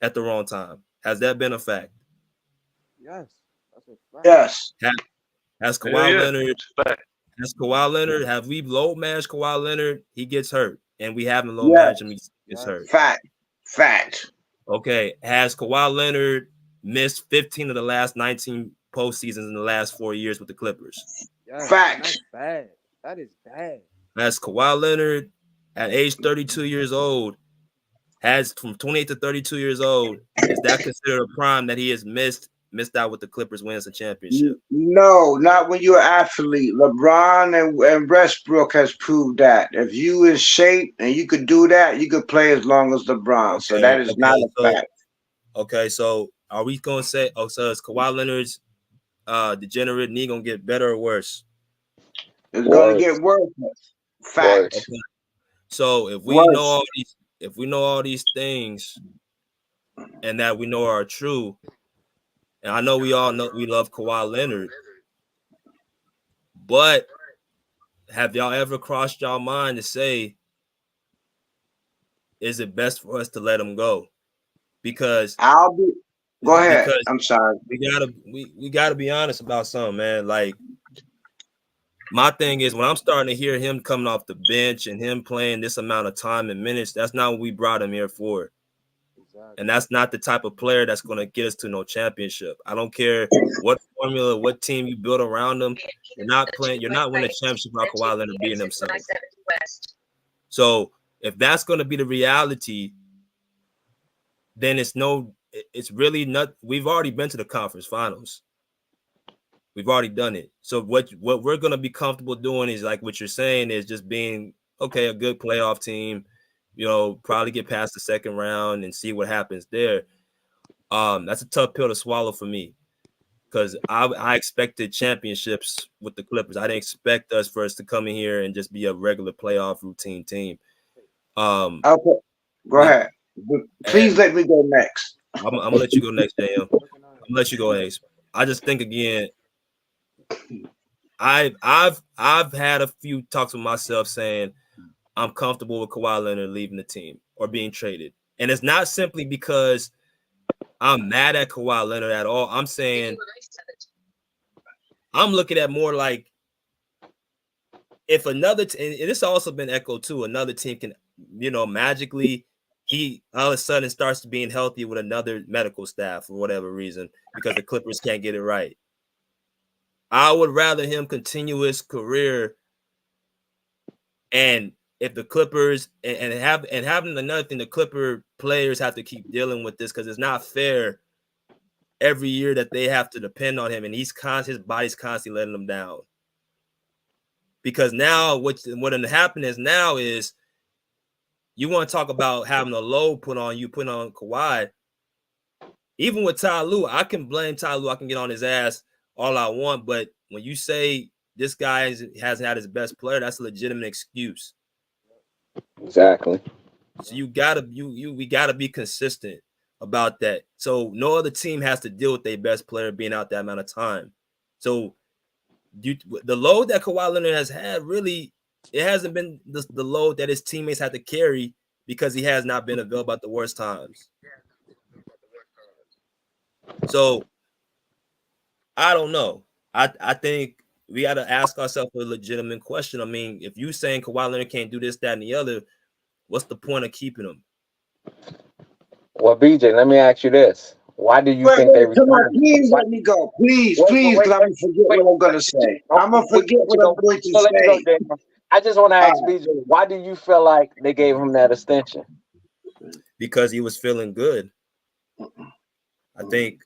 at the wrong time? Has that been a fact? Yes. That's a fact. Yes. Has Kawhi Leonard, have we low managed Kawhi Leonard? He gets hurt. And we haven't low managed him, he gets hurt. Fact. Okay. Has Kawhi Leonard missed 15 of the last 19 postseasons in the last 4 years with the Clippers? Yes, fact. That's bad. That is bad. Has Kawhi Leonard at age 32 years old, has from 28 to 32 years old. Is that considered a prime that he has missed out with the Clippers wins a championship? No, not when you're an athlete. LeBron and Westbrook has proved that. If you in shape and you could do that, you could play as long as LeBron. So that is not a fact. Okay, so are we gonna say, so is Kawhi Leonard's degenerate knee gonna get better or worse? It's gonna get worse. Fact. Okay. So if we know all these things and that we know are true, and I know we all know we love Kawhi Leonard, but have y'all ever crossed y'all mind to say, is it best for us to let him go? Because go ahead. I'm sorry. We gotta be honest about something, man. Like, my thing is, when I'm starting to hear him coming off the bench and him playing this amount of time and minutes, that's not what we brought him here for. And that's not the type of player that's going to get us to no championship. I don't care what formula, what team you build around them. You're not winning a championship without Kawhi Leonard being himself. So if that's going to be the reality, then it's really not. We've already been to the conference finals. We've already done it. So what we're going to be comfortable doing is, like what you're saying, is just being, okay, a good playoff team, probably get past the second round and see what happens there. That's a tough pill to swallow for me, because I expected championships with the Clippers. I didn't expect us to come in here and just be a regular playoff routine team. Okay, go ahead. Please let me go next. I'm gonna let you go next, JM. I'm gonna let you go next. I just think, again, I've had a few talks with myself saying I'm comfortable with Kawhi Leonard leaving the team or being traded. And it's not simply because I'm mad at Kawhi Leonard at all. I'm saying I'm looking at more like, if another and this has also been echoed too, another team can, magically, he all of a sudden starts being healthy with another medical staff for whatever reason, because the Clippers can't get it right. I would rather him continue his career, and if the Clippers and having another thing, the Clipper players have to keep dealing with this, because it's not fair every year that they have to depend on him, and his body's constantly letting him down. Because now what happened is you want to talk about having a load put on Kawhi. Even with Ty Lue, I can blame Ty Lue. I can get on his ass all I want, but when you say this guy hasn't had his best player, that's a legitimate excuse. Exactly. So we gotta be consistent about that. So no other team has to deal with their best player being out that amount of time. So the load that Kawhi Leonard has had, really, it hasn't been the load that his teammates had to carry, because he has not been available at the worst times. So I don't know. I think we got to ask ourselves a legitimate question. I mean, if you saying Kawhi Leonard can't do this, that, and the other, what's the point of keeping him? Well, BJ, let me ask you this. Why do you think they come on, please let me go. Please, because I'm going to forget what I'm going to say. I'm going to forget what I'm going to say. I just want to ask BJ, why do you feel like they gave him that extension? Because he was feeling good. I think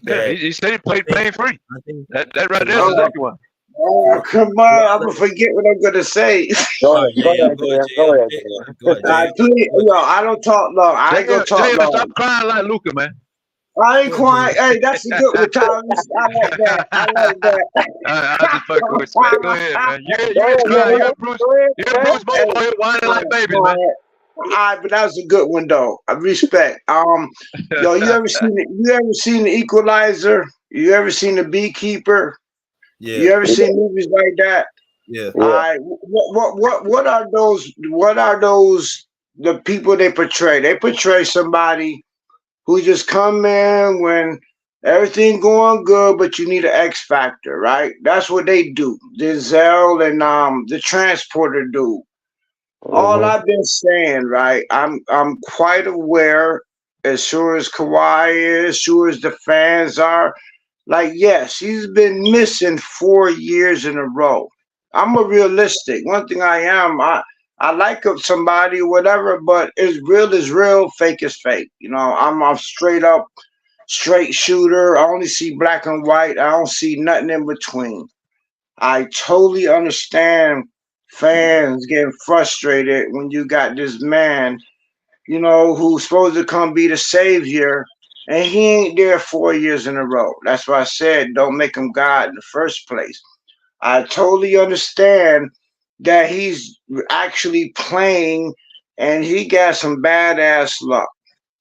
that he said he played pain free. That right there is exactly one. Oh, come on. I'm going to forget what I'm going to say. Go ahead. Please, I don't talk long. I ain't going to talk long. Stop crying like Luka, man. I ain't quiet. Hey, that's a good one, Tyler. I like that. I just fucking with you, man. Go ahead, man. You're Bruce Bobo here whining like babies, man. All right, but that was a good one though. I respect. You ever seen the Equalizer? You ever seen the Beekeeper? Yeah. You ever seen movies like that? Yeah. All right. What are those? The people they portray? They portray somebody who just come in when everything going good, but you need an X factor, right? That's what they do. Denzel and the transporter dude. All I've been saying, right? I'm quite aware, as sure as Kawhi is, sure as the fans are. Like, yes, he's been missing 4 years in a row. I'm a realistic. One thing I am, I like somebody or whatever, but it's real is real, fake is fake. You know, I'm a straight shooter. I only see black and white. I don't see nothing in between. I totally understand fans getting frustrated when you got this man, you know, who's supposed to come be the savior, and he ain't there 4 years in a row. That's why I said don't make him God in the first place. I totally understand that he's actually playing and he got some badass luck.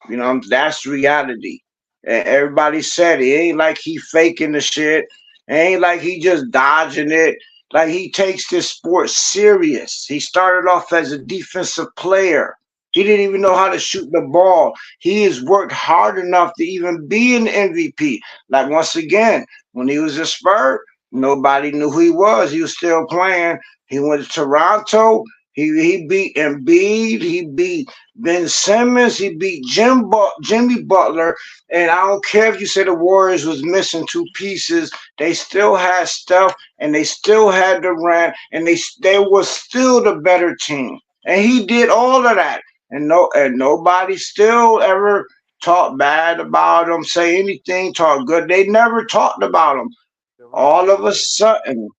You know, that's reality. And everybody said it ain't like he faking the shit. It ain't like he just dodging it. Like he takes this sport serious. He started off as a defensive player. He didn't even know how to shoot the ball. He has worked hard enough to even be an MVP. Like once again, when he was a Spur, nobody knew who he was. He was still playing. He went to Toronto. He beat Embiid. He beat Ben Simmons. He beat Jimmy Butler. And I don't care if you say the Warriors was missing 2 pieces. They still had Steph, and they still had Durant, and they were still the better team. And he did all of that. And nobody still ever talked bad about him, say anything, talk good. They never talked about him. All of a sudden,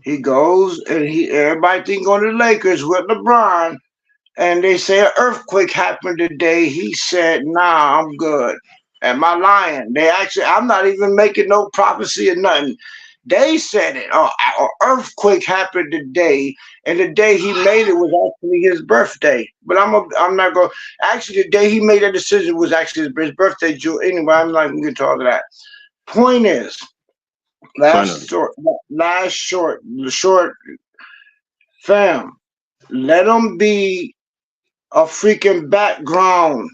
he goes and everybody think on the Lakers with LeBron, and they say an earthquake happened today. He said, "Nah, I'm good." Am I lying? I'm not even making no prophecy or nothing. They said it. An earthquake happened today, and the day he made it was actually his birthday. But I'm not going. Actually, the day he made that decision was actually his birthday. Anyway, I'm not going to get to all of that. Point is, short, fam. Let him be a freaking background.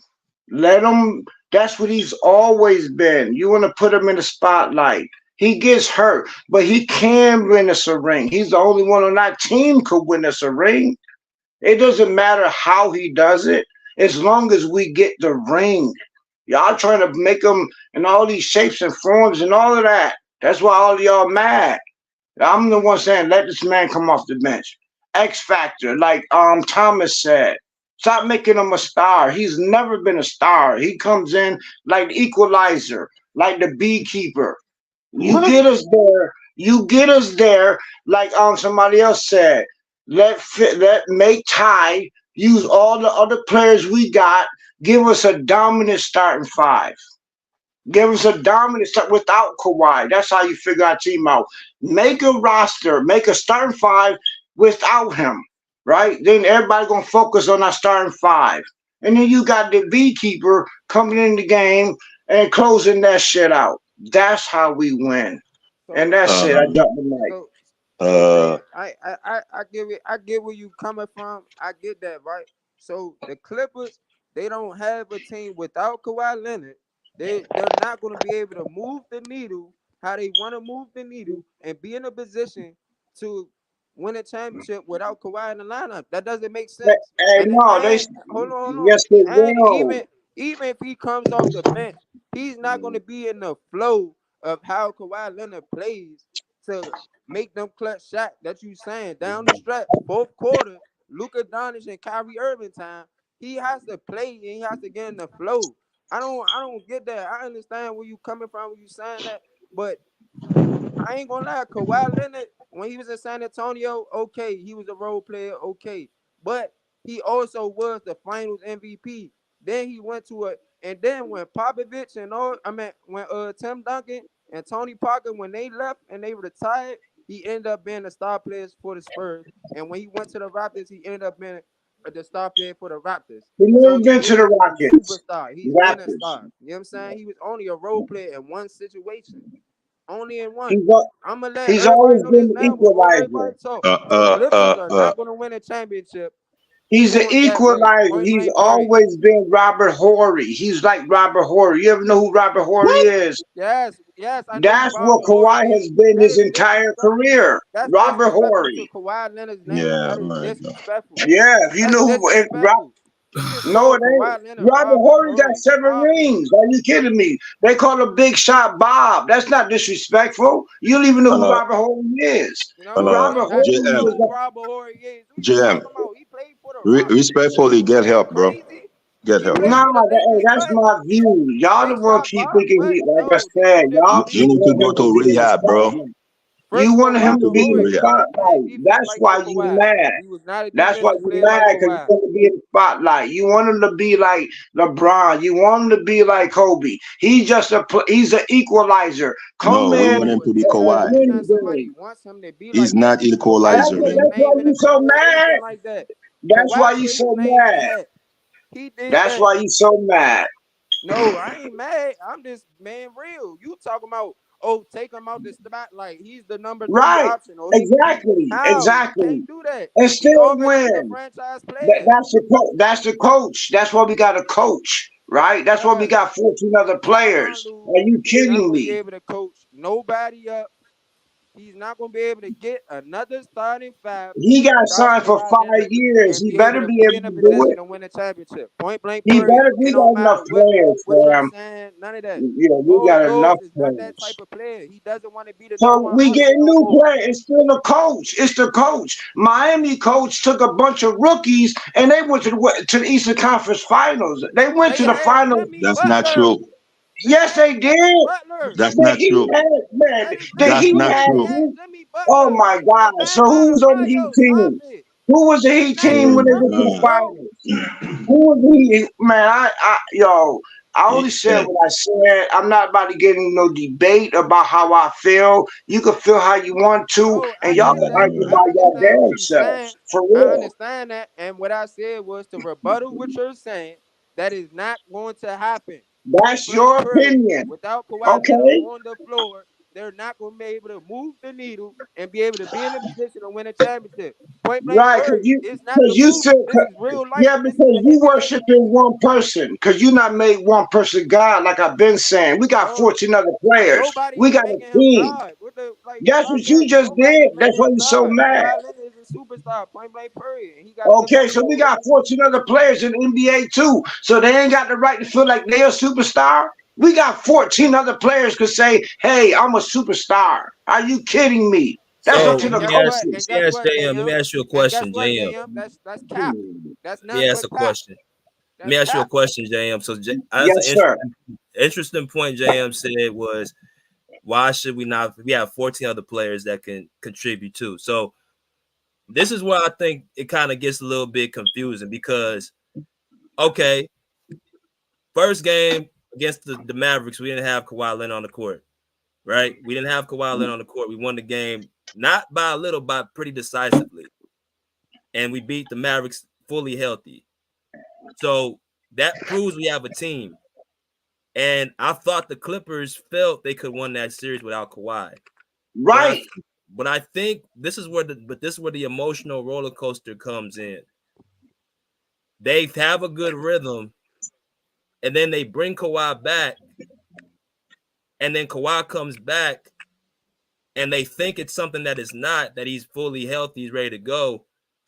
Let him. That's what he's always been. You want to put him in the spotlight. He gets hurt, but he can win us a ring. He's the only one on that team could win us a ring. It doesn't matter how he does it, as long as we get the ring. Y'all trying to make him in all these shapes and forms and all of that. That's why all of y'all mad. I'm the one saying, let this man come off the bench. X Factor, like Thomas said. Stop making him a star. He's never been a star. He comes in like the equalizer, like the beekeeper. You get us there. You get us there, like somebody else said. Let make Ty use all the other players we got. Give us a dominant starting 5. Give us a dominant start without Kawhi. That's how you figure our team out. Make a roster. Make a starting 5 without him. Right? Then everybody gonna focus on our starting 5. And then you got the beekeeper coming in the game and closing that shit out. That's how we win. And that's it. I dropped the mic. I get where you coming from. I get that, right? So the Clippers, they don't have a team without Kawhi Leonard. They're not going to be able to move the needle how they want to move the needle and be in a position to win a championship without Kawhi in the lineup. That doesn't make sense. Hold on. Yes, they will. Even if he comes off the bench, he's not going to be in the flow of how Kawhi Leonard plays to make them clutch shot that you saying down the stretch, 4th quarter, Luka Doncic and Kyrie Irving time. He has to play and he has to get in the flow. I don't get that. I understand where you coming from when you saying that, but I ain't gonna lie, Kawhi Leonard, when he was in San Antonio, okay, he was a role player, okay, but he also was the Finals MVP. Then he went to and then when Popovich and when Tim Duncan and Tony Parker, when they left and they retired, he ended up being the star players for the Spurs. And when he went to the Raptors, he ended up being the star player for the Raptors. He never been to the Rockets. Superstar. He's been a star. You know what I'm saying? He was only a role player in one situation. Only in one. I'm gonna let he's always been the equalizer. The Clippers are not gonna win a championship. He's an equalizer. He's always been Robert Horry. He's like Robert Horry. You ever know who Robert Horry is? Yes. That's what Kawhi has been his entire career. Robert Horry. Kawhi Leonard's name. Disrespectful. Yeah, if you know who. No, it ain't. Robert Horry got 7 rings. Are you kidding me? They call him Big Shot Bob. That's not disrespectful. You don't even know who Robert Horry is. Robert Horry is. GM. He played Respectfully, get help, bro. Get help. Nah, that's my view. Y'all the one keep thinking he, like I said, y'all You keep need to wanting go him to to be in the rehab, bro. spotlight. You wanted him to be in the spotlight. That's why you mad. That's why you mad, because you want to be in the spotlight. You want him to be like LeBron. You want him to be like Kobe. He's just he's an equalizer. Come No, we in want him to be and Kawhi. win the game. He's not equalizer, man. That's why you so mad. That's why you so mad. That's why you so mad. No, I ain't mad. I'm just man real. You talking about take him out the spotlight. He's the number 3 Right. option. Exactly. Exactly. Can't do that. And still Already a win. franchise player. That's the coach. That's why we got a coach, right? That's why we got 14 other players. Are you He's not kidding gonna be me? able to coach nobody up. He's not gonna be able to get another starting 5. He got without signed for Kawhi 5 Leonard years. and He better be be able in a to do position it. to win a championship. Point blank. He Period. better. We It don't got enough matter players, what y'all fam. saying. None of that. Yeah, we Paul got George enough is not that players. type of player. He doesn't want to be the So number 1 we option get no new more. players. It's still the coach. It's the coach. Miami coach took a bunch of rookies and they went to the Eastern Conference Finals. They went to the finals. That's not true. Yes, they did. That's The not Heat true. had, man. The That's Heat not had. true. Oh my God! So who was on the Heat team? Who was the Heat team Oh when they my went to the God. finals? Who was the Heat? Man, I only said what I said. I'm not about to get into no debate about how I feel. You can feel how you want to, and y'all can argue by your damn selves. For I real. understand that, and what I said was to rebuttal what you're saying. That is not going to happen. That's your opinion. Without Kawhi Leonard Okay. on the floor, they're not going to be able to move the needle and be able to be in a position to win a championship. Point blank. Right, Period. It's not the you movie. said, This is real life. yeah, This because is the you NBA. worshiping one person, because you not made one person God, like I've been saying. We got 14 other players. Nobody We is got a making him team. God. That's Stop what you that. just Nobody did. is That's making why him you're so God. mad. Kawhi Leonard is a superstar. Point blank. Period. And he got to live Okay, up so to we it. got 14 other players in the NBA too. So they ain't got the right to feel like they're a superstar. We got 14 other players could say, hey, I'm a superstar. Are you kidding me? That's up So to let the me coaches. ask JM. Let me ask you a question, JM. That's cap. That's Let me nothing ask but a cap. question. Let me ask you a question, JM. So that's Yes, an sir. interesting point JM said was, why should we not? We have 14 other players that can contribute too. So this is where I think it kind of gets a little bit confusing because, okay, first game against the Mavericks, we didn't have Kawhi Leonard on the court, right? We didn't have Kawhi Leonard on the court. We won the game not by a little, but pretty decisively. And we beat the Mavericks fully healthy. So that proves we have a team. And I thought the Clippers felt they could win that series without Kawhi. Right. But I think this is where the emotional roller coaster comes in. They have a good rhythm, and then they bring Kawhi back, and then Kawhi comes back, and they think it's something that is not, that he's fully healthy, he's ready to go.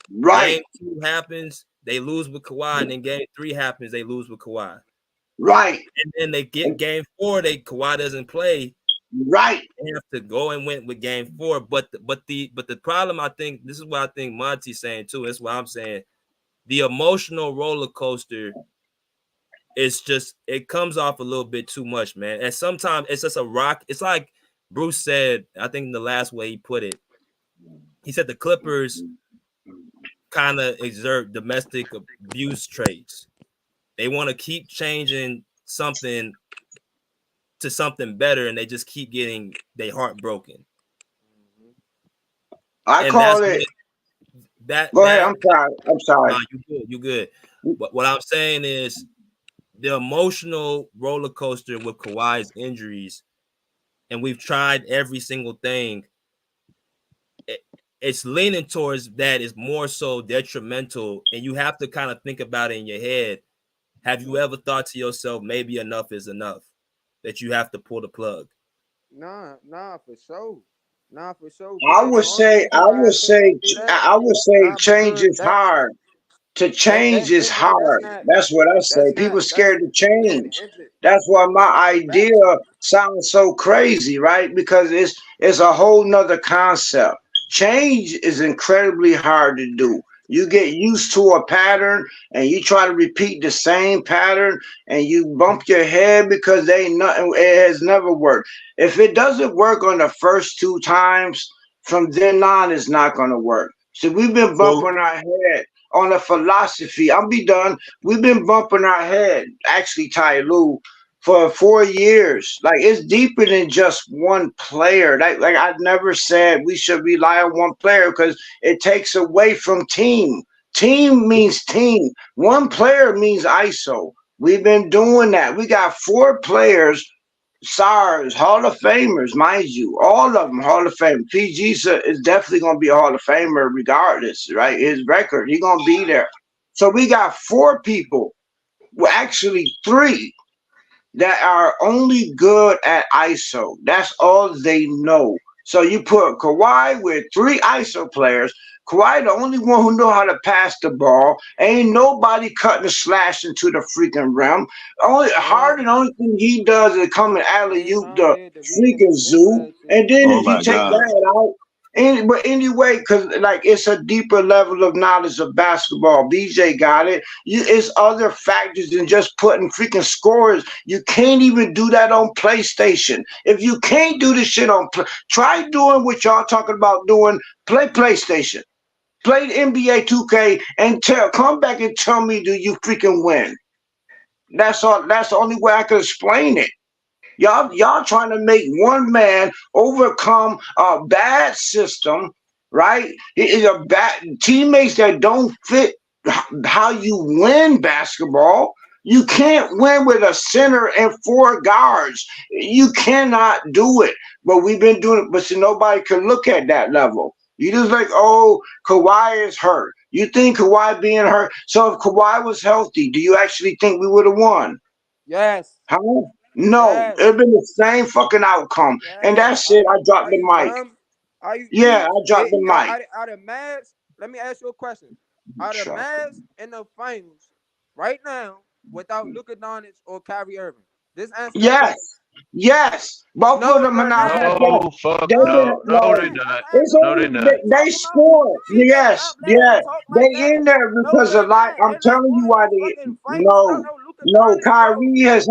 Right. Game 2 happens, they lose with Kawhi, and then game 3 happens, they lose with Kawhi. Right. And then they get game 4, Kawhi doesn't play. Right. They have to go and win with game 4. But the problem, I think, this is what I think Monty's saying too. That's what I'm saying. The emotional roller coaster is just, it comes off a little bit too much, man. And sometimes it's just a rock. It's like Bruce said, I think the last way he put it, he said the Clippers kind of exert domestic abuse traits. They want to keep changing something to something better, and they just keep getting their heart broken. I call it. Go ahead. I'm sorry. I'm sorry. No, you good. But what I'm saying is the emotional roller coaster with Kawhi's injuries, and we've tried every single thing. It's leaning towards that is more so detrimental, and you have to kind of think about it in your head. Have you ever thought to yourself, maybe enough is enough, that you have to pull the plug? Nah, for sure. I would say change is hard. To change is hard. That's what I say. People scared to change. That's why my idea sounds so crazy, right? Because it's a whole nother concept. Change is incredibly hard to do. You get used to a pattern and you try to repeat the same pattern and you bump your head because it has never worked. If it doesn't work on the first 2 times, from then on it's not going to work. So we've been bumping our head on a philosophy. I'll be done. We've been bumping our head, actually, Ty Lue, for 4 years. Like, it's deeper than just one player. Like I've never said we should rely on one player because it takes away from team. Team means team. One player means ISO. We've been doing that. We got 4 players, SARS, Hall of Famers, mind you. All of them Hall of Fame. PG is definitely going to be a Hall of Famer regardless, right? His record, he's going to be there. So we got 4 people, well, actually 3, that are only good at ISO. That's all they know. So you put Kawhi with 3 ISO players. Kawhi the only one who know how to pass the ball. Ain't nobody cutting a slash into the freaking rim. Harden, the only thing he does is come and alley-oop the freaking zoo. And then if you take that out, but anyway, because like it's a deeper level of knowledge of basketball. BJ got it. It's other factors than just putting freaking scores. You can't even do that on PlayStation. If you can't do this shit on try doing what y'all talking about doing. Play PlayStation. Play the NBA 2K and come back and tell me, do you freaking win? That's all. That's the only way I can explain it. Y'all trying to make one man overcome a bad system, right? It is a bad teammates that don't fit how you win basketball. You can't win with a center and 4 guards. You cannot do it. But we've been doing it, but see, nobody can look at that level. You just like, oh, Kawhi is hurt. You think Kawhi being hurt? So if Kawhi was healthy, do you actually think we would have won? Yes. How? No, it'd have been the same fucking outcome. Yes. And that's it. I dropped the mic. I dropped the mic. Out of Mavs, let me ask you a question. Out of Mavs in the finals right now without Luka Doncic or Kyrie Irving? This answer. Yes. Both of them are not. No, fuck no. No, they're not. No, they're not. They scored. Yes. They in there because of like I'm telling you why they no. Kyrie has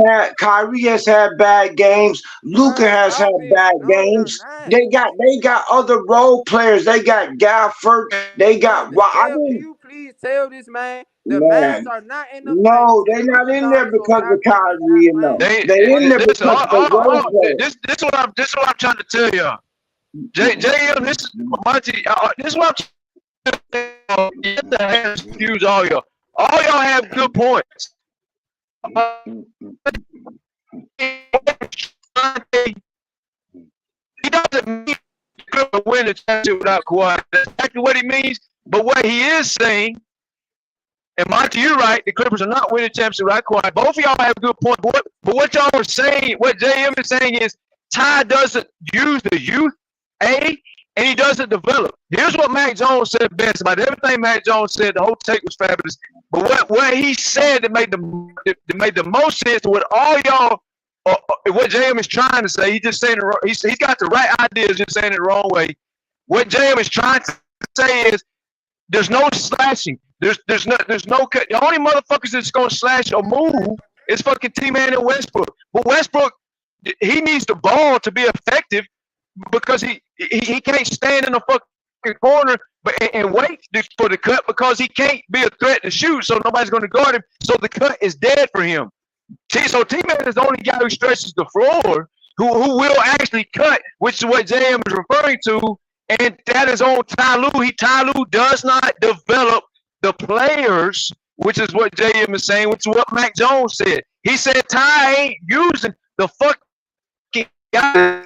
had bad games. Luka has had bad games. They got other role players. They got Gafford. They got. Can you please tell this man? The Mavs are not in the finals. They're not in there because of Kyrie and them. They're in there because of the role players. This is what I'm trying to tell y'all. JM, this is Monty. This is what I'm trying to tell y'all. You have to excuse all y'all. All y'all have good points. He doesn't mean to win the championship without Kawhi. That's exactly what he means. But what he is saying, and Monty, you're right, the Clippers are not winning the championship without Kawhi. Both of y'all have a good point. But what y'all are saying, what JM is saying is Ty doesn't use the youth, and he doesn't develop. Here's what Mac Jones said best about everything Mac Jones said. The whole take was fabulous. But what he said that made the most sense to what all y'all, what JM is trying to say, he's just saying it wrong. He's got the right ideas, just saying it the wrong way. What JM is trying to say is there's no slashing. There's no cut. The only motherfuckers that's gonna slash or move is fucking T-Man and Westbrook. But Westbrook, he needs the ball to be effective because he can't stand in the fucking corner and wait for the cut because he can't be a threat to shoot. So nobody's gonna guard him. So the cut is dead for him. So T-Man is the only guy who stretches the floor who will actually cut, which is what JM is referring to. And that is on Ty Lue. Ty Lue does not develop the players, which is what JM is saying, which is what Mac Jones said. He said Ty ain't using the fucking guy.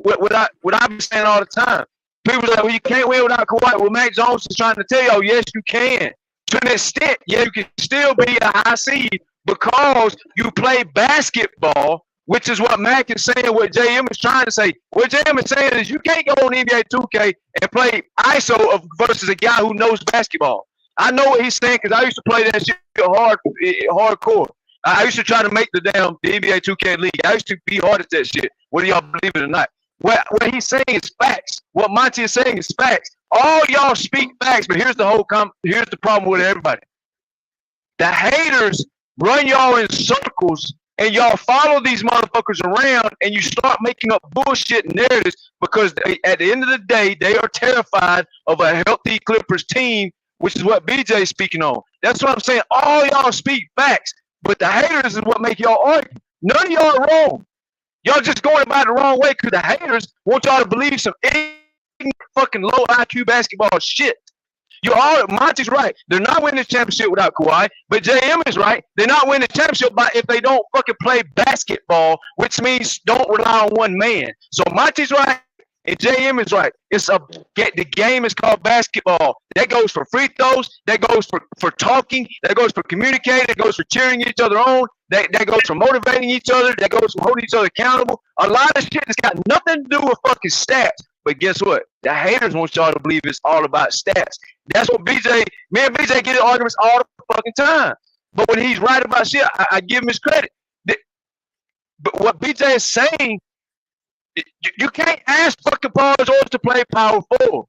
What I've been saying all the time. People are like, well, you can't win without Kawhi. Well, Mac Jones is trying to tell y'all, yes, you can. To an extent, yeah, you can still be a high seed because you play basketball, which is what Mac is saying, what JM is trying to say. What JM is saying is you can't go on NBA 2K and play ISO versus a guy who knows basketball. I know what he's saying because I used to play that shit hardcore. I used to try to make the NBA 2K league. I used to be hard at that shit, whether y'all believe it or not. What he's saying is facts. What Monty is saying is facts. All y'all speak facts, but here's the problem with everybody. The haters run y'all in circles, and y'all follow these motherfuckers around, and you start making up bullshit narratives because at the end of the day, they are terrified of a healthy Clippers team, which is what BJ is speaking on. That's what I'm saying. All y'all speak facts, but the haters is what make y'all argue. None of y'all are wrong. Y'all just going about it the wrong way because the haters want y'all to believe some fucking low IQ basketball shit. Monty's right. They're not winning the championship without Kawhi, but JM is right. They're not winning the championship if they don't fucking play basketball, which means don't rely on one man. So Monty's right and JM is right. The game is called basketball. That goes for free throws. That goes for talking. That goes for communicating. That goes for cheering each other on. That goes for motivating each other. That goes for holding each other accountable. A lot of shit has got nothing to do with fucking stats. But guess what? The haters want y'all to believe it's all about stats. That's what me and BJ get in arguments all the fucking time. But when he's right about shit, I give him his credit. But what BJ is saying, you can't ask fucking Paul George to play power forward.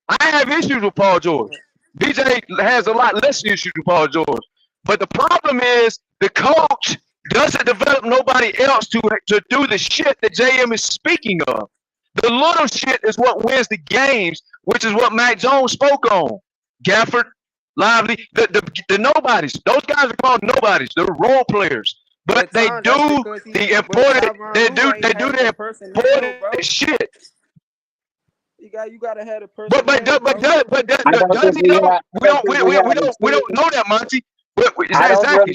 I have issues with Paul George. BJ has a lot less issues with Paul George. But the problem is the coach doesn't develop nobody else to do the shit that JM is speaking of. The little shit is what wins the games, which is what Mac Jones spoke on. Gafford, Lively, the nobodies. Those guys are called nobodies. They're role players. But they do the important shit. You gotta have a person. But does he know? We don't know that, Monty. Exactly.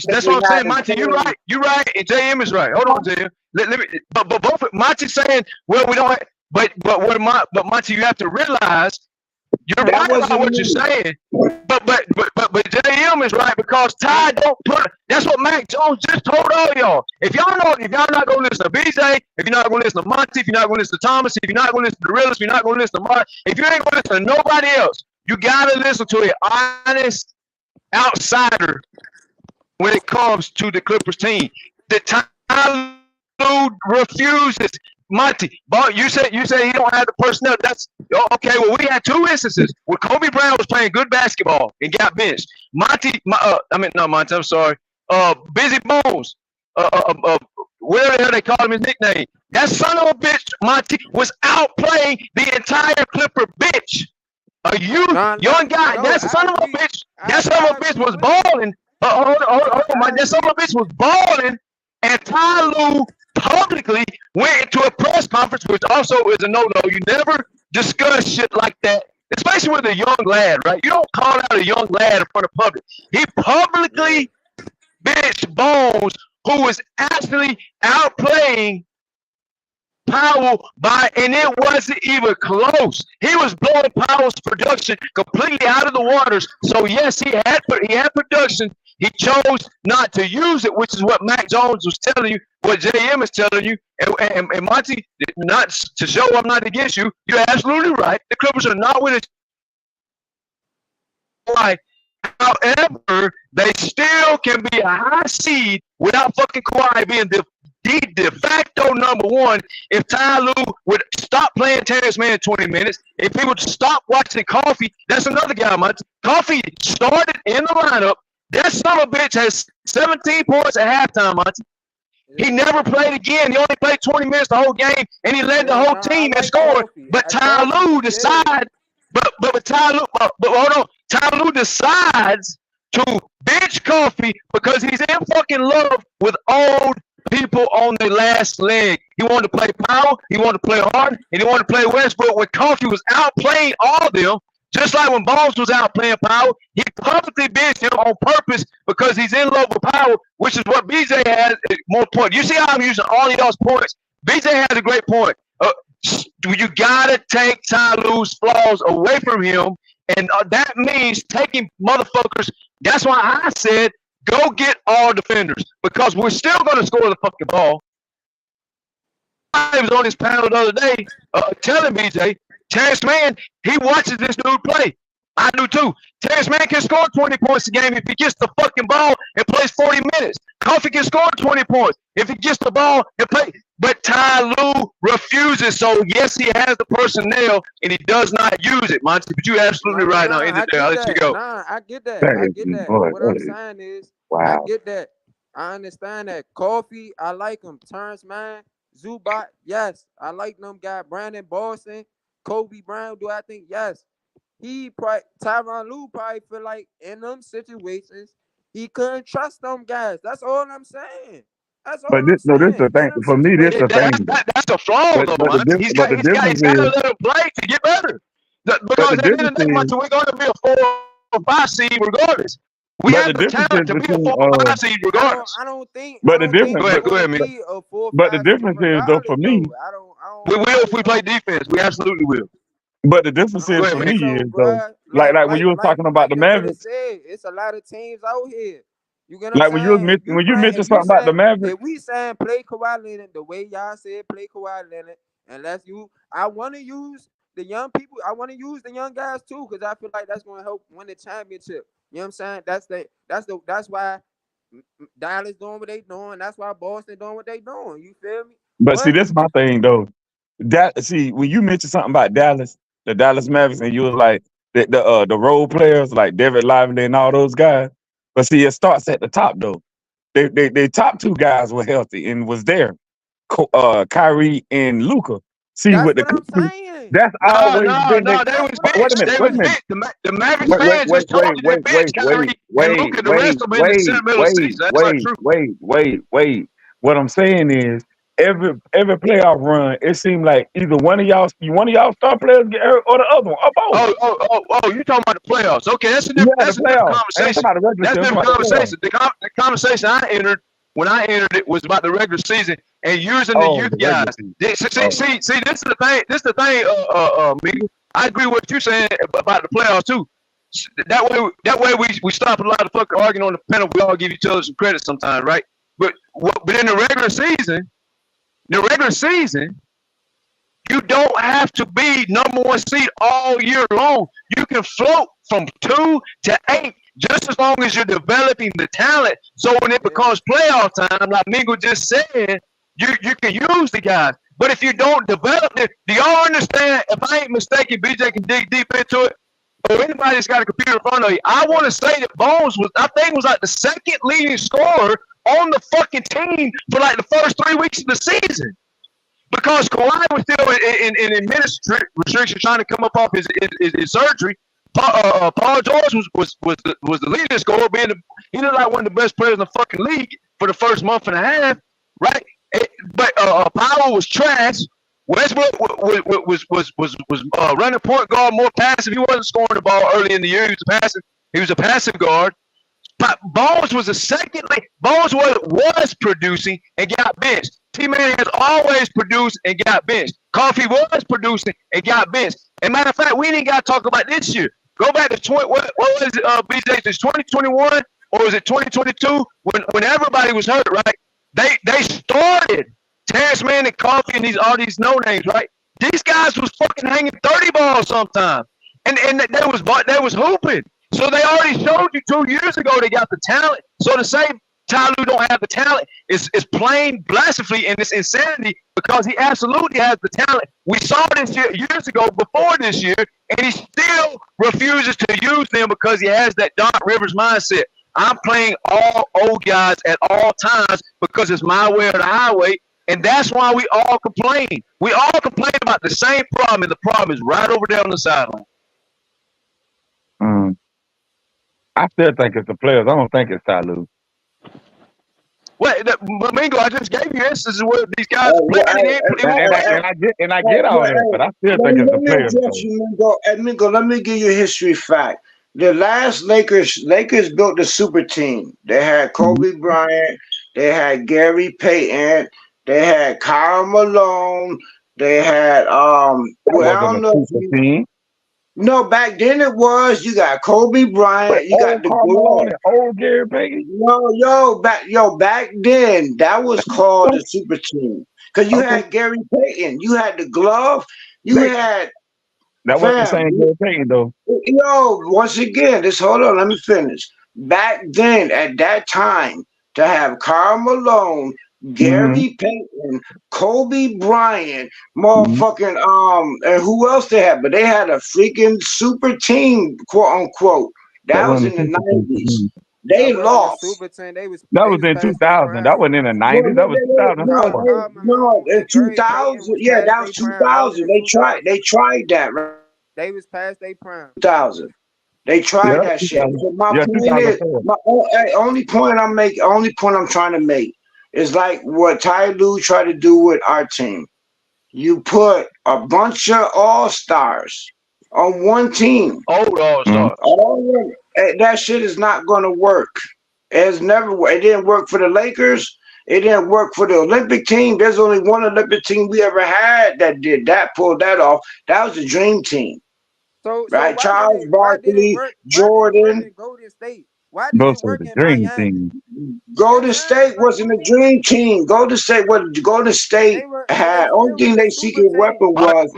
That's what I'm saying, Monty. You're right. You're right, and JM is right. Hold on, JM. Let me. But both Monty's saying, well, we don't. But Monty, you have to realize you're right about what you're saying. But JM is right because Ty don't put. That's what Mac Jones just told all y'all. If y'all not gonna listen to BJ, if you're not gonna listen to Monty, if you're not gonna listen to Thomas, if you're not gonna listen to the Realist, if you're not gonna listen to Mark, if you ain't gonna listen to nobody else, you gotta listen to an honest outsider when it comes to the Clippers team. The Ty Lue refuses. Monty, you said he don't have the personnel. That's okay. Well, we had two instances where Kobe Bryant was playing good basketball and got benched. Monty. I'm sorry. Busy Bones. Whatever the hell they call him his nickname. That son of a bitch, Monty, was outplaying the entire Clipper bench. Young guy. That son of a bitch. That son of a bitch was balling. Hold on, that son of a bitch was balling, and Ty Lue publicly went into a press conference, which also is a no-no. You never discuss shit like that, especially with a young lad, right? You don't call out a young lad in front of public. He publicly bitched Bones, who was actually outplaying Powell and it wasn't even close. He was blowing Powell's production completely out of the waters. So yes, he had production. He chose not to use it, which is what Mac Jones was telling you, what JM is telling you. And Monty, not to show I'm not against you, you're absolutely right. The Clippers are not winning. However, they still can be a high seed without fucking Kawhi being the de facto number one. If Ty Lue would stop playing Terrence Mann 20 minutes, if he would stop watching Coffee, that's another guy, Monty. Coffee started in the lineup. That son of a bitch has 17 points at halftime, Monty. He never played again. He only played 20 minutes the whole game, and he led the whole team in scoring. But Ty Lue decides. But Ty Lue. But hold on. Ty Lue decides to bench Coffee because he's in fucking love with old people on their last leg. He wanted to play Powell. He wanted to play Harden, and he wanted to play Westbrook. When Coffee was outplaying all of them. Just like when Bones was out playing Powell, he publicly benched him on purpose because he's in love with Powell, which is what BJ has more points. You see how I'm using all of y'all's points? BJ has a great point. You got to take Ty Lue's flaws away from him, and that means taking motherfuckers. That's why I said go get all defenders because we're still going to score the fucking ball. I was on his panel the other day telling BJ, Terrence Mann, he watches this dude play. I do too. Terrence Mann can score 20 points a game if he gets the fucking ball and plays 40 minutes. Kofi can score 20 points if he gets the ball and play. But Ty Lue refuses. So yes, he has the personnel and he does not use it, Monty. But you're absolutely right. Now, I'll let you go. I get that. I get that. What I'm saying is, I get that. I understand that. Kofi, I like him. Terrence Mann, Zubac, yes, I like them guys. Brandon Boston, Kobe Brown. Do I think yes? Tyronn Lue probably feel like in them situations he couldn't trust them guys. That's all I'm saying. That's all I'm saying. This the thing. For me, this the thing. That's a flaw, though. He's got to let him play to get better. Because at the end of the day, we're going to be a 4 or 5 seed regardless. We have the talent to be a 4 or 5 seed regardless. I don't think. But the difference. Go ahead, man. But the difference is, though, for me. We will if we play defense. We absolutely will. But the difference is for me is though, like when you were talking about the Mavericks, it's a lot of teams out here. You get like when you mentioned something about the Mavericks. If we saying play Kawhi Leonard the way y'all said play Kawhi Leonard, I want to use the young people. I want to use the young guys too because I feel like that's going to help win the championship. You know what I'm saying? That's why Dallas doing what they doing. That's why Boston doing what they doing. You feel me? But see, that's my thing though. When you mentioned something about Dallas. The Dallas Mavericks, and you was like the role players like David Lively and all those guys. But see, it starts at the top though. They top 2 guys were healthy and was there. Kyrie and Luka. See that's what I'm saying. That's always been. No, they was benched. Wait a minute. The Mavericks fans just told you they benched Kyrie and Luka. The rest of them in the sentimental season. That's not true. Wait. What I'm saying is. Every playoff run, it seemed like either one of y'all star players get hurt or the other one. Oh, you talking about the playoffs? Okay, that's a different conversation. That's a different conversation. The conversation I entered when I entered it was about the regular season and using the youth guys. See, this is the thing. This is the thing, Miguel. I agree with what you're saying about the playoffs too. That way we stop a lot of fucking arguing on the panel. We all give each other some credit sometimes, right? But in the regular season. You don't have to be number 1 seed all year long. You can float from 2 to 8 just as long as you're developing the talent. So when it becomes playoff time, like Mingo just said, you can use the guys. But if you don't develop it, do y'all understand? If I ain't mistaken, BJ can dig deep into it. Or anybody that's got a computer in front of you, I want to say that Bones was like the 2nd leading scorer on the fucking team for like the first 3 weeks of the season. Because Kawhi was still in administrative restrictions trying to come up off his surgery. Paul George was the leading scorer, he looked like one of the best players in the fucking league for the first month and a half, right? But Powell was trash. Westbrook was running point guard, more passive. He wasn't scoring the ball early in the year. He was a passive guard. But Bones was Bones was producing and got benched. T-Man has always produced and got benched. Coffee was producing and got benched. And matter of fact, we didn't got to talk about this year. Go back to what was it, BJ? Is 2021 or was it 2022 when everybody was hurt, right? They started Terrence Mann and Coffee and all these no names, right? These guys was fucking hanging 30 balls sometimes, and they was hooping. So they already showed you 2 years ago they got the talent. So to say Ty Lue don't have the talent is plain blasphemy and it's insanity because he absolutely has the talent. We saw this years ago before this year, and he still refuses to use them because he has that Doc Rivers mindset. I'm playing all old guys at all times because it's my way or the highway, and that's why we all complain. We all complain about the same problem, and the problem is right over there on the sideline. I still think it's the players. I don't think it's Ty Lue. But Mingo, I just gave you instances where these guys play. And I get all that, but I still think it's the players. Mingo, let me give you a history fact. The last Lakers built a super team. They had Kobe Bryant, they had Gary Payton, they had Kyle Malone, they had No, back then it was. You got Kobe Bryant. You got the old Gary Payton. Back then that was called the super team because you had Gary Payton. You had the glove. You had That wasn't the Fam, same Gary Payton though. yo, once again, just hold on, let me finish. Back then, at that time, to have Karl Malone, Gary Payton, Kobe Bryant, motherfucking and who else they had? But they had a freaking super team, quote unquote. That was in the 90s. They lost. Super team. They was in 2000. That wasn't in the 90s. That was 2004. No, in 2000. Yeah, that was 2000. They tried that, right? They was past their prime. 2000. They tried that shit. So my point is, only point I'm trying to make is like what Ty Lue tried to do with our team. You put a bunch of all-stars on one team. Old all-stars. That shit is not going to work. It didn't work for the Lakers. It didn't work for the Olympic team. There's only one Olympic team we ever had that did that, pulled that off. That was the Dream Team. Right? Charles Barkley, Jordan. Golden State. Why did it work in Miami? Golden State wasn't a dream team. Golden State had only thing their secret weapon was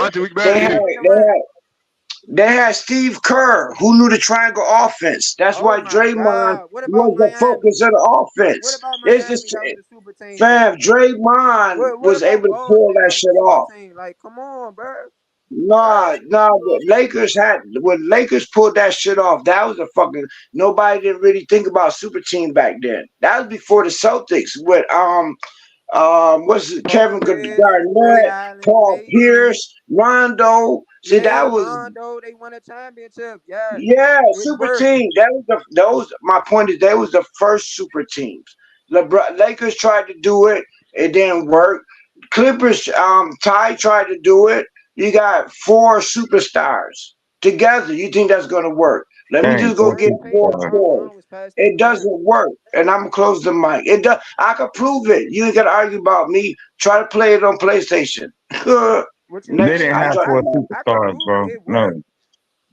they had Steve Kerr, who knew the triangle offense. That's why Draymond was the focus of the offense. It's just Draymond was able to pull that shit off. Like, come on, bro. The when Lakers pulled that shit off, that was nobody didn't really think about super team back then. That was before the Celtics with Kevin Garnett, Paul Pierce, Rondo. See, that was Rondo. They won a championship. Yeah, super team. My point is, they was the first super teams. Lakers tried to do it. It didn't work. Clippers, Ty tried to do it. You got 4 superstars together. You think that's going to work? Let me just go get 4. It doesn't work. And I'm going to close the mic. I can prove it. You ain't got to argue about me. Try to play it on PlayStation. They didn't have 4 superstars, bro. No.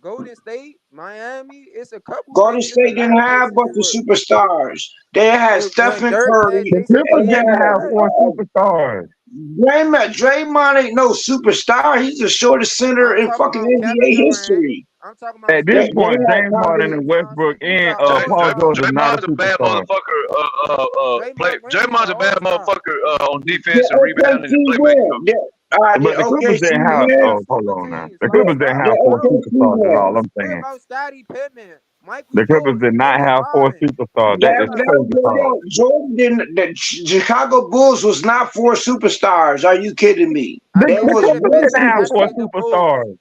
Golden State, Miami, it's a couple. Golden State didn't have a bunch of superstars. They had Stephen Curry. The Clippers didn't have 4 superstars. Draymond ain't no superstar. He's the shortest center in fucking NBA history. I'm talking about at this point, James Harden and Westbrook and Paul George are not a bad superstar. motherfucker. Draymond's a bad motherfucker on defense and rebounding and playmaking. But the Clippers didn't have. Hold on now. The Clippers didn't have 4 superstars. Is all I'm saying. The Clippers did not have 4 superstars. Jordan didn't. The Chicago Bulls was not 4 superstars. Are you kidding me? The Clippers didn't have 4 superstars.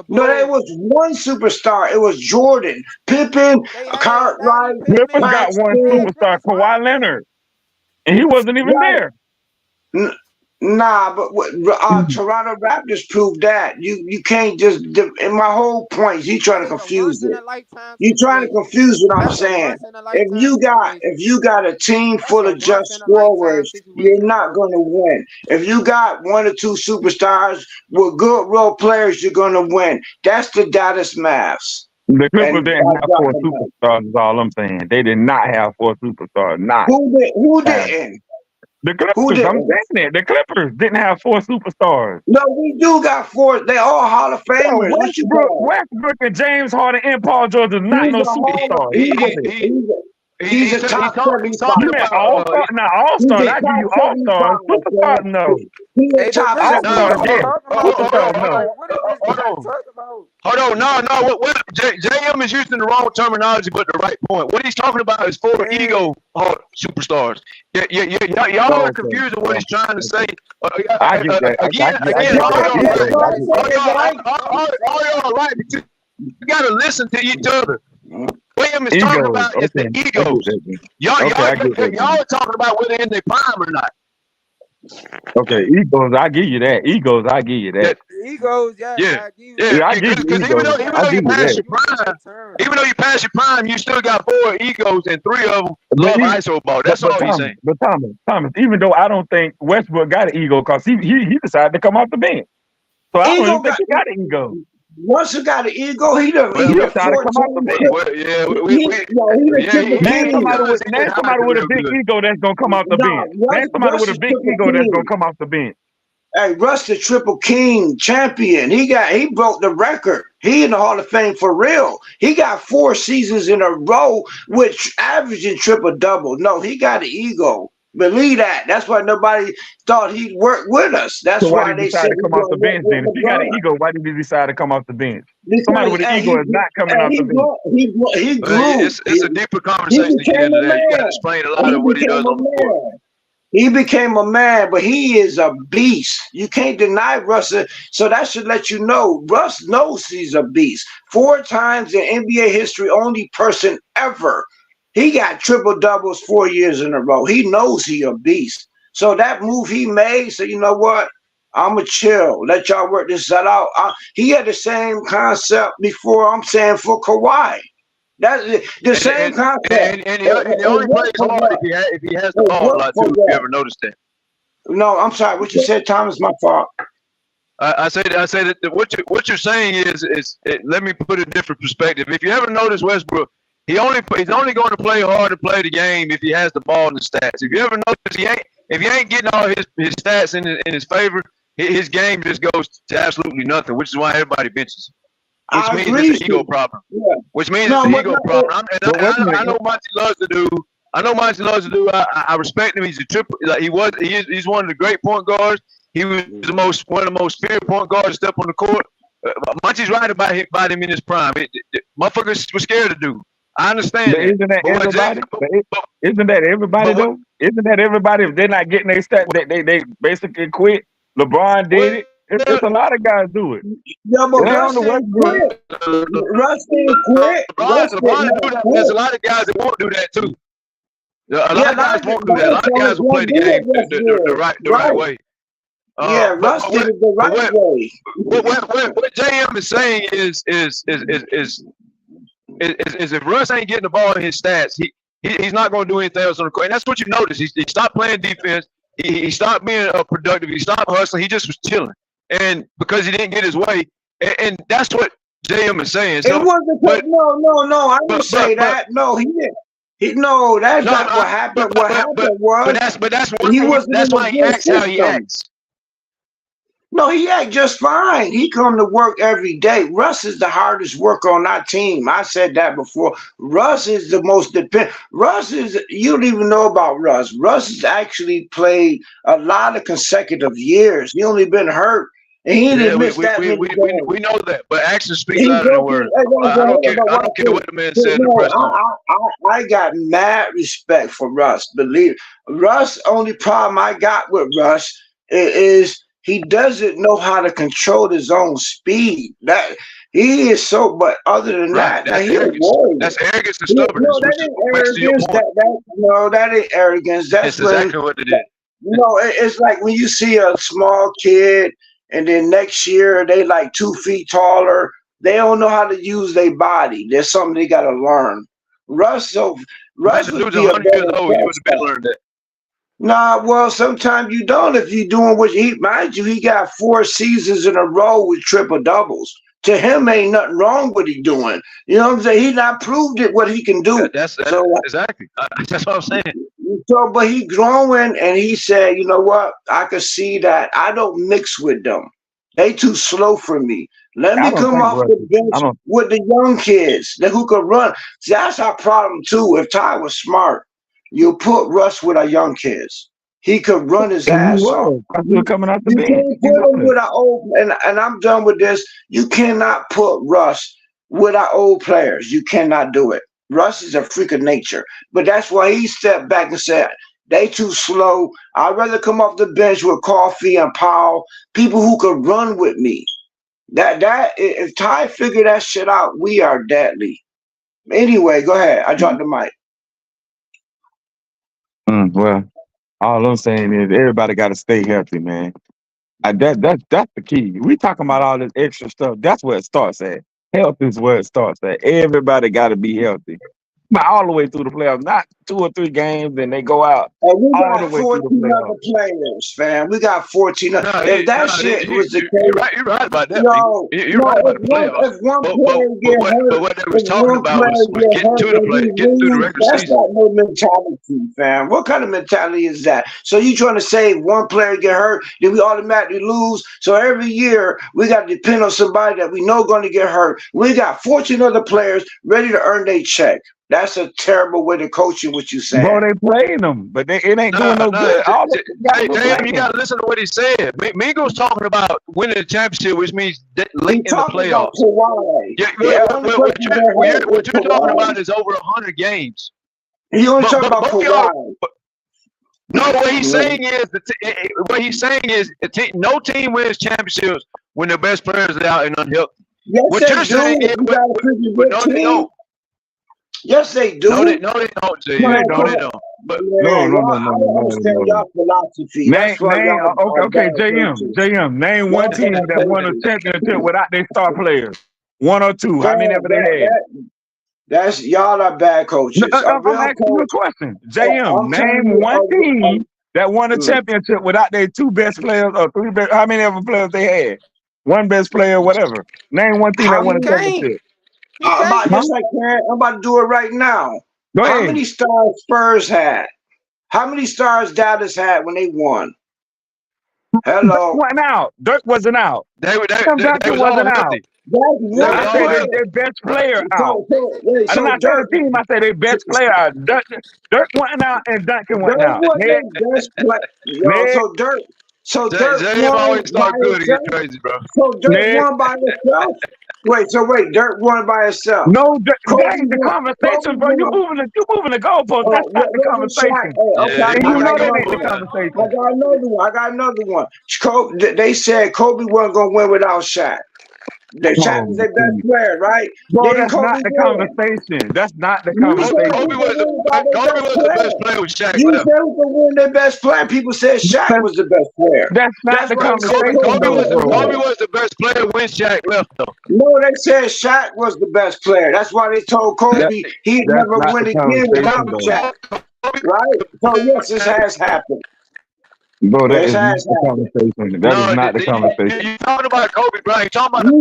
No, there was 1 superstar. It was Jordan, Pippen, Cartwright. Clippers got 1 superstar, Kawhi Leonard, and he wasn't even there. Nah, but Toronto Raptors proved that you can't just. And my whole point is, you trying to confuse it. You trying to confuse what I'm saying. If you got a team full of just scorers, you're not going to win. If you got 1 or 2 superstars with good role players, you're going to win. That's the Dallas Mavs. The Clippers didn't have 4 superstars. Is all I'm saying. They did not have 4 superstars. Not who didn't. The Clippers, I'm saying it. The Clippers didn't have 4 superstars. No, we do got 4. They all Hall of Famers. Westbrook and James Harden and Paul George is not no superstars. He's a top 75. You meant all-star? Now, all-star, I give you all-stars. Superstars, no. He's a top all-stars, yeah. Superstars, no. Hold on, no. What JM is using the wrong terminology, but the right point. What he's talking about is 4 ego superstars. Y'all are confused with what he's trying to say. I get that. Again, all y'all right. You gotta listen to each other. William is talking about is the egos. Y'all are talking about whether in their prime or not. Okay, egos, I give you that. Egos, I give you that. Egos, I give you egos. Even though you pass your prime, you still got 4 egos and 3 of them love ISO ball. That's all he's saying. But Thomas, even though I don't think Westbrook got an ego because he decided to come off the bench. So I don't even think he got an ego. Once you got an ego, he decided to come off the bench. Name somebody with a big ego that's gonna come off the bench. Name somebody with a big ego that's gonna come off the bench. Hey, Russ the Triple King champion. He broke the record. He in the Hall of Fame for real. He got 4 seasons in a row with averaging triple double. No, he got an ego. Believe that. That's why nobody thought he'd work with us. That's So why why did he they decide said to he's come off the gonna bench work then? If with he got an LeBron. ego, why did he decide to come off the bench? Somebody Because with an ego is not coming off the bench. he But grew. it's a deeper He conversation to get became into a that. You got to man. explain a lot He of what he became does a on the court. man. He became a man, but he is a beast. You can't deny Russ. So that should let you know Russ knows he's a beast. 4 times in NBA history, only person ever. He got triple doubles 4 years in a row. He knows he a beast. So that move he made, so you know what? I'ma chill. Let y'all work this out. He had the same concept before. I'm saying for Kawhi. That's the same concept. And he only plays hard if he has the ball a lot too. If you ever noticed that. No, I'm sorry. What you said, Thomas? My fault. I say that what you're saying is let me put it in a different perspective. If you ever notice Westbrook, he's only going to play hard and play the game if he has the ball and the stats. If you ever notice if he ain't getting all his stats in his favor, his game just goes to absolutely nothing, which is why everybody benches him. Which means it's an ego problem. Yeah. Which means it's an ego problem. I know Monty loves to do. I respect him. He's a triple. Like he's one of the great point guards. He was one of the most feared point guards to step on the court. Monty's right about him in his prime. Motherfuckers were scared to do. I understand But isn't that everybody? Isn't that everybody though? Isn't that everybody? If they're not getting their stats, they basically quit. LeBron did it. It's a lot of guys do it. Yeah, but Russ didn't quit. Russ didn't quit. LeBron do that. There's a lot of guys that won't do that too. A lot of guys won't do that. A lot of guys will play the game the right way. Yeah, Russ did it the right way. What JM is saying is if Russ ain't getting the ball in his stats, he's not going to do anything else on the court. And that's what you notice. He stopped playing defense. He stopped being productive. He stopped hustling. He just was chilling. And because he didn't get his way, and that's what JM is saying. So, it wasn't. No. I didn't say that. No, he didn't. That's not what happened. What happened was. But that's why he acts how he acts. No, he act just fine. He come to work every day. Russ is the hardest worker on our team. I said that before. Russ is the most dependent. You don't even know about Russ. Russ has actually played a lot of consecutive years. He only been hurt. And he didn't miss that many games. We know that, but action speaks louder than words. I don't care what the man said in the press conference. I got mad respect for Russ. Believe it. Russ, only problem I got with Russ is he doesn't know how to control his own speed. That he is so. But other than that, that's arrogance and stubbornness. That ain't arrogance. That's exactly what it is. It's like when you see a small kid, and then next year they like 2 feet taller. They don't know how to use their body. There's something they got to learn. Russ would be a better years old. You would have been learned that. Nah, well, sometimes you don't. If you're doing what mind you, he got 4 seasons in a row with triple doubles. To him, ain't nothing wrong with he doing. You know what I'm saying? He not proved it what he can do. That's exactly. That's what I'm saying. So, but he growing, and he said, you know what? I could see that. I don't mix with them. They too slow for me. Let me come off the bench with the young kids who could run. See, that's our problem too. If Ty was smart, you put Russ with our young kids. He could run his ass off. Coming out the you can't put him with our old, and I'm done with this. You cannot put Russ with our old players. You cannot do it. Russ is a freak of nature. But that's why he stepped back and said, they too slow. I'd rather come off the bench with Coffee and Powell, people who could run with me. If Ty figure that shit out, we are deadly. Anyway, go ahead. I dropped the mic. Well, all I'm saying is everybody got to stay healthy, man. That's the key. We talking about all this extra stuff. That's where it starts at. Health is where it starts at. Everybody got to be healthy. But all the way through the playoffs, not 2 or 3 games, and they go out And we all the got way through the 14 other playoffs. players, fam. We got 14. No, If that shit was the case, you're right about that. no, You're right about the playoffs. if one player get hurt, But what they was if talking one about player was get getting hurt to the and play, we getting through the lose, regular that's season. not no mentality, fam. What kind of mentality is that? So you trying to say if one player get hurt, then we automatically lose? So every year we got to depend on somebody that we know going to get hurt. We got 14 other players ready to earn their check. That's a terrible way to coach you, what you saying. Bro, they playing them, but it ain't doing no good. All the Damn, you got to listen to what he said. Mingo's talking about winning the championship, which means late in the playoffs. Yeah, what you're talking about is over 100 games. You only talking about Kawhi. No, what he's saying is no team wins championships when the best players are out and unhealthy. Yes, What you're saying is, yes, they do. No, they don't. Jay. No, they don't. But I understand y'all philosophy. Okay, JM, name one team that won a championship without their star players. 1 or 2. How many ever they had? That's y'all are bad coaches. I'm asking you a question. JM, name one team that won a championship without their 2 best players or 3 best. How many ever players they had? 1 best player, whatever. Name one team that won a championship. I'm about to do it right now. How many stars Spurs had? How many stars Dallas had when they won? Hello. Dirk wasn't out. They wasn't out. I said their best player out. I'm not saying the team. I said their best player out. Dirk wasn't out and Duncan wasn't out. So Dirk always start good and get crazy, bro. So Dirk won by himself. Wait, Dirk won by himself. No, that ain't the conversation, bro. You moving the goalpost. That's not the conversation. You know that ain't the conversation. I got another one. They said Kobe wasn't gonna win without Shaq. Shaq was their best player, right? Bro, that's not the conversation. That's not the conversation. Kobe was the best player with Shaq. You said who could win their best player. People said Shaq was the best player. That's not the conversation. Kobe was the best player when Shaq left, though. No, they said Shaq was the best player. That's why they told Kobe he'd never win again without Shaq. Right? So yes, this has happened. Bro, that is not the conversation. That is not the conversation. You're talking about Kobe Bryant. You're talking about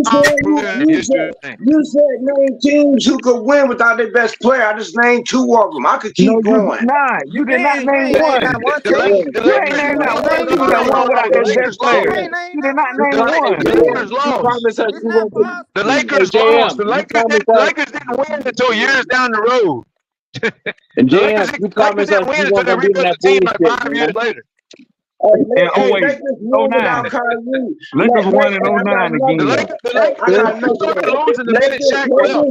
you said name teams who could win without their best player. I just named 2 of them. I could keep going. You did not name one. You ain't named not one team that won without their best player. You did not name one. The Lakers lost. The Lakers didn't win until years down the road. And JM, you promised us you weren't gonna be in that bullshit, 5 years later. In 08, 09. Lakers won in 09 again. The Lakers started losing the minute Shaq left.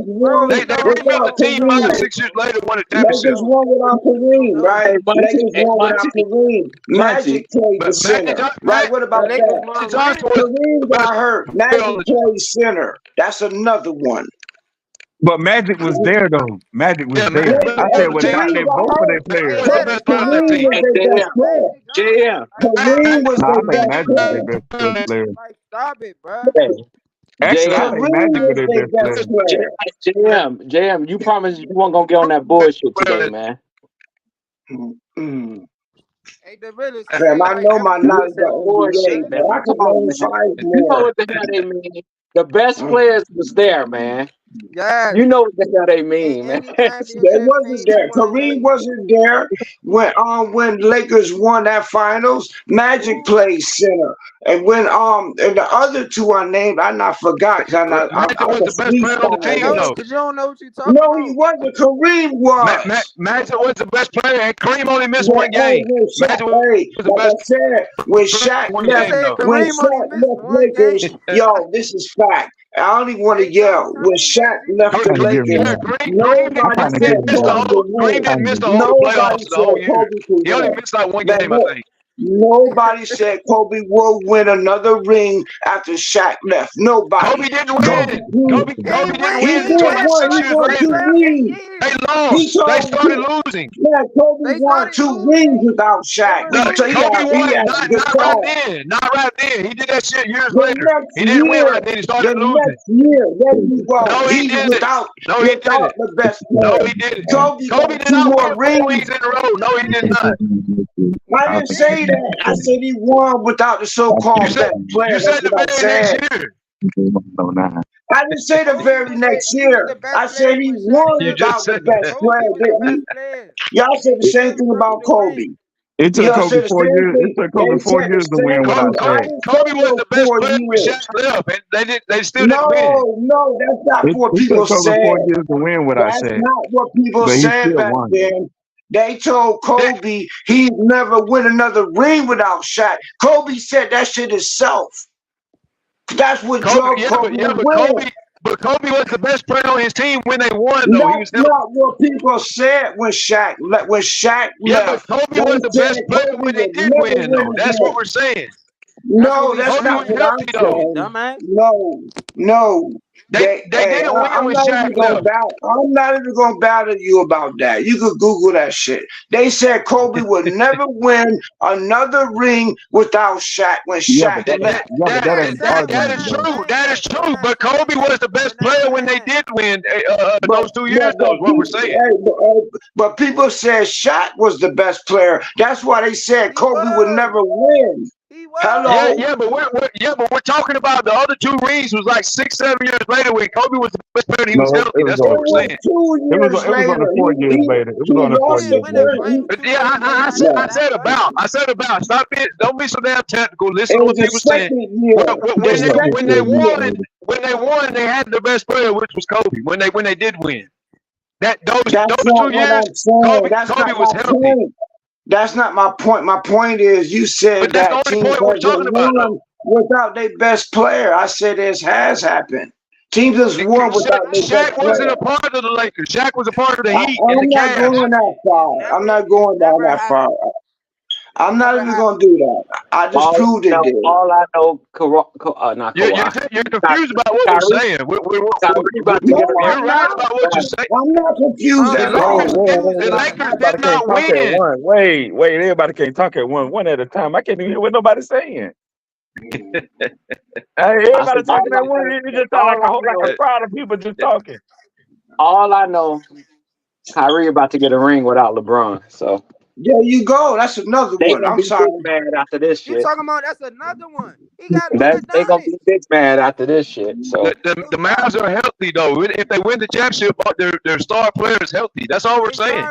They rebuilt the team 5 or 6 years later, won a championship. Lakers won without Kareem, right? Lakers won without Kareem. Magic played the center, right? What about that? Kareem got hurt. Magic played center. That's another one. But Magic was there, though. Magic was there. I said without their both of their players. JM. Kareem was I think Magic was their best player. Stop it, bro. Actually, I think Magic was their best player. JM, you promised you weren't gonna get on that bullshit today, man. Hey, the realest. I know my knowledge of bullshit, man. I can only find more. You know what the hell they mean? The best players was there, man. Yeah. You know what the hell they mean, man. They wasn't there. Kareem wasn't there when Lakers won that finals. Magic played center, and when and the other 2 I named, I not forgot. Magic was the best player on the team, though. You don't know what you're talking about. No, he wasn't. Kareem was. Magic was the best player, and Kareem only missed 1 game. Magic was the best. I said, when Shaq left Lakers, yo, this is fact. I don't even want to yell. When Shaq left the Lakers, nobody said Kareem didn't miss the whole playoffs the whole year. He only missed like 1 game, I think. Nobody said Kobe will win another ring after Shaq left. Nobody. Kobe didn't win. Kobe didn't win He won 26 He years won later. 2 rings. They lost. They started losing. Yeah, Kobe won 2 rings without Shaq. So he Kobe had won a not good right song. then. Not right then. He did that shit years The later. next He didn't win year, right then. He started the losing. next year, there you go. No, he didn't. Without No, he didn't. the best No, player. he didn't. Kobe Kobe got did 2 not more win 4 rings. rings in a row. No, he did not. I didn't say that. I said he won without the so-called best player. You said That's the what I very said. next year. I didn't say the very next year. I said he won You just without the said best player. Y'all said the same thing about Kobe. It took Y'all Kobe said the 4 same years. thing. It took They Kobe 4 said years the to win same without thing. I Shaq. didn't Kobe say was no the best 4 player when years. Shaq left, and they still didn't win. No, that's not what It people took Kobe said. 4 years to win without That's Shaq, not what people but he said still back won. then. They told Kobe he'd never win another ring without Shaq. Kobe said that shit himself. That's what drove Kobe to win. But Kobe was the best player on his team when they won, though. He was That's not what people said when Shaq left. When Shaq left, but Kobe was the best player when they did win, though. That's what we're saying. No, that's Kobe not was what I'm healthy, though. saying. No. They didn't win I'm when not Shaq even gonna left. battle. I'm not even gonna battle you about that. You could Google that shit. They said Kobe would never win another ring without Shaq when Shaq left. That is true. That is true. But Kobe was the best player when they did win those 2 years, though, is what we're saying. But people said Shaq was the best player. That's why they said Kobe would never win. Hello. Yeah, but we're talking about the other 2 rings was like 6, 7 years later when Kobe was the best player and he was healthy. That's what we're saying. 2 years later. It was on 4 years later. It was on 4 years later. Yeah, I said about. I said about. Stop it. Don't be so damn technical. Listen to what people saying. When they won, they had the best player, which was Kobe. When they did win, those 2 years, Kobe was healthy. That's not my point. My point is, you said that teams hasn't won without their best player. I said this has happened. Teams has won without their best player. Shaq wasn't a part of the Lakers. Shaq was a part of the Heat I'm and the not Cavs. going that far. I'm not going down that far. I'm not even going to do that. I just proved it did. All I know, not Kawhi. You're confused about what we're saying. You're right about what you're saying. I'm not confused at all. The Lakers did not win. Wait, everybody can't talk at one at a time. I can't even hear what nobody's saying. Everybody talking at one. You just sound like a crowd of people just talking. All I know, Kyrie about to get a ring without LeBron. So there you go. That's another one. I'm sorry, mad after this shit. You talking about that's another one? He got they gonna be big mad after this shit. So the Mavs are healthy though. If they win the championship, their star players healthy. That's all we're saying.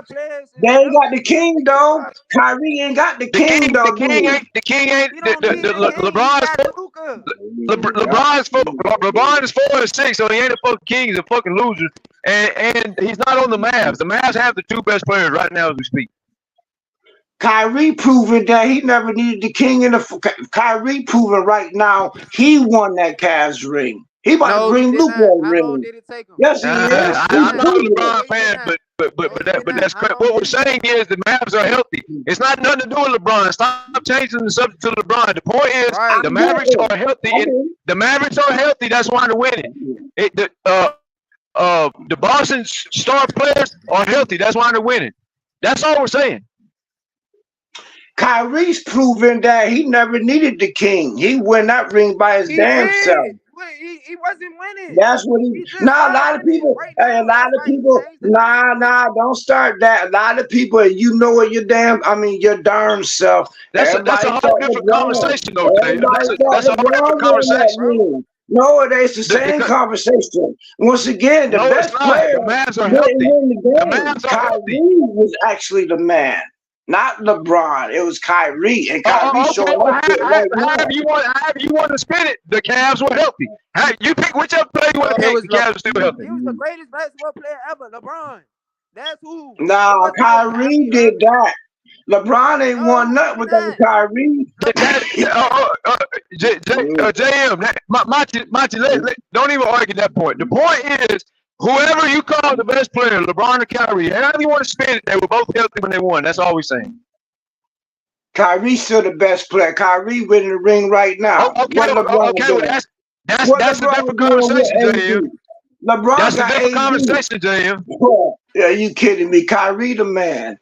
They ain't got the king though. Kyrie ain't got the king though. The king ain't. LeBron is 4 and 6, so he ain't a fucking king. He's a fucking loser, and he's not on the Mavs. The Mavs have the 2 best players right now as we speak. Kyrie proving that he never needed the king in the. Kyrie proving right now he won that Cavs ring. He about to bring Luke that ring. Yes, he is. I'm not a LeBron fan, but that's correct. What we're saying is the Mavs are healthy. It's not nothing to do with LeBron. Stop changing the subject to LeBron. The point is the Mavericks are healthy. The Mavericks are healthy. That's why they're winning. The Boston star players are healthy. That's why they're winning. That's all we're saying. Kyrie's proven that he never needed the king. He won that ring by his damn self. He wasn't winning. That's what he. Nah, a lot of people. Nah, don't start that. A lot of people, you know what your darn self. That's a whole different conversation, though, Dave. That's a whole different conversation. No, it's the same conversation. Once again, the best player. The Mavs are healthy. The Mavs are healthy. Kyrie was actually the man. Not LeBron. It was Kyrie. And Kyrie showed up. However you want to spin it, the Cavs were healthy. You pick whichever player you want to pick, the Cavs are still healthy. He was the greatest basketball player ever, LeBron. That's who. Nah, Kyrie did that. LeBron ain't won nothing without Kyrie. JM, Monty, don't even argue that point. The point is, whoever you call the best player, LeBron or Kyrie, however you want to spin it, they were both healthy when they won. That's all we're saying. Kyrie's still the best player. Kyrie winning the ring right now. Okay, What LeBron well, doing? that's What a LeBron different doing with conversation, AD? JM. LeBron That's a got different AD. conversation, JM. Yeah, you kidding me? Kyrie the man.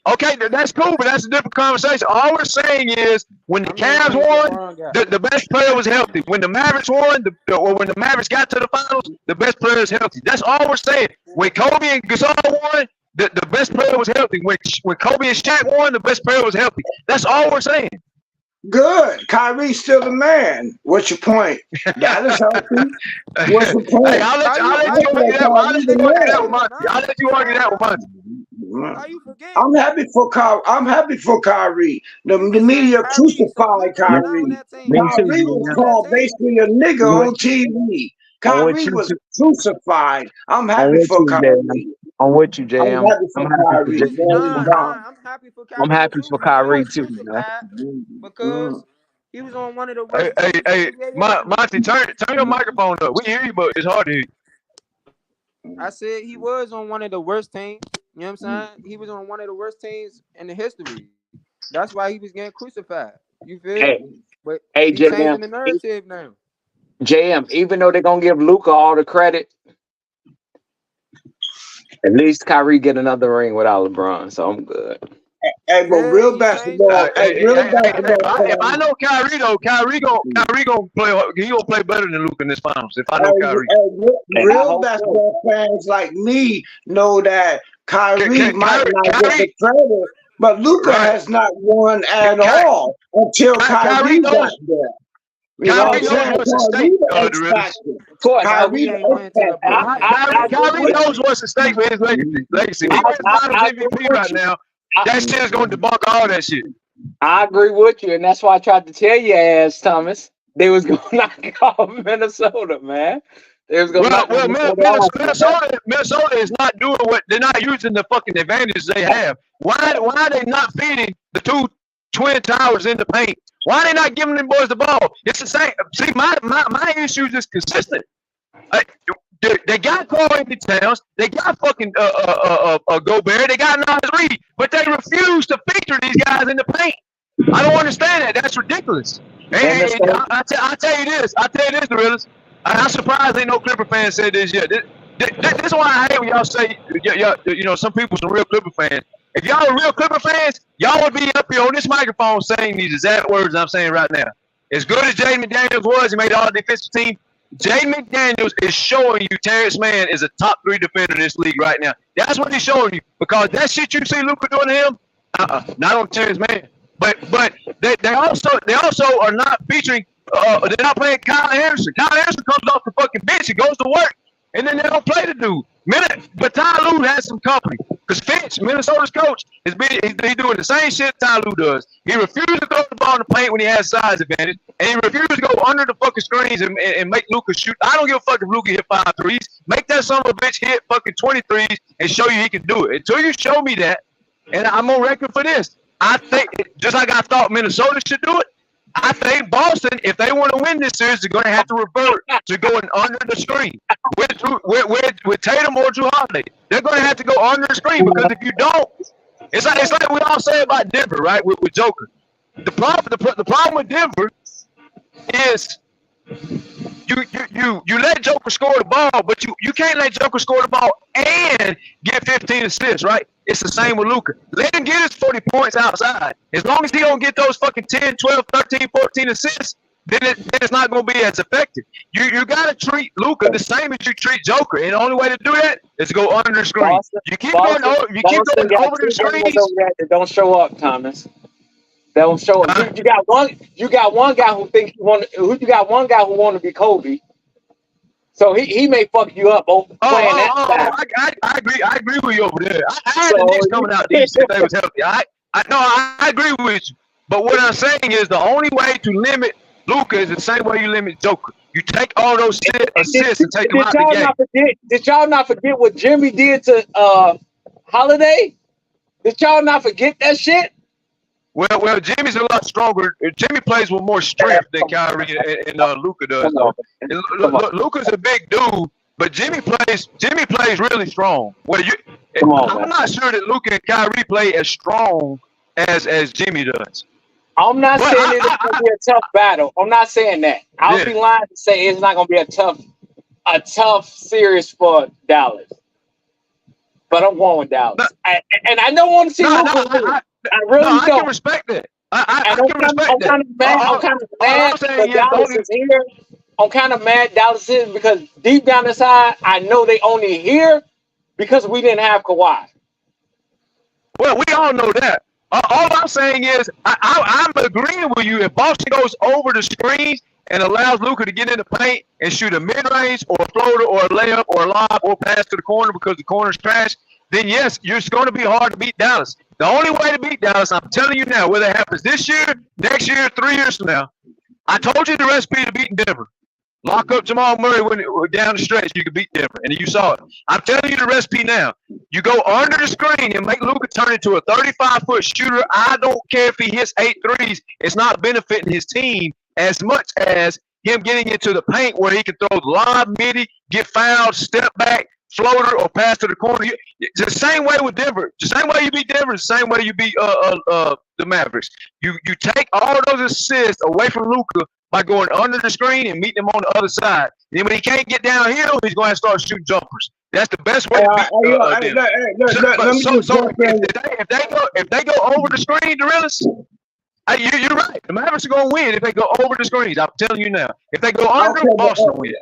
Okay, that's cool, but that's a different conversation. All we're saying is when the Cavs won, the best player was healthy. When the Mavericks won, or when the Mavericks got to the finals, the best player is healthy. That's all we're saying. When Kobe and Gasol won, the best player was healthy. When Kobe and Shaq won, the best player was healthy. That's all we're saying. Good. Kyrie's still the man. What's your point? That is healthy. What's the point? Hey, I'll let you argue that. I'll let you argue that with Monty. I'll let you argue that with Monty. I'm happy for Kyrie. I'm happy for Kyrie. The media crucified Kyrie. Kyrie was called basically a nigga on TV. Kyrie was crucified. I'm happy for Kyrie. I'm with you, JM. I'm happy for Kyrie. I'm happy for Kyrie too, man. Because he was on one of the worst. Hey, Monty, turn your microphone up. We hear you, but it's hard to hear you. I said he was on one of the worst teams. You know what I'm saying? He was on one of the worst teams in the history. That's why he was getting crucified. You feel? Hey, but hey, he's changing the narrative now. JM, even though they're gonna give Luka all the credit, at least Kyrie get another ring without LeBron, so I'm good. Hey, but real basketball. If I know Kyrie though, Kyrie gonna play. He gonna play better than Luka in this finals. If I know Kyrie, real basketball fans like me know that Kyrie might not get the credit, but Luka has not won at all until Kyrie got there. You know what I'm saying? Kyrie knows what's at stake for his legacy. He wins Finals MVP right now. That shit is gonna debunk all that shit. I agree with you, and that's why I tried to tell your ass, Thomas, they was gonna knock off Minnesota, man. They was gonna Minnesota is not doing what they're not using the fucking advantage they have. Why are they not feeding the two twin towers in the paint? Why are they not giving them boys the ball? It's the same. See, my issue is consistent. They got Carl Anthony Towns, they got fucking Gobert, they got Nas Reed, but they refuse to feature these guys in the paint. I don't understand that. That's ridiculous. And I tell you this, the realest. I'm surprised ain't no Clipper fans said this yet. This is why I hate when y'all say, you know, some people some real Clipper fans. If y'all are real Clipper fans, y'all would be up here on this microphone saying these exact words I'm saying right now. As good as Jaden McDaniels was, he made all defensive team. Jaden McDaniels is showing you Terrence Mann is a top 3 defender in this league right now. That's what he's showing you. Because that shit you see Luka doing to him, not on Terrence Mann. But they also are not featuring. They're not playing Kyle Anderson. Kyle Anderson comes off the fucking bench, he goes to work, and then they don't play the dude. But Ty Lue has some company. Because Finch, Minnesota's coach, he's doing the same shit Ty Lue does. He refuses to throw the ball in the paint when he has size advantage, and he refuses to go under the fucking screens and make Luka shoot. I don't give a fuck if Luka hit 5 threes. Make that son of a bitch hit fucking 20 threes and show you he can do it. Until you show me that, and I'm on record for this, I think, just like I thought Minnesota should do it, I think Boston, if they want to win this series, they're going to have to revert to going under the screen with Tatum or Drew Holiday. They're going to have to go under the screen because if you don't, it's like we all say about Denver, right? With Joker, the problem with Denver is you let Joker score the ball, but you can't let Joker score the ball and get 15 assists, right? It's the same with Luka. Let him get his 40 points outside. As long as he don't get those fucking 10, 12, 13, 14 assists, then it's not going to be as effective. You got to treat Luka the same as you treat Joker, and the only way to do that is to go under the screen. You keep going over the screens. That don't show up, Thomas. They don't show up. You got one guy who thinks you got one guy who want to be Kobe. So he may fuck you up playing that. I agree with you over there. I had the Knicks coming out these if they was healthy. I agree with you. But what I'm saying is the only way to limit Luka is the same way you limit Joker. You take all those assists and take them out the game. Did y'all not forget what Jimmy did to Holiday? Did y'all not forget that shit? Well, Jimmy's a lot stronger. Jimmy plays with more strength than Kyrie and Luka does. Luka's a big dude, but Jimmy plays really strong. I'm not sure that Luka and Kyrie play as strong as Jimmy does. I'm not saying it's going to be a tough battle. I'm not saying that. I would be lying to say it's not going to be a tough series for Dallas. But I'm going with Dallas. And I don't want to see Luka. I really don't. I can respect it. I can respect that. I'm kind of mad that Dallas is here. I'm kind of mad Dallas is because deep down inside, I know they only here because we didn't have Kawhi. Well, we all know that. All I'm saying is I'm agreeing with you. If Boston goes over the screens and allows Luka to get in the paint and shoot a mid-range or a floater or a layup or a lob or pass to the corner because the corner's trash, then yes, it's going to be hard to beat Dallas. The only way to beat Dallas, I'm telling you now, whether it happens this year, next year, 3 years from now, I told you the recipe to beat Denver. Lock up Jamal Murray when it was down the stretch, you could beat Denver, and you saw it. I'm telling you the recipe now. You go under the screen and make Luka turn into a 35-foot shooter. I don't care if he hits 8 threes. It's not benefiting his team as much as him getting into the paint where he can throw the lob, midi, get fouled, step back, floater, or pass to the corner. It's the same way with Denver. The same way you beat Denver, the same way you beat the Mavericks. You take all those assists away from Luka by going under the screen and meeting him on the other side. Then when he can't get downhill, he's going to start shooting jumpers. That's the best way to beat them. If they go over the screen, the realists, you're right. The Mavericks are going to win if they go over the screens. I'm telling you now. If they go under, Boston will win.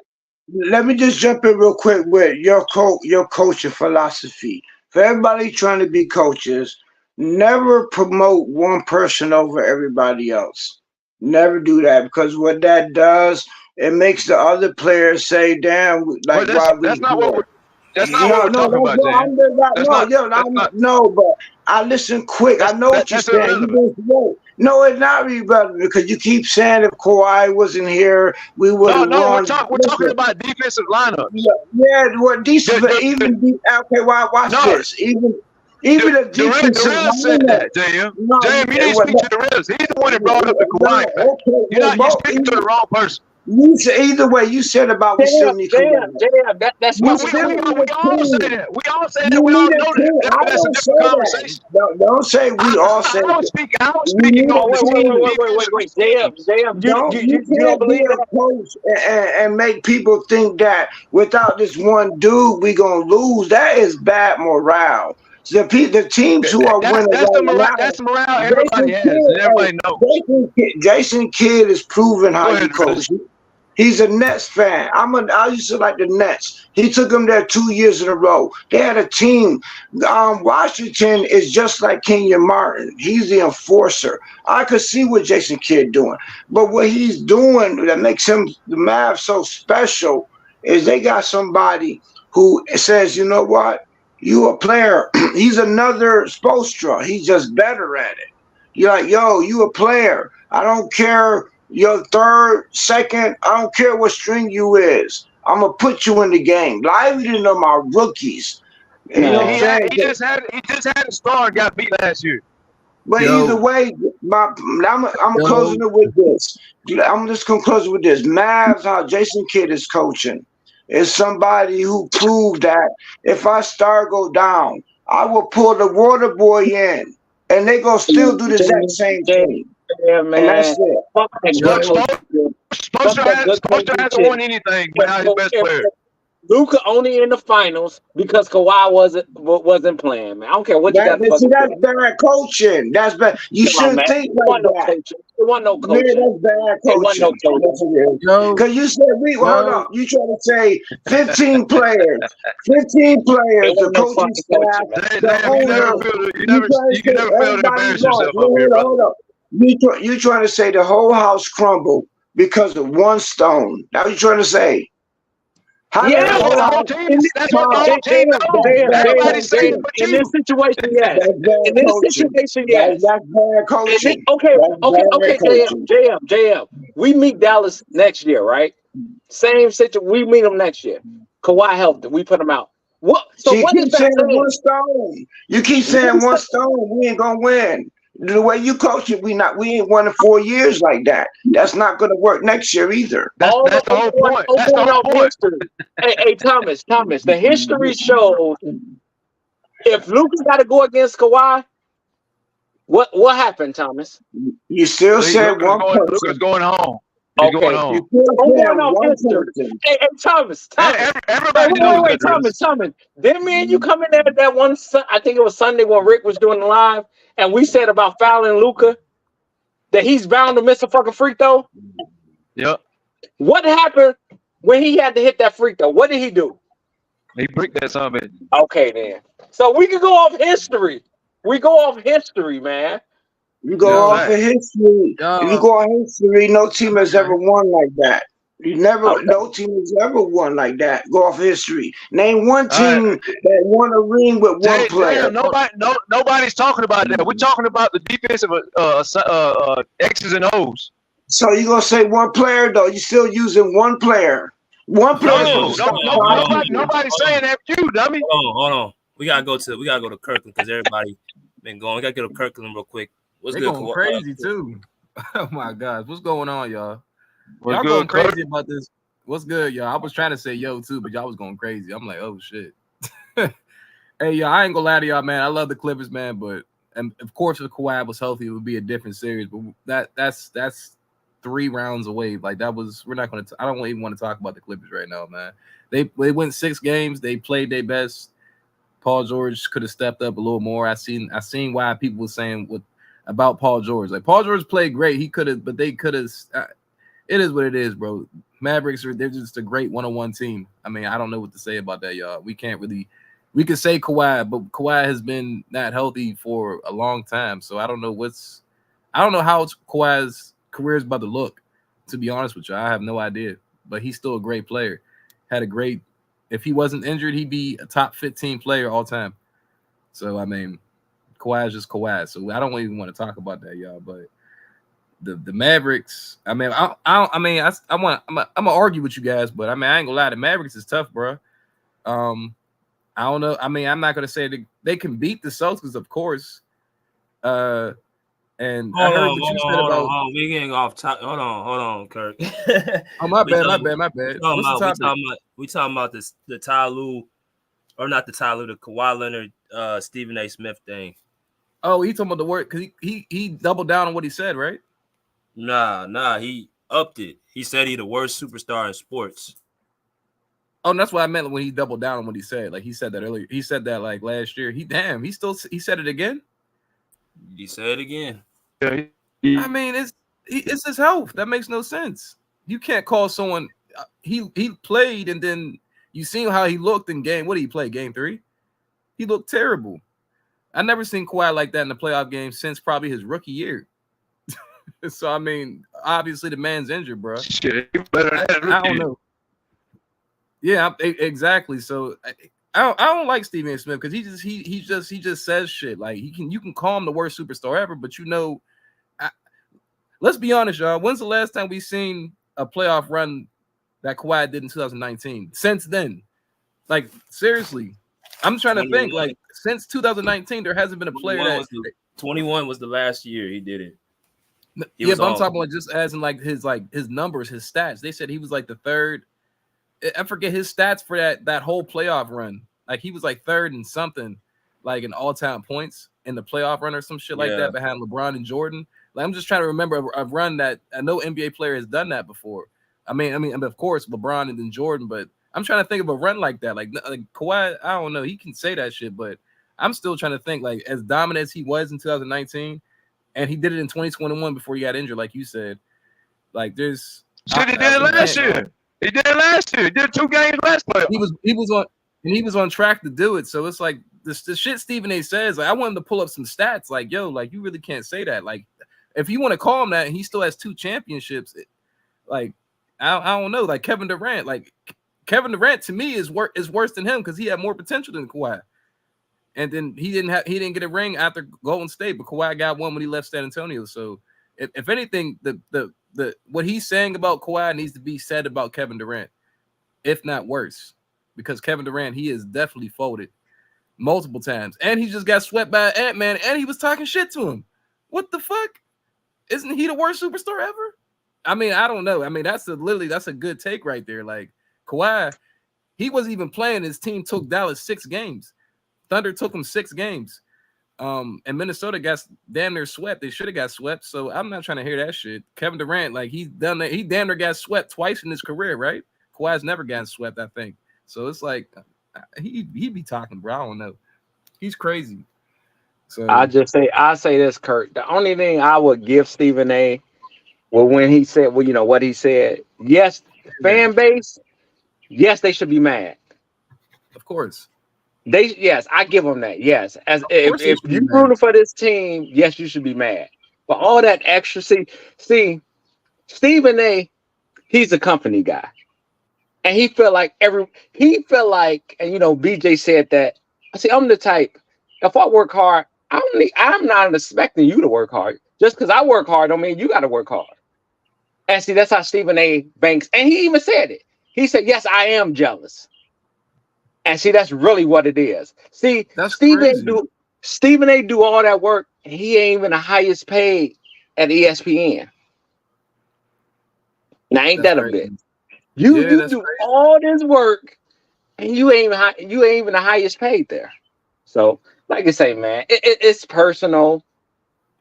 Let me just jump in real quick with your coaching philosophy. For everybody trying to be coaches, never promote one person over everybody else. Never do that, because what that does, it makes the other players say, "Damn, like why we." That's not what we're talking about, No, but I listen quick. I know what you're saying. No, it's not irrelevant because you keep saying if Kawhi wasn't here, we would have won. We're talking about defensive lineups. Yeah, what defense? Okay, watch this. Even if the Real said that, JM. JM, you didn't speak to the Real. He's the one that brought up the Kawhi fact. You're speaking to the wrong person. You said, either way, you said about we still need Kawhi. That's what we all say that. We all say that. We all know that. That's a different conversation. Don't say we all say that. I don't speak on wait. JM, you don't believe that coach and make people think that without this one dude, we gonna lose. That is bad morale. The teams who are winning that's the morale everybody has. And everybody knows. Jason Kidd is proving how you coach. He's a Nets fan. I used to like the Nets. He took them there 2 years in a row. They had a team. Washington is just like Kenyon Martin. He's the enforcer. I could see what Jason Kidd doing. But what he's doing that makes him, the Mavs, so special is they got somebody who says, you know what? You a player. He's another Spoelstra. He's just better at it. You're like, yo, you a player. I don't care your third, second. I don't care what string you is. I'm going to put you in the game. Lively than them are rookies. You know what I'm saying? He just had a star and got beat last year. But either way, I'm closing it with this. I'm just going to close it with this. Mavs, how Jason Kidd is coaching, is somebody who proved that if our star go down, I will pull the water boy in, and they gonna still do the exact same thing. Yeah, man. And that's it. Spoelstra hasn't won anything without his best player. Luka only in the finals because Kawhi wasn't playing, man. I don't care what you got to see, that's bad coaching. That's bad. You shouldn't think like that. It wasn't no coaching. Man, that's bad coaching. It wasn't no coaching. Because you said, hold on. You trying to say 15 players. 15 players, the coaching staff, the owner. You can never fail to embarrass yourself up here, brother. You trying to say the whole house crumbled because of one stone. Now you're trying to say. Yeah, that's what the whole team knows. In this situation, yes. In this situation, yes. That's bad coaching. Okay, JM. We meet Dallas next year, right? Same situation. We meet them next year. Kawhi helped him. We put him out. What? So what is that saying? One stone. You keep saying one stone. We ain't gonna win. The way you coach it, we ain't won in 4 years like that. That's not going to work next year either. That's the whole point. That's the whole point. Hey, Thomas. The history shows if Luka's got to go against Kawhi, What happened, Thomas? You still said one person. Luka's going home. He's Okay, going home. You I'm still said going off one history. person. Hey, Thomas. Everybody knows Wait, that. Thomas. Didn't me and you come in there that one? I think it was Sunday when Rick was doing the live, and we said about fouling Luka that he's bound to miss a fucking free throw. Yep. What happened when he had to hit that free throw? What did he do? He bricked that something. Okay, then. So we can go off history. We go off history, man. You go off of history. If you go on history, no team has ever won like that. No team has ever won like that. Go off history. Name one team that won a ring with one player. Nobody's talking about that. We're talking about the defensive X's and O's. So you gonna say one player though? You're still using one player. One player. Nobody's saying that you, dummy. Hold on. We gotta go to Kirkland because everybody been going. We gotta go to Kirkland real quick. What's They're good? going crazy too. Oh my gosh, what's going on, y'all? What's Y'all good, going crazy about this? What's good, y'all? I was trying to say yo too, but y'all was going crazy. I'm like, oh shit. Hey, y'all, I ain't gonna lie to y'all, man. I love the Clippers, man, but and of course, if Kawhi was healthy, it would be a different series. But that's 3 rounds away. Like that was. We're not gonna. I don't even want to talk about the Clippers right now, man. They went 6 games. They played their best. Paul George could have stepped up a little more. I seen why people were saying about Paul George. Like Paul George played great. He could have, but they could have. It is what it is, bro. Mavericks they're just a great one-on-one team. I mean, I don't know what to say about that, y'all. We could say Kawhi, but Kawhi has been not healthy for a long time. So I don't know how Kawhi's career is about to look. To be honest with you, I have no idea. But he's still a great player. If he wasn't injured, he'd be a top 15 player all time. So I mean, Kawhi is just Kawhi. So I don't even want to talk about that, y'all. But the Mavericks, I mean, I'm gonna argue with you guys, but I mean, I ain't gonna lie, the Mavericks is tough, bro. I don't know. I mean, I'm not gonna say they can beat the Celtics, of course. And I heard what you said about. We getting off top. Hold on, Kirk. Oh, my bad. We talking about this, the Ty Lue, or not the Ty Lue, the Kawhi Leonard, Stephen A. Smith thing. Oh, he talking about the word because he doubled down on what he said, right? Nah, he upped it. He said he the worst superstar in sports. Oh, and that's what I meant when he doubled down on what he said. Like he said that earlier. He said that like last year. He said it again. He said it again. I mean, it's his health. That makes no sense. You can't call someone. He played and then you seen how he looked in game. What did he play? Game 3. He looked terrible. I never seen Kawhi like that in the playoff game since probably his rookie year. So I mean, obviously the man's injured, bro. Shit, I don't know. Yeah, exactly. So I don't like Stephen A. Smith because he just says shit. Like you can call him the worst superstar ever, but let's be honest, y'all. When's the last time we seen a playoff run that Kawhi did in 2019? Since then, like seriously, I'm trying to think. Like since 2019, there hasn't been a player that 21 was the last year he did it. But I'm talking about just as in like his numbers, his stats. They said he was like the 3rd. I forget his stats for that whole playoff run. Like he was like 3rd in something, like in all-time points in the playoff run or some shit like that behind LeBron and Jordan. Like I'm just trying to remember a run that I know NBA player has done that before. I mean, of course LeBron and then Jordan, but I'm trying to think of a run like that. Like Kawhi, I don't know. He can say that shit, but I'm still trying to think like as dominant as he was in 2019, and he did it in 2021 before he got injured, like you said. Like there's shit he did it last year. He did it last year. He did 2 games last playoff. He was on track to do it. So it's like the shit Stephen A. says. Like I want him to pull up some stats. Like yo, like you really can't say that. Like if you want to call him that, and he still has 2 championships. Like I don't know. Like Kevin Durant. Like Kevin Durant to me is worse than him because he had more potential than Kawhi. And then he didn't get a ring after Golden State, but Kawhi got one when he left San Antonio. So if anything, the what he's saying about Kawhi needs to be said about Kevin Durant, if not worse, because Kevin Durant, he is definitely folded multiple times, and he just got swept by Ant-Man, and he was talking shit to him. What the fuck? Isn't he the worst superstar ever? I mean, I don't know. I mean, that's a good take right there. Like Kawhi, he wasn't even playing. His team took Dallas 6 games. Thunder took him 6 games. And Minnesota got damn near swept. They should have got swept. So I'm not trying to hear that shit. Kevin Durant, like he's done that. He damn near got swept twice in his career, right? Kawhi's never gotten swept, I think. So it's like he be talking, bro. I don't know. He's crazy. So I say this, Kurt. The only thing I would give Stephen A. Well, when he said, well, you know what he said. Yes, fan base. Yes, they should be mad. Of course. Yes, I give them that. Yes, as if you're rooting for this team, yes, you should be mad. But all that extra, see, Stephen A. He's a company guy, and he felt like, and you know, BJ said that. I see, I'm the type. If I work hard, I'm not expecting you to work hard. Just because I work hard don't mean you got to work hard. And see, that's how Stephen A. Banks, and he even said it. He said, yes, I am jealous. And see, that's really what it is. See, Stephen A. do all that work, and he ain't even the highest paid at ESPN. Now, ain't that a bit? You do all this work, and you ain't even the highest paid there. So, like I say, man, it's personal.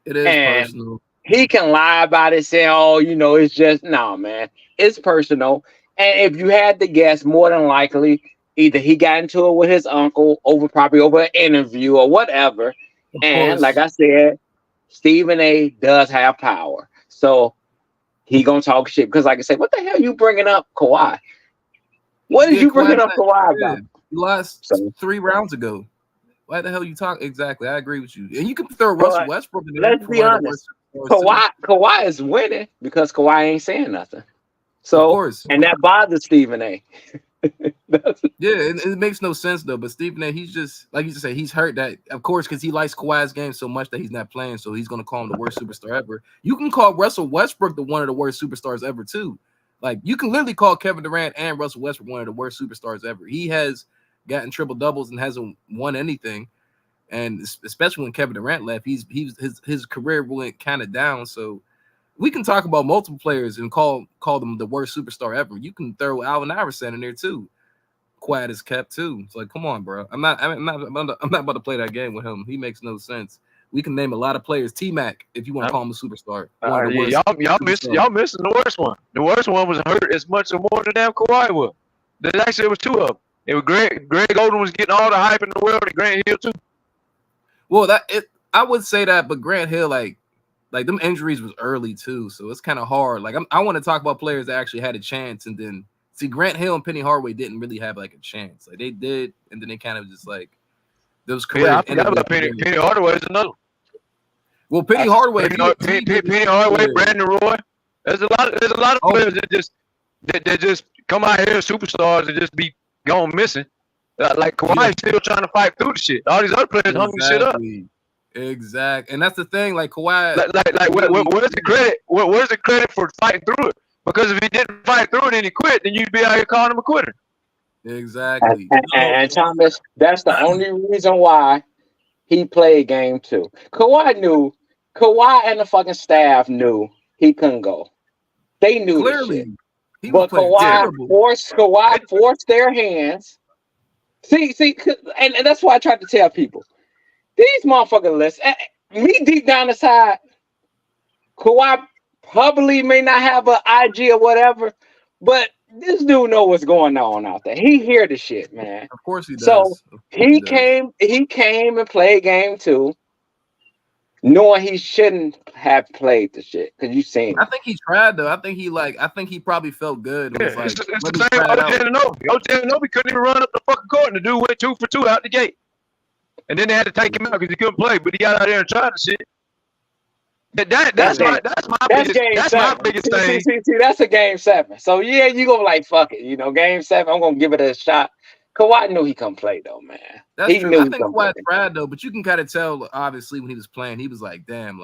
It is personal. He can lie about it, saying, "Oh, you know, it's just no, man. It's personal." And if you had to guess, more than likely, either he got into it with his uncle probably over an interview or whatever. And like I said, Stephen A. does have power, so he gonna talk shit. Because, like I said, what the hell you bringing up Kawhi? What did you bringing up Kawhi about? You lost 3 rounds ago. Why the hell you talk? Exactly, I agree with you. And you can throw Russell Westbrook in there. Let's be honest. Kawhi is winning because Kawhi ain't saying nothing. So, and that bothers Stephen A. It makes no sense though. But Stephen A. He's just like you just say, he's hurt that, of course, because he likes Kawhi's game so much that he's not playing. So he's gonna call him the worst superstar ever. You can call Russell Westbrook one of the worst superstars ever too. Like you can literally call Kevin Durant and Russell Westbrook one of the worst superstars ever. He has gotten triple doubles and hasn't won anything. And especially when Kevin Durant left, his career went kind of down. So we can talk about multiple players and call them the worst superstar ever. You can throw Alvin Iverson in there too. Quiet as kept too. It's like, come on, bro. I'm not about to play that game with him. He makes no sense. We can name a lot of players. T-Mac, if you want to call him a superstar. Y'all missing the worst one. The worst one was hurt as much or more than damn Kawhi was. Actually, it was 2 of them. It was Greg Oden was getting all the hype in the world, and Grant Hill too. Well, I would say that, but Grant Hill, like them injuries was early too, so it's kind of hard. Like I want to talk about players that actually had a chance, and then see Grant Hill and Penny Hardaway didn't really have like a chance. Like they did, and then they kind of just like those careers. Yeah, I forgot about Penny Hardaway is another. Well, Penny Hardaway, Penny Hardaway, Brandon Roy. There's a lot of players that just come out here superstars and just be going missing. Like Kawhi still trying to fight through the shit. All these other players hung the shit up. Exactly, and that's the thing. Like Kawhi, where's the credit? Where's the credit for fighting through it? Because if he didn't fight through it and he quit, then you'd be out here calling him a quitter. Exactly. And Thomas, that's the only reason why he played game 2. Kawhi and the fucking staff knew he couldn't go. They knew clearly. But Kawhi forced their hands. See, and that's why I tried to tell people. These motherfuckers listen. Me deep down inside, Kawhi probably may not have an IG or whatever, but this dude know what's going on out there. He hear the shit, man. Of course he does. So he came and played game 2, knowing he shouldn't have played the shit. Because you seen I think he tried though. I think he probably felt good. Yeah, it's the same OJ Anunoby. OJ Anunoby couldn't even run up the fucking court, and the dude went 2 for 2 out the gate. And then they had to take him out because he couldn't play, but he got out there and tried the shit. That's my biggest thing. See, that's a game 7. So yeah, you gonna like fuck it, game 7. I'm gonna give it a shot. Kawhi knew he couldn't play though, man. That's true. I think Kawhi tried though, but you can kind of tell obviously when he was playing, he was like, damn,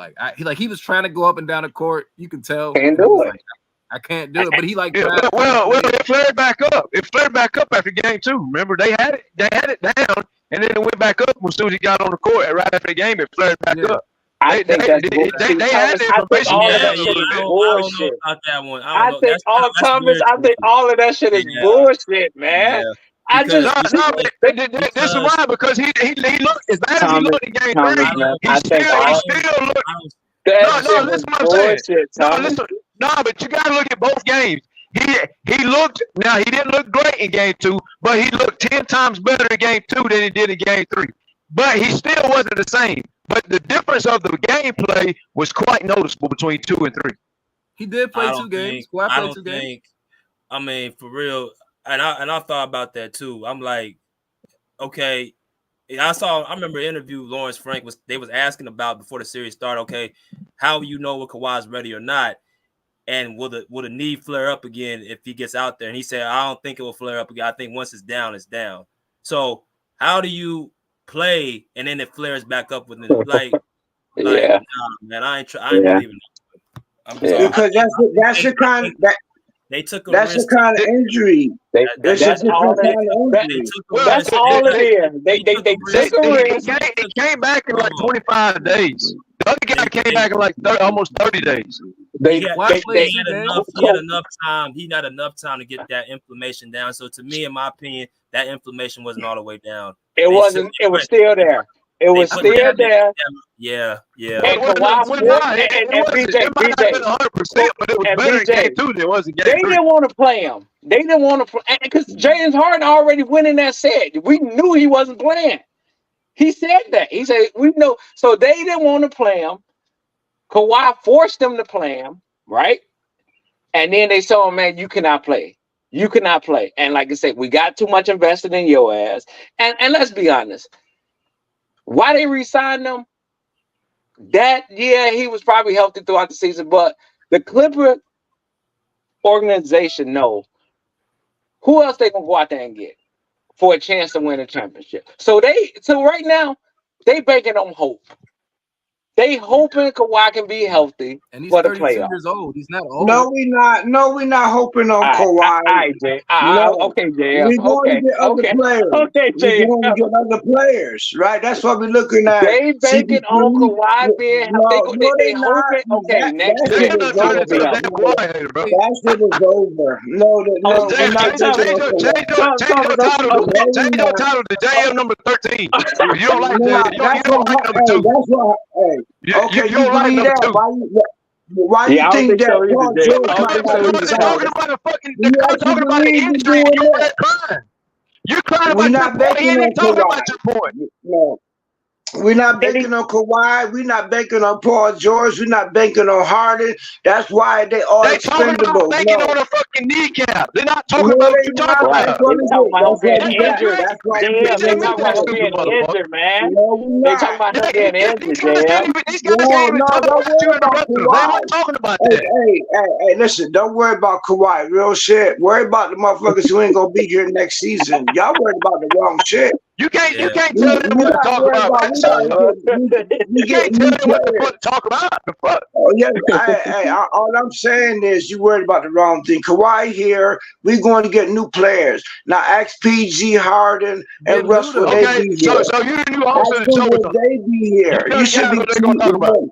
he was trying to go up and down the court. You can tell. Can't do it. Like, I can't do it, but he well, it flared back up. It flared back up after game 2. Remember, they had it down, and then it went back up as soon as he got on the court. And right after the game, it flared back up. I think they had the information. All of that shit is bullshit. I think all of that shit is bullshit, man. This is why, because he looked as bad as he looked in game 3. He still looked. No, listen what I'm saying. No, but you gotta look at both games. He looked. Now he didn't look great in game 2, but he looked 10 times better in game 2 than he did in game 3. But he still wasn't the same. But the difference of the gameplay was quite noticeable between 2 and 3. He did play 2 games. I don't think. I mean, for real, and I thought about that too. I'm like, okay, I remember an interview Lawrence Frank they was asking about before the series started. Okay, how you know if Kawhi's ready or not, and will the knee flare up again if he gets out there? And he said, I don't think it will flare up again. I think once it's down, it's down. So how do you play and then it flares back up with like nah, man, I ain't believing it. Because that's the kind of they took a that's risk. the kind of injury. That's all it is. They took a risk. He came back in like 25 days. The other guy came back in like almost 30 days. He had enough time. He had enough time to get that inflammation down. So to me, in my opinion, that inflammation wasn't all the way down. It wasn't. It was still there. It was still there. Yeah. And Kawhi and BJ, but it was better in game 2 than it was in game 3. They didn't want to play him. They didn't want to play because James Harden already went in that set. We knew he wasn't playing. He said that. He said we know. So they didn't want to play him. Kawhi forced them to play him, right? And then they told him, man, you cannot play. You cannot play. And like I said, we got too much invested in your ass. And let's be honest. Why they re-signed him? He was probably healthy throughout the season, but the Clipper organization know who else they gonna go out there and get for a chance to win a championship. So right now, they banking on hope. They hoping Kawhi can be healthy and he's for the 32 playoffs. years old. He's not old. No, we're not hoping on Kawhi. Okay, Jay. We're going to get other players. Okay, Jay. We're going to get other players, right? That's what we're looking at. They banking on Kawhi being healthy. They hoping. Okay, next year is going to be healthy. That shit is over. No, we're not change your title to JM number 13. You don't like that. You don't like number 2. That's why. Okay, you don't like number 2. Why you think that? Talking about the injury, you're crying. You're crying about your point. He ain't talking about your point. No. We're not banking on Kawhi. We're not banking on Paul George. We're not banking on Harden. That's why they are expendable. They're talking about banking on a fucking kneecap. They're not talking about what you're talking about. They're talking about getting injured. That's right. They're talking about getting injured, man. They're talking about him getting injured, JM. These guys can't even talk about you in the rest of them. They're not talking about that. Hey, listen, don't worry about Kawhi. Real shit. Worry about the motherfuckers who ain't going to be here next season. Y'all worried about the wrong shit. You can't tell them what to talk about. You can't tell them what the fuck to talk about. The fuck. Oh yeah. All I'm saying is you worried about the wrong thing. Kawhi here. We're going to get new players. Now ask PG, Harden, and Russell. Okay, so you the new host of the show. They be here. You should be talking about.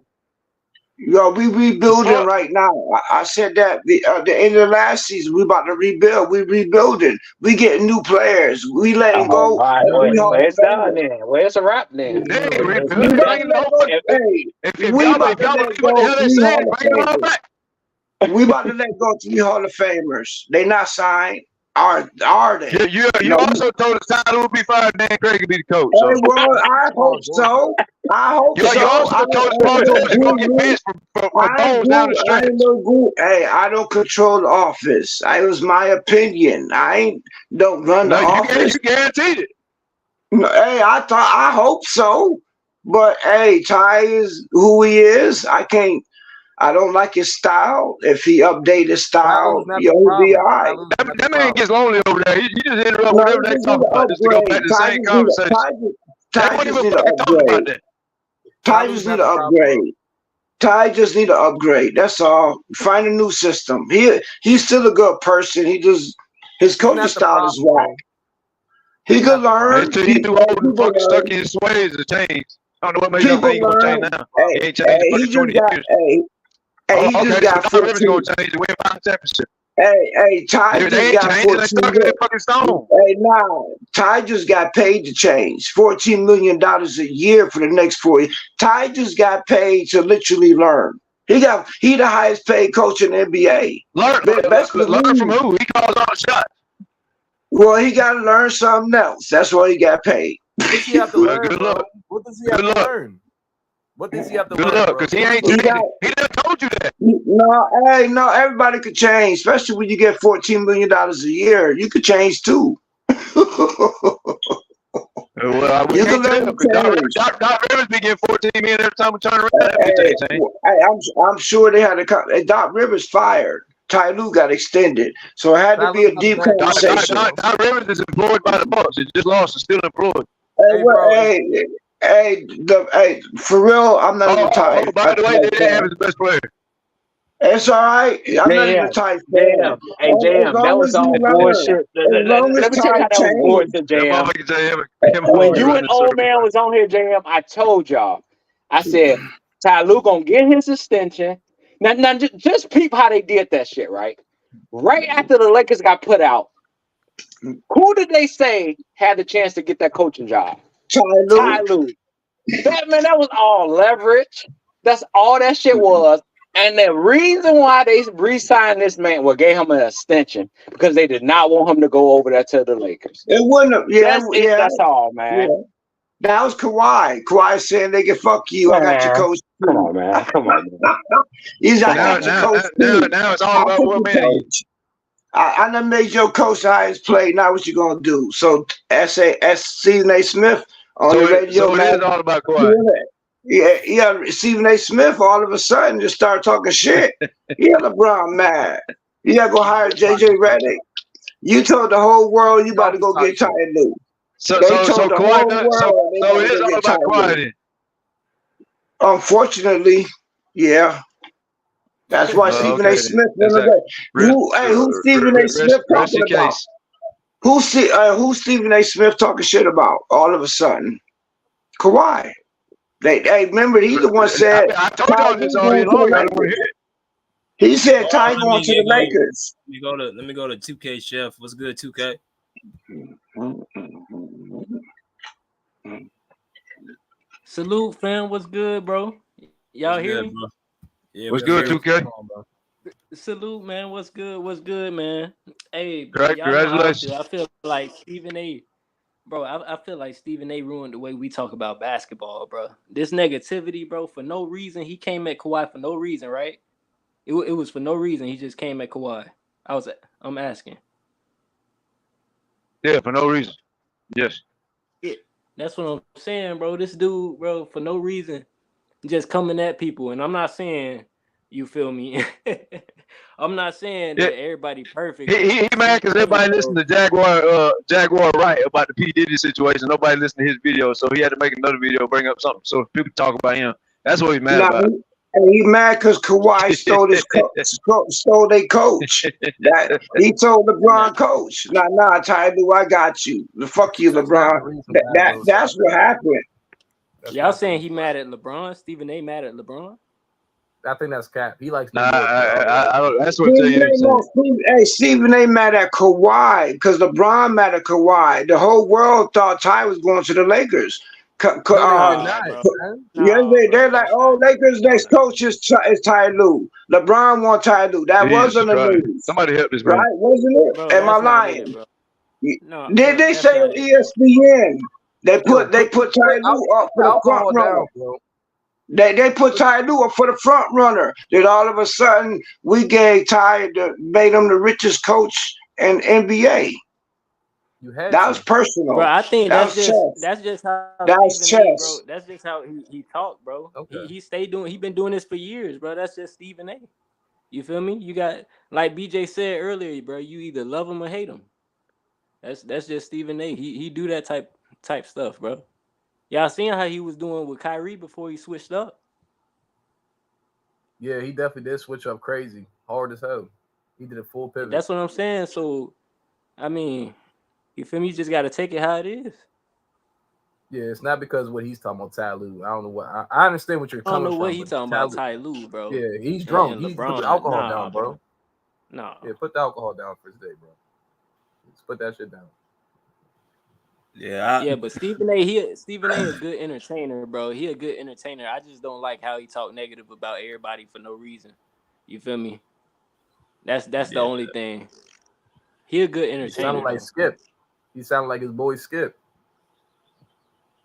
Yo, we rebuilding right now. I said that the end of the last season, we about to rebuild. We rebuilding. We getting new players. We letting go. Where's done then? Where's the rap then? We about to let go 3 Hall of Famers. They not signed. Are they? You also told us Tyler would be fired, Dan Craig would be the coach. So. Well, I hope so. You also told us Paul George is going to get benched from Bones down the stretch. Hey, I don't control the office. It was my opinion. I don't run the office. You guaranteed it. No, hey, I hope so. But hey, Ty is who he is. I don't like his style. If he update his style, he'll be all right. That man gets lonely over there. He just interrupt whatever they talk about just to go back to the same conversation. Ty just need to upgrade. Ty just need to upgrade. Ty just need to upgrade. That's all. Find a new system. He's still a good person. His coaching style is whack. He could learn. He too old and fucking stuck in his ways to change. I don't know what makes him think he's going to change now. He ain't changed for 20 years. He just got 15. Going to change to win 5 championships. Hey, Ty They just ain't got changing. They 14 stuck in million. that fucking stone. Hey, now Ty just got paid to change $14 million a year for the next 4 years. Ty just got paid to literally learn. He the highest paid coach in the NBA. Learn from who? He calls all the shots. Well, he got to learn something else. That's why he got paid. What does he have to learn, good bro? luck. What does he have to learn? What does he have to Good learn, luck, bro? because he ain't changing. He done told you that. No, everybody could change, especially when you get $14 million a year. You could change too. Well, we You can't can learn tell, to because change. Doc Rivers be getting 14 million every time we turn around. That bitch ain't changed. I'm sure they had a Doc Rivers fired. Ty Lue got extended, so it had to be a deep conversation. Doc Rivers is employed by the Bucks. He just lost and still employed. Hey, for real, I'm not even tired. By the way, they didn't have his best player. It's all right. I'm not even tired. Damn. Hey, damn, that was all bullshit. Let me tell you how that was bullshit, JM. When you and old man was on here, JM, I told y'all. I said, Ty Lue gonna get his extension. Now just peep how they did that shit, right? Right after the Lakers got put out, who did they say had the chance to get that coaching job? Ty Lue. That was all leverage. That's all that shit was. And the reason why they re-signed this man, gave him an extension, because they did not want him to go over there to the Lakers. It wouldn't have. That's all, man. Yeah. That was Kawhi. Kawhi saying they can fuck you. I got your coach. Come on, man. He's like, I got your coach. Now it's all about what man. I done made your coach the highest play. Now what you gonna do? So Stephen A. Smith on the radio. So it is all about Kawhi. Yeah, Stephen A. Smith all of a sudden just started talking shit. Yeah, LeBron mad. You gotta go hire JJ Redick. You told the whole world you about to go get Ty Lue. So it is all about Kawhi then. Unfortunately, yeah. That's why Stephen A. Smith went away. Who's Stephen A. Smith talking about? Who's Stephen A. Smith talking shit about all of a sudden? Kawhi. Remember, he's the one said. I told y'all this all year long. I don't want to hear it. He said Ty going to the Lakers. Let me go to 2K Chef. What's good, 2K? Salute, fam. What's good, bro? Y'all hear me? Bro? Yeah, what's good, 2K? Salute, man. What's good? What's good, man? Hey, congratulations. I feel like Stephen A. Bro, I feel like Stephen A. ruined the way we talk about basketball, bro. This negativity, bro, for no reason. He came at Kawhi for no reason, right? It was for no reason. He just came at Kawhi. I'm asking. Yeah, for no reason. Yes. Yeah, that's what I'm saying, bro. This dude, bro, for no reason, just coming at people. And I'm not saying, you feel me? I'm not saying that everybody perfect. He mad because everybody listened to Jaguar Wright about the P. Diddy situation. Nobody listened to his video, so he had to make another video, bring up something so people talk about him. That's what he's mad about. And he mad because Kawhi stole their coach. He told LeBron coach, nah, Ty Lue, I got you. Fuck you, LeBron. That's what happened. Y'all saying he mad at LeBron? Stephen A. mad at LeBron? I think that's cap. He likes. I don't. That's what Stephen A. mad at Kawhi because LeBron mad at Kawhi. The whole world thought Ty was going to the Lakers. They're like, oh, Lakers' next coach is Ty Lue. LeBron want Ty Lue. That wasn't the news. Somebody help this man. Right? Wasn't it? Bro, am I lying? Did they say on ESPN they put Ty Lue up for the front runner? They put Ty Lue up for the front runner. Then all of a sudden we made him the richest coach in NBA. That was personal. Bro, I think that's just how Stephen A, bro. That's just how he talked, bro. Okay. He been doing this for years, bro. That's just Stephen A. You feel me? You got, like BJ said earlier, bro, you either love him or hate him. That's just Stephen A. He do that type stuff, bro. Y'all seen how he was doing with Kyrie before he switched up? Yeah, he definitely did switch up crazy, hard as hell. He did a full pivot. That's what I'm saying. So, I mean, you feel me? You just got to take it how it is. Yeah, it's not because of what he's talking about, Ty Lue. I don't know what. I understand what you're coming from. I don't know what he's talking about, Ty Lue, bro. Yeah, he's drunk. He's put the alcohol down, bro. No. Yeah, put the alcohol down for today, bro. Just put that shit down. Yeah. Yeah, but Stephen A a good entertainer, bro. He a good entertainer. I just don't like how he talk negative about everybody for no reason. You feel me? That's the only thing. He a good He entertainer. sounded like Skip. He sounded like his boy Skip.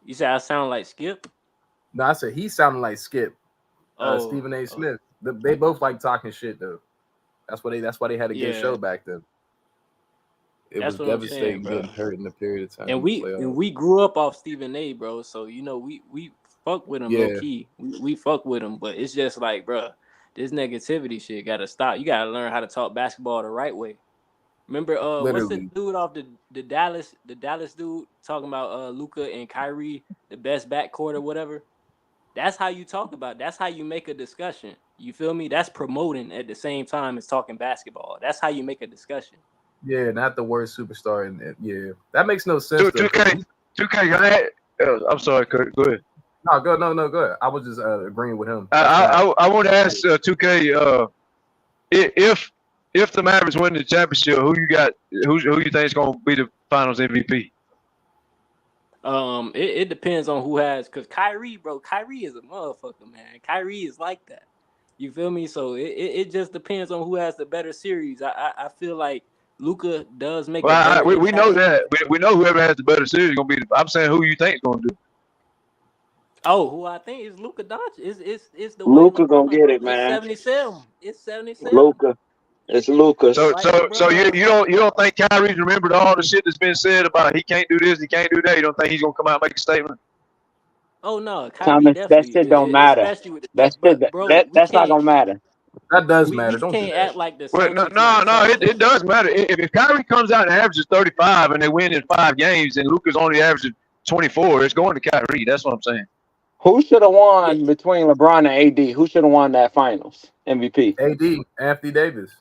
You said I sound like Skip? No, I said he sounded like Skip. Stephen A. Smith. They both like talking shit though. That's why they had a good show back then. It was devastating getting hurt in a period of time. And we grew up off Stephen A, bro. So you know we fuck with him low key. We fuck with him, but it's just like, bro, this negativity shit gotta stop. You gotta learn how to talk basketball the right way. Remember, what's the dude off the Dallas dude talking about Luka and Kyrie, the best backcourt or whatever? That's how you talk about. That's how you make a discussion. You feel me? That's promoting at the same time as talking basketball. That's how you make a discussion. Yeah, not the worst superstar in it. Yeah, that makes no sense. 2K. I'm sorry, Kurt. Go ahead. No, go. No, go ahead. I was just agreeing with him. I want to ask 2K if the Mavericks win the championship, who you got? Who you think is going to be the Finals MVP? It depends on who has, because Kyrie is a motherfucker, man. Kyrie is like that. You feel me? So it just depends on who has the better series. I feel like Luka does make. Well, we know that. We know whoever has the better series is gonna be. I'm saying who you think is gonna do. Oh, who I think is Luka Doncic. It's the Luka gonna get it, man. It's 77. It's 77. Luka. It's Luka. So you don't think Kyrie's remembered all the shit that's been said about he can't do this, he can't do that. You don't think he's gonna come out and make a statement? Oh no, Thomas, that shit don't matter. That's not gonna matter. That does matter. We can't act like this. Well, no, it does matter. If Kyrie comes out and averages 35 and they win in 5 games, and Luka's only averages 24, it's going to Kyrie. That's what I'm saying. Who should have won between LeBron and AD? Who should have won that Finals MVP? AD, Anthony Davis.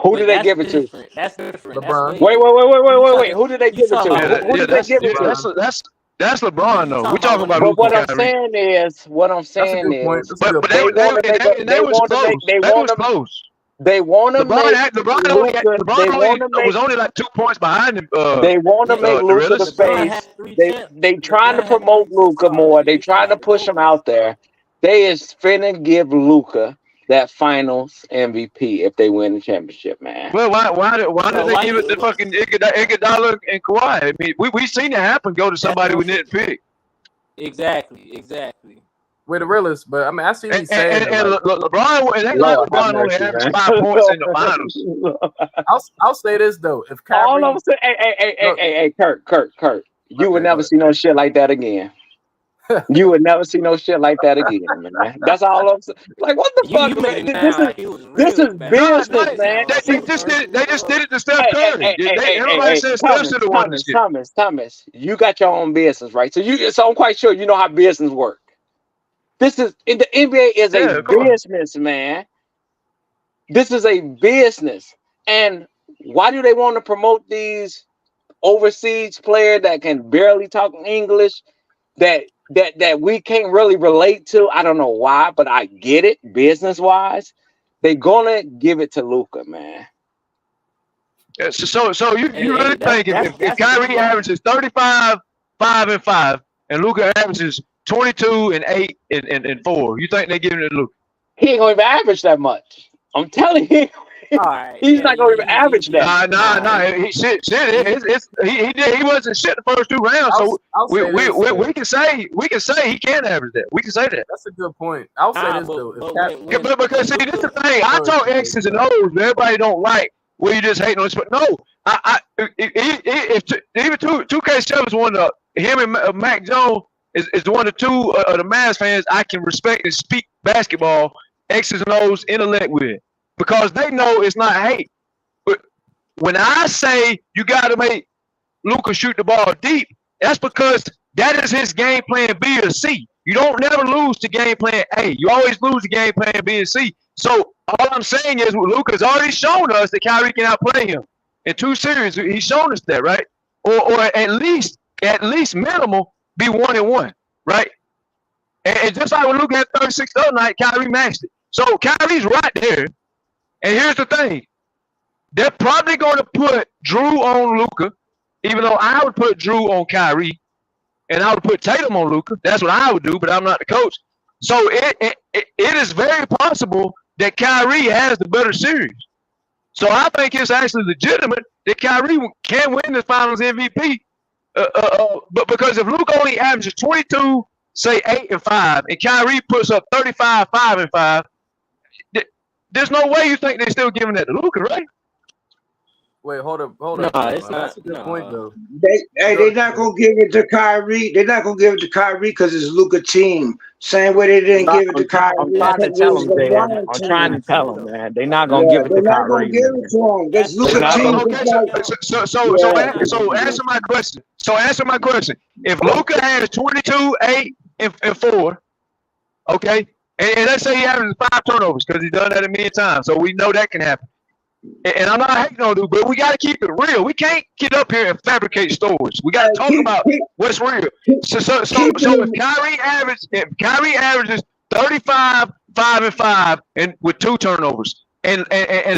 Who did they give it to? That's different. LeBron. Wait. Who did they give it to? Who did they give it to? That's LeBron though. We're talking about. But what I'm saying is, but they want to make LeBron was only like 2 points behind him. They want to make Luka the face. They trying to promote Luka more. They trying to push him out there. They is finna give Luka that Finals MVP if they win the championship, man. Well, why did they give it to fucking Iguodala and Kawhi? I mean, we seen it happen. Go to somebody we didn't pick. Exactly. We're the realest, but I mean, I see what he's saying. And LeBron, it ain't like LeBron only averaged 5 points in the finals. I'll say this though: if Kyrie, all I'm saying, hey, Kurt, you would never see no shit like that again. You would never see no shit like that again, man. That's all I'm saying. Like, what the fuck, man? This is business, man. They just did it to Steph Curry. Everybody says Steph should have won this shit. Thomas, you got your own business, right? So I'm quite sure you know how business works. This is the NBA is a business, man. This is a business, and why do they want to promote these overseas players that can barely talk English? That we can't really relate to. I don't know why, but I get it business wise. They're gonna give it to Luka, man. Yeah, so you really think if Kyrie averages 35, 5 and 5, and Luka averages 22 and 8 and 4, you think they're giving it to Luka? He ain't gonna even average that much. I'm telling you. He's not gonna even average that. Nah. He wasn't shit the first 2 rounds. So we can say he can average that. We can say that. That's a good point. I'll say this though. Because see, this is the thing. I talk X's and O's, but everybody don't like where you just hating on this. But no, if even 2K7 is one of him and Mac Jones is one of 2 of the Mavs fans I can respect and speak basketball X's and O's intellect with. Because they know it's not hate. But when I say you got to make Luka shoot the ball deep, that's because that is his game plan B or C. You don't never lose to game plan A. You always lose to game plan B and C. So all I'm saying is Luka's already shown us that Kyrie can outplay him. In 2 series, he's shown us that, right? Or at least minimal, be 1-1, right? And just like when Luka had 36 the other night, Kyrie matched it. So Kyrie's right there. And here's the thing. they're probably going to put Drew on Luka, even though I would put Drew on Kyrie, and I would put Tatum on Luka. That's what I would do, but I'm not the coach. So it is very possible that Kyrie has the better series. So I think it's actually legitimate that Kyrie can win the Finals MVP. But because if Luka only averages 22, say 8 and 5, and Kyrie puts up 35, 5 and 5, there's no way you think they're still giving that to Luka, right? Wait, hold up. No, it's not. That's a good point, though. They're not gonna give it to Kyrie. They're not gonna give it to Kyrie because it's Luka team. Same way they didn't give it to Kyrie. I'm trying to tell them, man. I'm trying to tell them, man. They're not gonna give it to Kyrie. They're not gonna give it to him. That's Luka team. Okay, so answer my question. If Luka has 22, 8, and 4, okay, and let's say he averages 5 turnovers because he's done that a million times, so we know that can happen. And I'm not hating on dude, but we got to keep it real. We can't get up here and fabricate stories. We got to talk about what's real. So if Kyrie averages 35, 5 and 5, and with 2 turnovers, and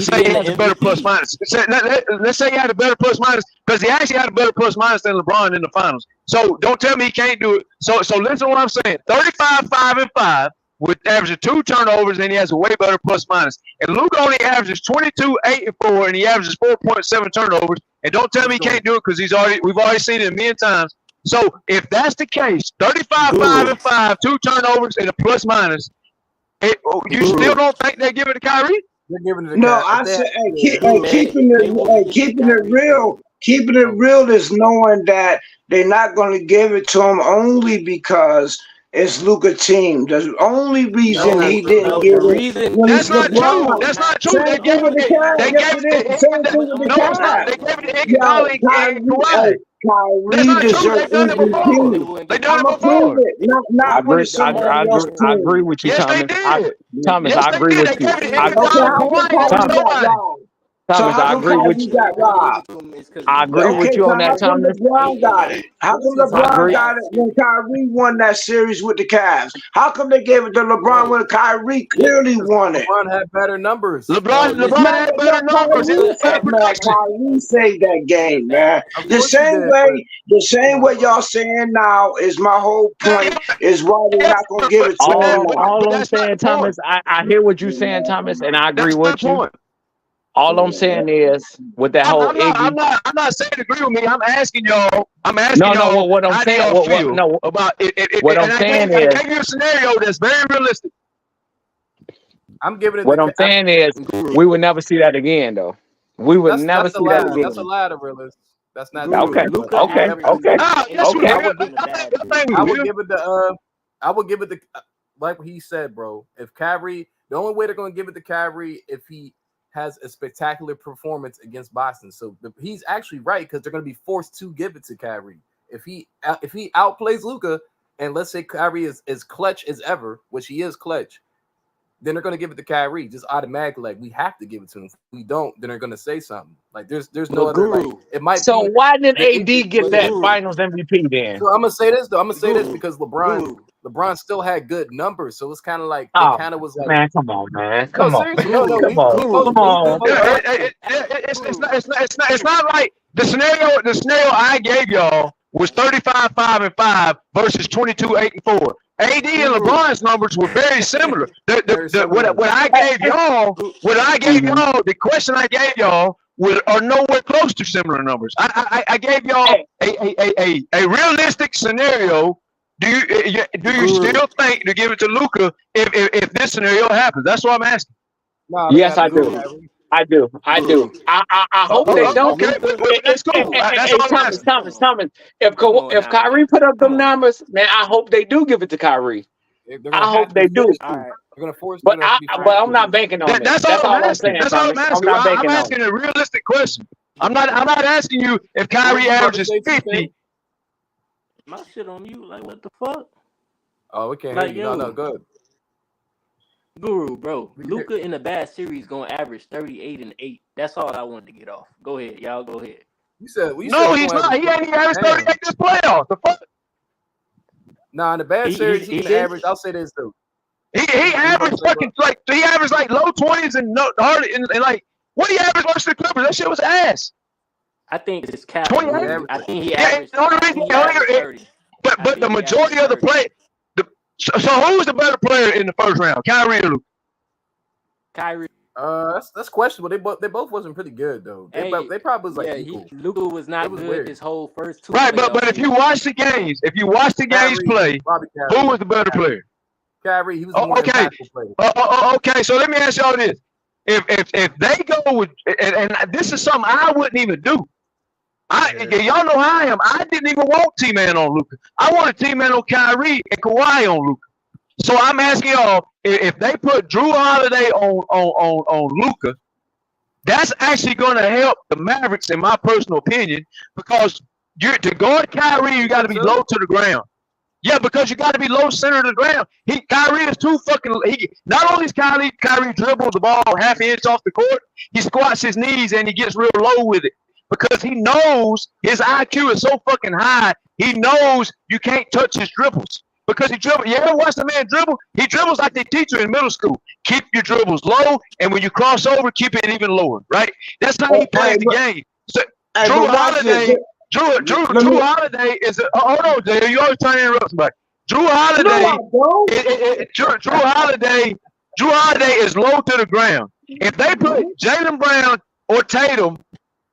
say he has a better plus minus. Let's say he had a better plus minus because he actually had a better plus minus than LeBron in the finals. So don't tell me he can't do it. So listen to what I'm saying. 35, 5 and 5. With averaging 2 turnovers, and he has a way better plus minus. And Luka only averages 22, 8 and 4, and he averages 4.7 turnovers. And don't tell me he can't do it because we've already seen it a million times. So if that's the case, 35, 5 and 5, 2 turnovers, and a plus minus, you still don't think they give it to Kyrie? They're giving it to No, I said keeping it real. Keeping it real is knowing that they're not going to give it to him only because it's Luka team. The only reason he didn't give it. That's not true. That's not true. They gave it to Iguodala and Kawhi. Kyrie deserves MVP. They done it before. I agree with you, Thomas. Thomas, I agree with you. Thomas, I agree with you. I agree with you on that, Thomas. LeBron got it. How come LeBron got it when Kyrie won that series with the Cavs? How come they gave it to LeBron when Kyrie clearly won it? LeBron had better numbers. LeBron had better numbers. Kyrie saved that game, man. The same way y'all saying now is my whole point is why they're not gonna give it to him. All I'm saying, Thomas, I hear what you're saying, Thomas, and I agree with you. All I'm saying is with that whole I'm not saying agree with me. I'm asking y'all. No, what I'm saying, about it. What I'm saying is, I gave you a scenario that's very realistic. I'm giving it. What I'm saying is, we would never see that again, though. We would never see that again. That's a ladder, realist. That's not okay. I would give it the like he said, bro. If Kyrie, the only way they're going to give it to Kyrie if he has a spectacular performance against Boston. So he's actually right because they're going to be forced to give it to Kyrie. If he outplays Luka, and let's say Kyrie is as clutch as ever, which he is clutch, then they're going to give it to Kyrie just automatically. Like we have to give it to him. If we don't, then they're going to say something. Like there's no other. Like, it might. So why did AD get that Finals MVP then? So I'm gonna say this though. I'm gonna say this because LeBron still had good numbers, so it's kind of like it kind of was like. Man, come on, man, come on. It's not like the scenario I gave y'all was 35, 5 and 5 versus 22, 8 and 4. AD and LeBron's numbers were very similar. What I gave y'all, the question I gave y'all are nowhere close to similar numbers. I gave y'all a realistic scenario. Do you still think to give it to Luka if this scenario happens? That's what I'm asking. No, yes, I do. I hope they don't. Okay, it's cool. Thomas. If Kyrie put up them numbers, man, I hope they do give it to Kyrie. I hope they do. They're gonna force. But I'm not banking on it. That's all I'm saying. That's all I'm asking. I'm asking a realistic question. I'm not asking you if Kyrie averages 50. My shit on mute. Like what the fuck? Oh, we can't hear you. No, good. Guru, bro. Luka in a bad series gonna average 38 and 8. That's all I wanted to get off. Go ahead, y'all. Go ahead. You said he's not. He ain't averaged 38 this playoff. The fuck? Nah, in the bad series, he can average. I'll say this though. He averaged fucking he averaged like low 20s and hardly and like What he averaged versus the Clippers? That shit was ass. I think it's cap. 28. I think he Yeah, averaged. the only reason, 30. but the majority of the play. So who was the better player in the first round? Kyrie or Luka? Kyrie. That's questionable. They both wasn't pretty good though. They probably was like equal. Luka was not good weird. his whole first 2. Right, but if you watch the games, play, who was the better player? Kyrie. He was the more impactful player. Okay, so let me ask y'all this: if they go with and this is something I wouldn't even do. Y'all know how I am. I didn't even want T-Man on Luka. I wanted T-Man on Kyrie and Kawhi on Luka. So I'm asking y'all, if they put Drew Holiday on Luka, that's actually going to help the Mavericks, in my personal opinion, because to guard Kyrie, you got to be low to the ground. Yeah, because you got to be low center to the ground. Kyrie is too fucking. Not only is Kyrie dribbles the ball half inch off the court, he squats his knees and he gets real low with it because he knows his IQ is so fucking high. He knows you can't touch his dribbles. Because he dribbles. You ever watch the man dribble? He dribbles like they teach you in middle school. Keep your dribbles low, and when you cross over, keep it even lower, right? That's how he plays the game. So Drew Holiday is hold on, Jay. You always trying to interrupt somebody. Drew Holiday is low to the ground. If they put Jaylen Brown or Tatum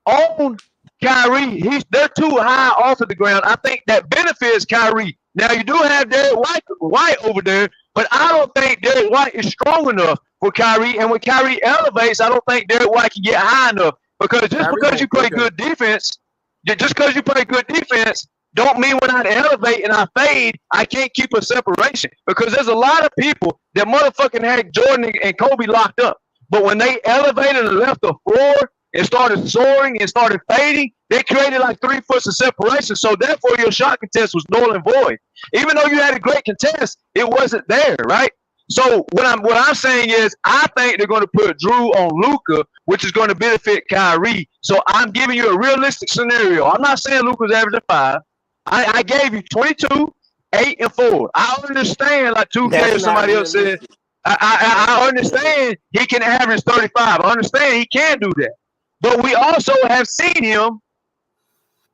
on Kyrie, they're too high off of the ground. I think that benefits Kyrie. Now, you do have Derek White over there, but I don't think Derek White is strong enough for Kyrie. And when Kyrie elevates, I don't think Derek White can get high enough. Because because you play good defense, don't mean when I elevate and I fade, I can't keep a separation. Because there's a lot of people that motherfucking had Jordan and Kobe locked up. But when they elevated and left the floor and started soaring and started fading, they created like 3 foot of separation. So therefore, your shot contest was null and void. Even though you had a great contest, it wasn't there, right? So what I'm saying is, I think they're going to put Drew on Luka, which is going to benefit Kyrie. So I'm giving you a realistic scenario. I'm not saying Luka's averaging 5. I gave you 22, 8, and 4. I understand, like 2K or somebody else said. I understand he can average 35. I understand he can do that. But we also have seen him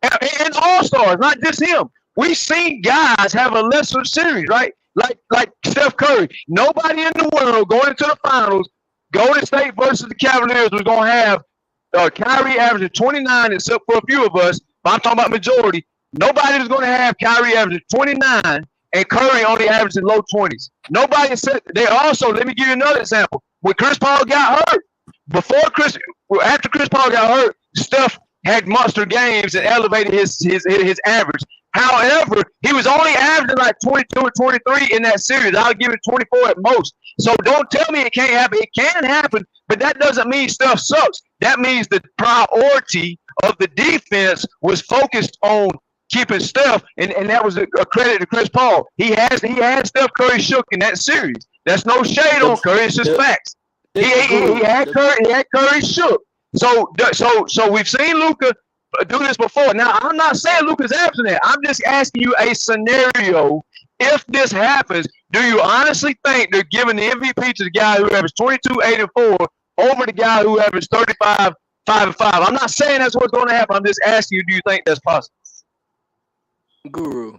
and all-stars, not just him. We've seen guys have a lesser series, right? Like Steph Curry. Nobody in the world going into the finals, Golden State versus the Cavaliers was going to have Kyrie averaging 29, except for a few of us. But I'm talking about majority. Nobody was going to have Kyrie averaging 29 and Curry only averaging low 20s. Nobody said. They also, let me give you another example. When Chris Paul got hurt, after Chris Paul got hurt, Steph had monster games and elevated his average. However, he was only averaging like 22 or 23 in that series. I'll give it 24 at most. So don't tell me it can't happen. It can happen, but that doesn't mean Steph sucks. That means the priority of the defense was focused on keeping Steph, and that was a credit to Chris Paul. He had Steph Curry shook in that series. That's no shade on Curry. It's just facts. He had Curry shook. So we've seen Luka do this before. Now, I'm not saying Luka's averaging that. I'm just asking you a scenario. If this happens, do you honestly think they're giving the MVP to the guy who averaged 22, 8, and 4 over the guy who averaged 35, 5, and 5? I'm not saying that's what's going to happen. I'm just asking you, do you think that's possible? Guru.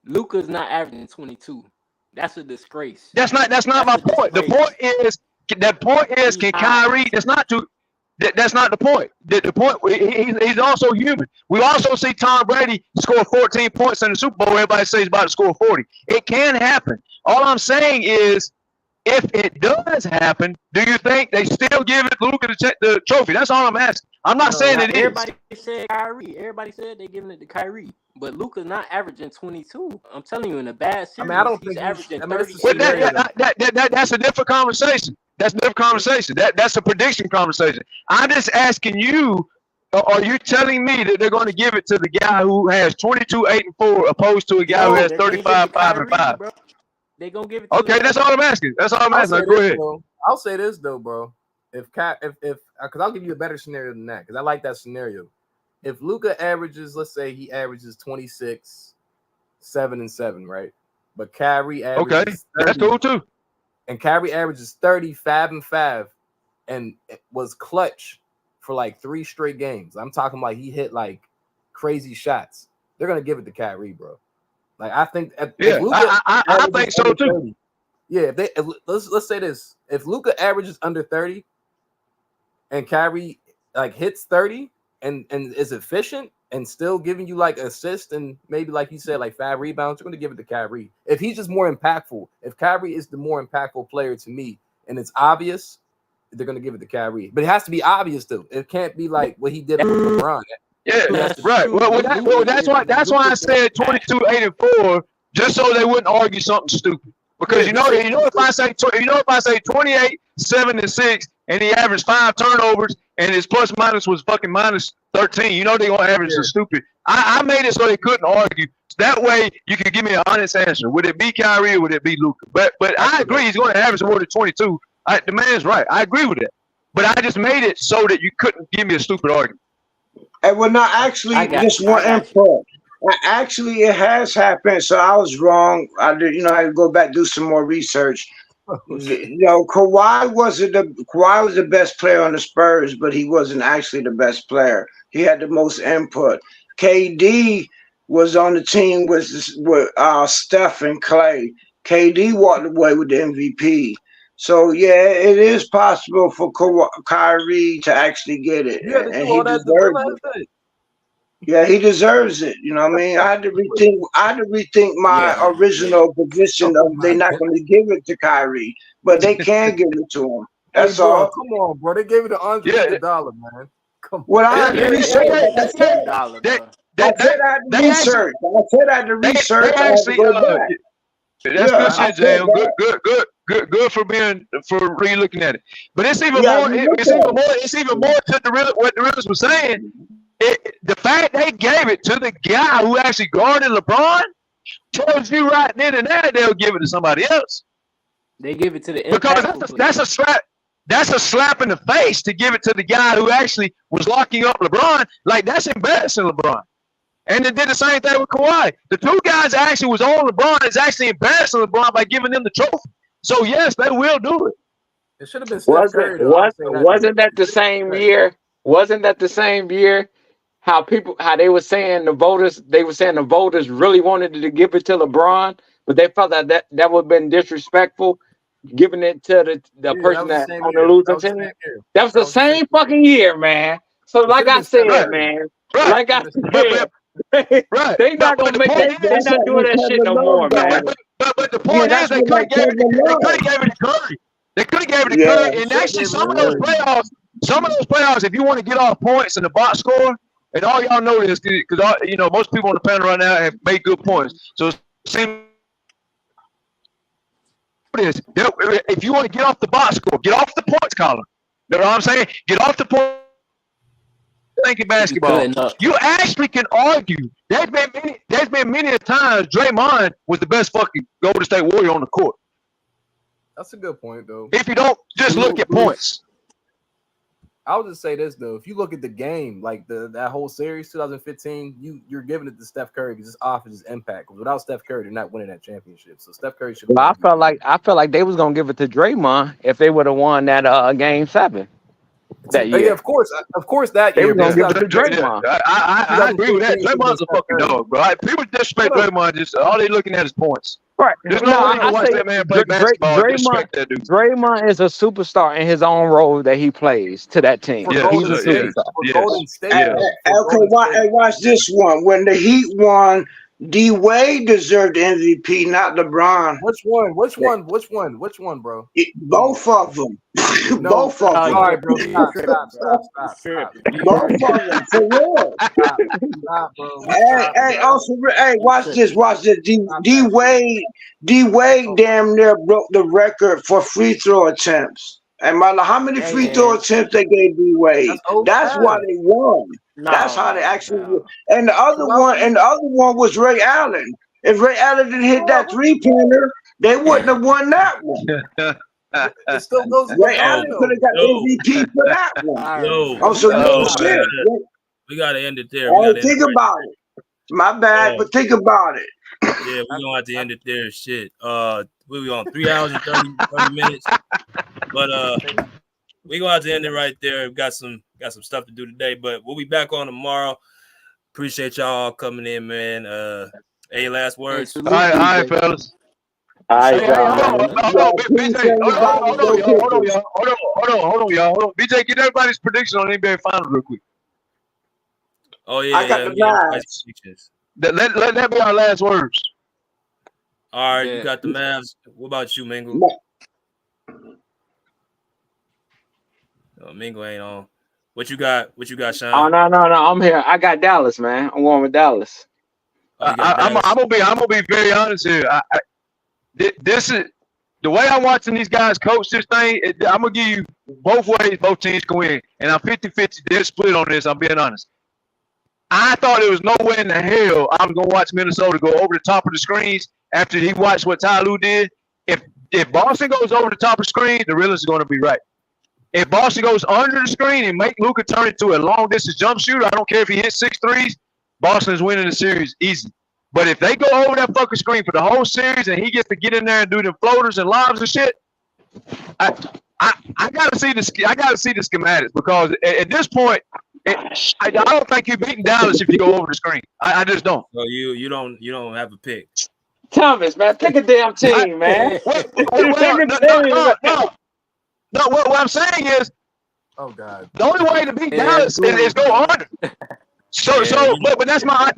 Luka's not averaging 22. That's a disgrace. That's not my point. The point is, can Kyrie? That's not the point. The point, he's also human. We also see Tom Brady score 14 points in the Super Bowl. Everybody says he's about to score 40. It can happen. All I'm saying is, if it does happen, do you think they still give it Luka the trophy? That's all I'm asking. I'm not saying it everybody said Kyrie. Everybody said they're giving it to Kyrie. But Luka's not averaging 22. I'm telling you, in a bad series, I don't he's think averaging 30. That's a different conversation. That's a different conversation. That's a prediction conversation. I'm just asking you, are you telling me that they're going to give it to the guy who has 22, 8, and 4 opposed to a guy who has 35, 5, and 5? Bro. They gonna give it to Okay, that's all I'm asking. That's all I'm asking. Go ahead. I'll say this though, bro. Because I'll give you a better scenario than that, because I like that scenario. If Luka averages, let's say he averages 26, 7, and 7, right? But Kyrie averages 30, that's cool too. And Kyrie averages 30, 5, and 5, and it was clutch for like 3 straight games. I'm talking like he hit like crazy shots. They're gonna give it to Kyrie, bro. Like I think, if Luka I think so too. 30, yeah, let's say this: if Luka averages under 30, and Kyrie like hits 30 and is efficient and still giving you like assists and maybe like you said like 5 rebounds, you're gonna give it to Kyrie. If he's just more impactful, if Kyrie is the more impactful player to me, and it's obvious, they're gonna give it to Kyrie. But it has to be obvious though. It can't be like what he did with LeBron. Yeah, right. Well, that's why I said 22, 8, and 4, just so they wouldn't argue something stupid. Because if I say 28, 7, and 6, and he averaged 5 turnovers, and his plus minus was fucking minus 13, you know they gonna average some stupid. I made it so they couldn't argue. That way you can give me an honest answer. Would it be Kyrie or would it be Luka? But I agree he's going to average more than 22. The man's right. I agree with that. But I just made it so that you couldn't give me a stupid argument. And well, not actually, just one input. Actually, it has happened. So I was wrong. I did, I had to go back do some more research. Kawhi was the best player on the Spurs, but he wasn't actually the best player. He had the most input. KD was on the team with Steph and Clay. KD walked away with the MVP. So yeah, it is possible for Kyrie to actually get it, and he deserves it. Yeah, he deserves it. You know what I mean? I had to rethink my original position of they're not going to give it to Kyrie, but they can give it to him. That's all. Come on, bro. They gave it to Andre Iguodala, man. Come on. Well, I had to research. I said I had to research. I said I had to research. I had to go back. That's good shit, Jam. Good for re-looking at it. But it's even more. It's even more to what the Riddles was saying. The fact they gave it to the guy who actually guarded LeBron tells you right then and there they'll give it to somebody else. They give it to the because that's a slap. That's a slap in the face to give it to the guy who actually was locking up LeBron. Like that's embarrassing LeBron. And they did the same thing with Kawhi. The 2 guys that actually was on LeBron is actually embarrassing LeBron by giving them the trophy. So yes, they will do it. It should have been Steph Curry. Wasn't that the same year? Wasn't that the same year? How they were saying the voters really wanted to give it to LeBron, but they felt that would have been disrespectful, giving it to the person that on the losing team. That was the same fucking year, man. So like I said, man, like I said. They not gonna make that. They're not doing that shit no more, man. But the point is, they could have gave it to Curry. They could have gave it to Curry, and actually some of those playoffs, if you want to get off points in the box score, and all y'all know this because most people on the panel right now have made good points. So same this. If you want to get off the box score, get off the points column. You know what I'm saying? Get off the point. Thinking basketball, you actually can argue. There's been many times Draymond was the best fucking Golden State Warrior on the court. That's a good point, though. If you don't just look at points, I would just say this though: if you look at the game, like that whole series, 2015, you're giving it to Steph Curry because it's off his impact. Without Steph Curry, they're not winning that championship. So Steph Curry should. Well, I felt like they was gonna give it to Draymond if they would have won that Game 7. That year. Yeah, of course that they year. Were gonna give it to Draymond. I agree with that. Draymond's a fucking dog, bro. People disrespect Draymond. Just all they looking at is points. Right. There's no way to watch that man play basketball. Draymond is a superstar in his own role that he plays to that team. Yeah, he's a superstar. Okay, watch this one. When the Heat won, D Wade deserved the MVP, not LeBron. Which one, bro? Both of them. Both of them. All right, bro. Stop. Both of them. For real. Stop, bro. Hey, watch this. D Wade damn near broke the record for free throw attempts. And matter how many free throw attempts they gave D Wade. That's why they won. That's how they actually won. And the other one was Ray Allen. If Ray Allen didn't hit that 3-pointer, they wouldn't have won that one. It still goes. Ray Allen could have got MVP for that one. Shit. We gotta end it there. Think about it. My bad, but think about it. Yeah, we're gonna have to end it there. Shit. We on 3 hours and 30 minutes. But we gonna have to end it right there. We've got some stuff to do today, but we'll be back on tomorrow. Appreciate y'all coming in, man. Any last words? All right, fellas. All right, Hold on, y'all. BJ, get everybody's prediction on NBA Finals real quick. Oh yeah, I got the Mavs. Let that be our last words. All right, you got the Mavs. What about you, Mingle? Oh, Mingle ain't on. What you got, Sean? Oh no, I'm here. I got Dallas, man. I'm going with Dallas. I'm gonna be very honest here. This is the way I'm watching these guys coach this thing. I'm gonna give you both ways. Both teams can win, and I'm 50-50. They're split on this. I'm being honest. I thought there was no way in the hell I was gonna watch Minnesota go over the top of the screens after he watched what Ty Lue did. If Boston goes over the top of the screen, the realist is gonna be right. If Boston goes under the screen and make Luka turn into a long distance jump shooter, I don't care if he hits 6 threes, Boston is winning the series easy. But if they go over that fucking screen for the whole series and he gets to get in there and do them floaters and lobs and shit, I gotta see the schematics because at this point, I don't think you're beating Dallas if you go over the screen. I just don't. So you don't have a pick. Thomas, man, pick a damn team, man. No, what I'm saying is, oh god, the only way to beat Dallas is go under. But that's my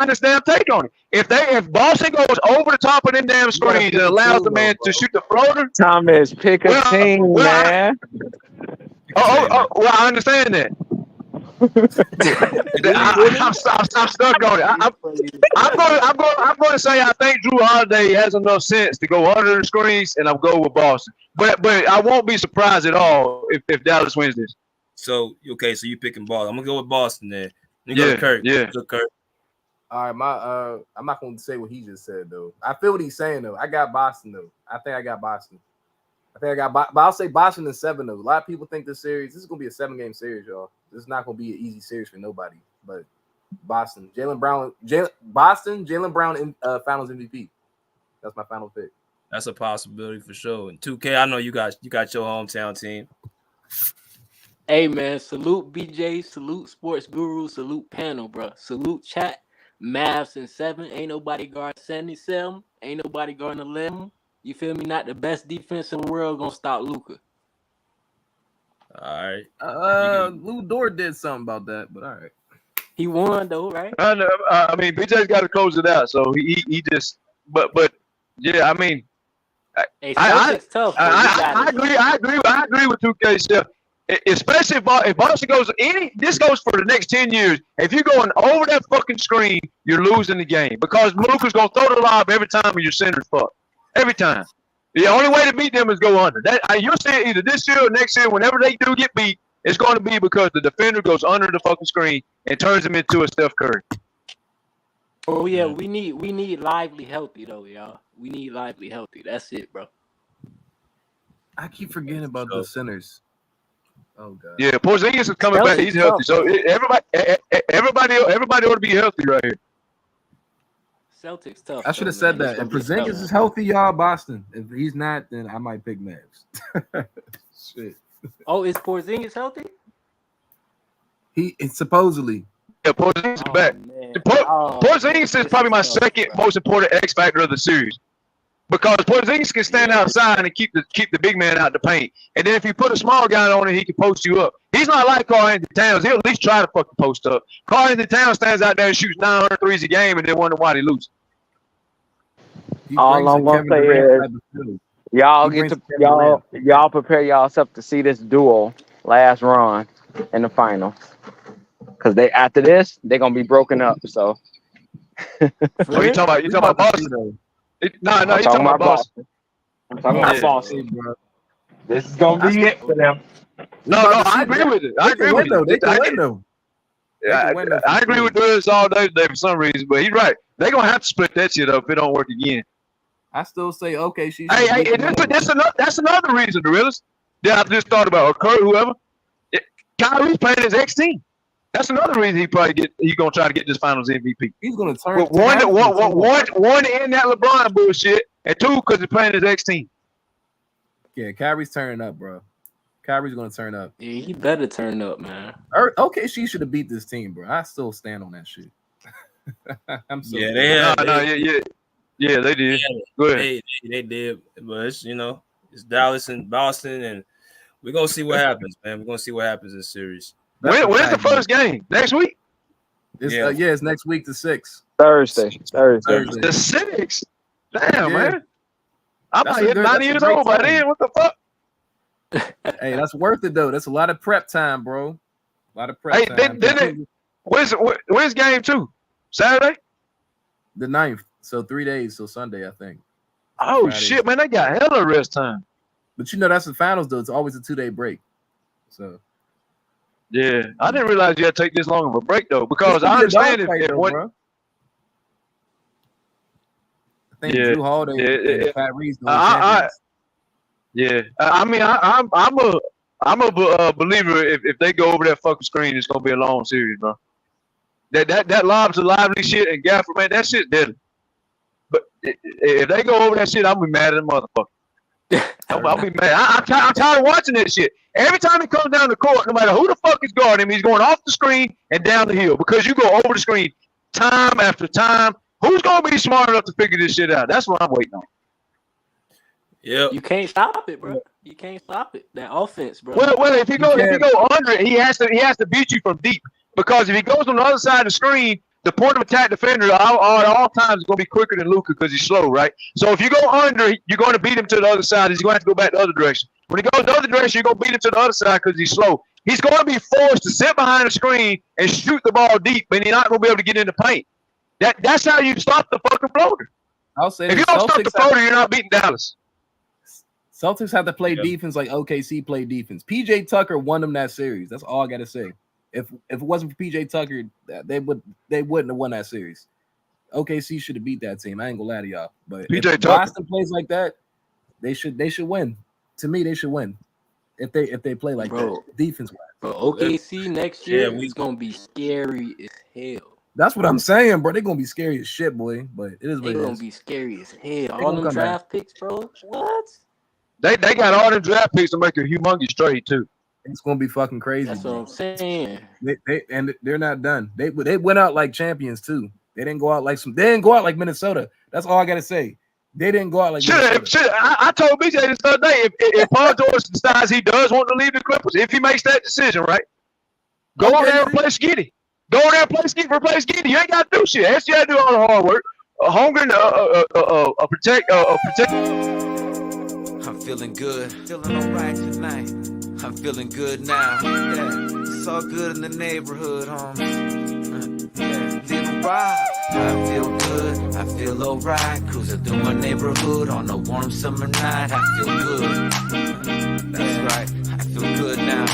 honest damn take on it. If Boston goes over the top of them damn screens and allows the man to shoot the floater, Thomas, pick a team, man. Well, I understand that. I'm stuck on it. I'm going to say I think Drew Holiday has enough sense to go under the screens, and I'll go with Boston. But I won't be surprised at all if Dallas wins this. So so you picking Boston? I'm gonna go with Boston then. You go to Kurt. Yeah. Go Kurt. All right, I'm not going to say what he just said though. I feel what he's saying though. I got Boston though. I think I got Boston. But I'll say Boston in 7 though. A lot of people think this is going to be a 7-game series, y'all. This is not going to be an easy series for nobody. But Boston, Jaylen Brown in Finals MVP. That's my final pick. That's a possibility for sure. And 2K, I know you got your hometown team. Hey man, salute BJ, salute Sports Guru, salute panel, bro. Salute chat. Mavs in 7. Ain't nobody guard 77. Ain't nobody guarding 11. You feel me? Not the best defense in the world gonna stop Luka. All right. Lou Dort did something about that, but all right. He won though, right? I know. I mean, BJ's got to close it out, so he just. But yeah, I mean, Celtics tough. I agree with 2K stuff. Especially if Boston goes this goes for the next 10 years. If you're going over that fucking screen, you're losing the game because Luka's gonna throw the lob every time your center's fucked. Every time. The only way to beat them is go under. You'll see it either this year or next year. Whenever they do get beat, it's going to be because the defender goes under the fucking screen and turns him into a Steph Curry. Oh yeah, we need Lively healthy though, y'all. We need Lively healthy. That's it, bro. I keep forgetting about the centers. Oh god. Yeah, Porzingis is coming back. He's healthy. So everybody ought to be healthy right here. Celtics tough. I should have said that. If Porzingis is healthy, y'all, Boston. If he's not, then I might pick Mavs. Shit. Oh, is Porzingis healthy? It's supposedly. Yeah, Porzingis is back. Porzingis is probably my second most important X factor of the series. Because Porzingis can stand outside and keep the big man out the paint. And then if you put a small guy on it, he can post you up. He's not like Karl-Anthony Towns. He'll at least try to fucking post up. Karl-Anthony Towns stands out there and shoots 900 threes a game and then wonder why they lose. All I'm gonna say is y'all prepare yourself to see this duo last run in the finals. Because after this, they're gonna be broken up. So Oh, you talking about Boston? No, you talking about Boston. I'm talking about Boston, bro. This is gonna be it for them. No, I agree with it. I agree with it. They can win though. I agree with this all day today for some reason, but he's right. They're gonna have to split that shit up if it don't work again. I still say okay. That's another reason, the realist. Yeah, I just thought about Kurt, whoever. Kyrie's playing his ex team. That's another reason he's gonna try to get this Finals MVP. He's gonna turn one to end that LeBron bullshit, and two because he's playing his ex team. Yeah, Kyrie's turning up, bro. Kyrie's gonna turn up. Yeah, he better turn up, man. Okay, she should have beat this team, bro. I still stand on that shit. I'm so Yeah, they did. Go ahead. They did, but it's, it's Dallas and Boston, and we're gonna see what happens, man. We're gonna see what happens in this series. When's the first game? Next week? It's next week, the 6th. Thursday. The 6th. Damn, man. I might hit 90 years old by then. What the fuck? Hey, that's worth it though. That's a lot of prep time, bro. A lot of prep time. When's game 2? Saturday? The 9th. So 3 days till Sunday, I think. Oh Friday. Shit, man, they got hella rest time. But that's the finals though. It's always a 2-day break. So yeah, I didn't realize you had to take this long of a break though, because I understand it. I think Drew Holiday and Kyrie's going I'm a believer. If they go over that fucking screen, it's gonna be a long series, bro. That lob's a lively shit, and Gafford, man, that shit's deadly. But if they go over that shit, I'll be mad at the motherfucker. I'll be mad. I'm tired of watching that shit. Every time he comes down the court, no matter who the fuck is guarding him, he's going off the screen and down the hill because you go over the screen time after time. Who's gonna be smart enough to figure this shit out? That's what I'm waiting on. Yeah, you can't stop it, bro. You can't stop it. That offense, bro. Well, if he go under it, he has to beat you from deep. Because if he goes on the other side of the screen, the point of attack defender at all times is going to be quicker than Luka because he's slow, right? So if you go under, you're going to beat him to the other side. He's going to have to go back the other direction. When he goes the other direction, you're going to beat him to the other side because he's slow. He's going to be forced to sit behind the screen and shoot the ball deep, but he's not going to be able to get in the paint. That's how you stop the fucking floater. I'll say if you don't stop the floater, you're not beating Dallas. Celtics have to play defense like OKC played defense. PJ Tucker won them that series. That's all I got to say. If it wasn't for PJ Tucker, they wouldn't have won that series. OKC should have beat that team. I ain't gonna lie to y'all. But if Boston plays like that, they should win. To me, they should win. If they play like that, defense wise. Bro, OKC next year is gonna be scary as hell. That's what I'm saying, bro. They're gonna be scary as shit, boy. But it is what it is. They're gonna be scary as hell. All them draft picks, bro. What? They got all them draft picks to make a humongous trade too. It's gonna be fucking crazy. That's what I'm saying. They're not done. They went out like champions too. They didn't go out like They didn't go out like Minnesota. That's all I gotta say. They didn't go out like Minnesota. I told BJ this other day. If Paul George decides he does want to leave the Clippers, if he makes that decision, right, go over there and play Skitty. Go over there and play Skitty. Replace Skitty. You ain't got to do shit. SGA do all the hard work. Holmgren protect. I'm feeling good. Feeling alright tonight. I'm feeling good now. Yeah, it's all good in the neighborhood, homie. Yeah, living right. I feel good. I feel alright. Cruising through my neighborhood on a warm summer night. I feel good. That's right. I feel good now.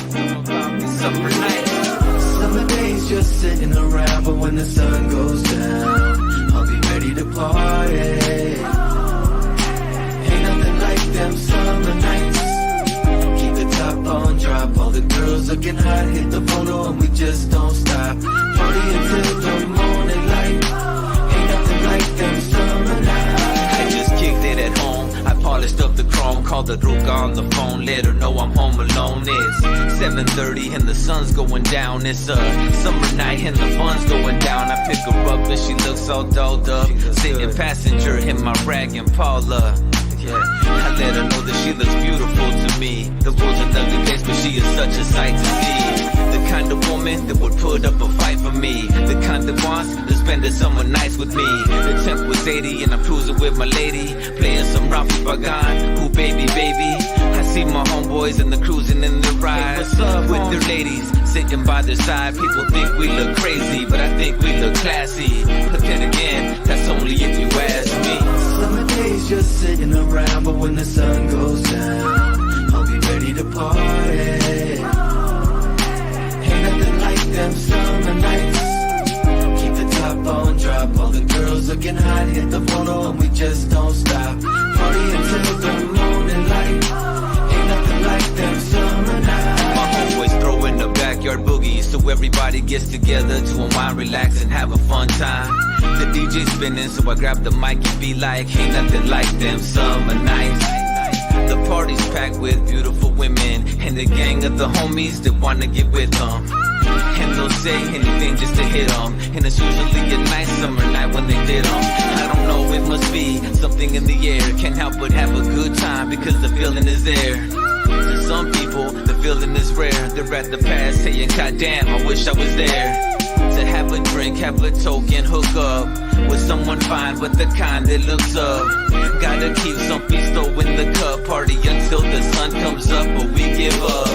Summer night. Summer days just sitting around, but when the sun goes down, I'll be ready to party. Ain't nothing like them summer nights. Top on drop, all the girls looking hot, hit the photo and we just don't stop. Party until the morning light. Ain't nothing like them summer nights. I just kicked it at home. I polished up the chrome, called the Ruka on the phone, let her know I'm home alone. It's 7:30 and the sun's going down. It's a summer night and the fun's going down. I pick her up and she looks all dolled up, sitting passenger in my rag and Paula. Yeah, I let her know that she looks beautiful to me. The world's an ugly place, but she is such a sight to see. The kind of woman that would put up a fight for me. The kind that wants to spend the summer nights with me. The temp was 80 and I'm cruising with my lady, playing some Rafi Bagan. Ooh, baby, baby. I see my homeboys and the cruising in the ride with their ladies sitting by their side. People think we look crazy, but I think we look classy. But then again, that's only if you ask me. Summer days just sitting around, but when the sun goes down, I'll be ready to party. Ain't nothing like them summer nights. Keep the top on drop, all the girls looking hot, hit the photo and we just don't stop. Party until the morning light. Ain't nothing like them summer nights. My homeboys throwing the backyard boogie, so everybody gets together to unwind, relax, and have a fun time. The DJ spinning, so I grab the mic and be like, ain't nothing like them summer nights. The party's packed with beautiful women and the gang of the homies that wanna get with them. And they'll say anything just to hit them. And it's usually a nice summer night when they did them. I don't know, it must be something in the air. Can't help but have a good time because the feeling is there. To some people, the feeling is rare. They're at the past saying, God damn, I wish I was there. To have a drink, have a token, hook up with someone fine, but the kind that looks up. Gotta keep some pisto in the cup. Party until the sun comes up, but we give up.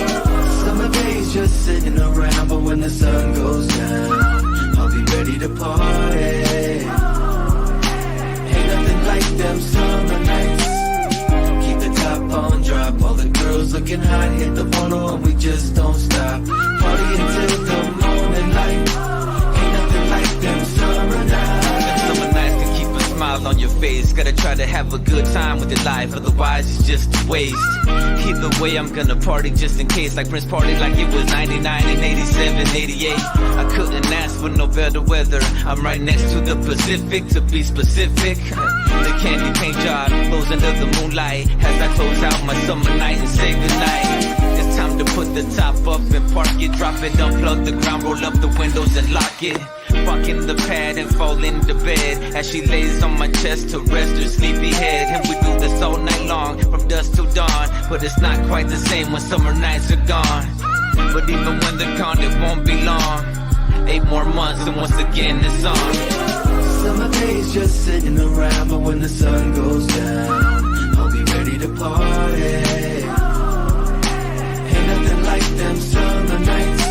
Summer days just sitting around, but when the sun goes down, I'll be ready to party. Ain't nothing like them summer nights. Keep the top on drop, all the girls looking hot, hit the photo and we just don't stop. Party until the morning light. Ain't nothing like them summer nights. Summer nights can keep a smile on your face. Gotta try to have a good time with your life, otherwise it's just a waste. Either way, I'm gonna party just in case. Like Prince party like it was 99 and 87, 88. I couldn't ask for no better weather. I'm right next to the Pacific, to be specific. The candy paint job glows under the moonlight as I close out my summer night and say goodnight. It's time to put the top up and park it, drop it, unplug the ground, roll up the windows and lock it. Walk in the pad and fall into bed as she lays on my chest to rest her sleepy head. And we do this all night long, from dusk till dawn. But it's not quite the same when summer nights are gone. But even when they're gone, it won't be long. 8 more months and once again it's on. Summer days just sitting around, but when the sun goes down, I'll be ready to party. Ain't nothing like them summer nights.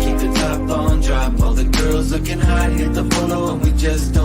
Keep the top on drop, all the girls looking hot, hit the photo and we just don't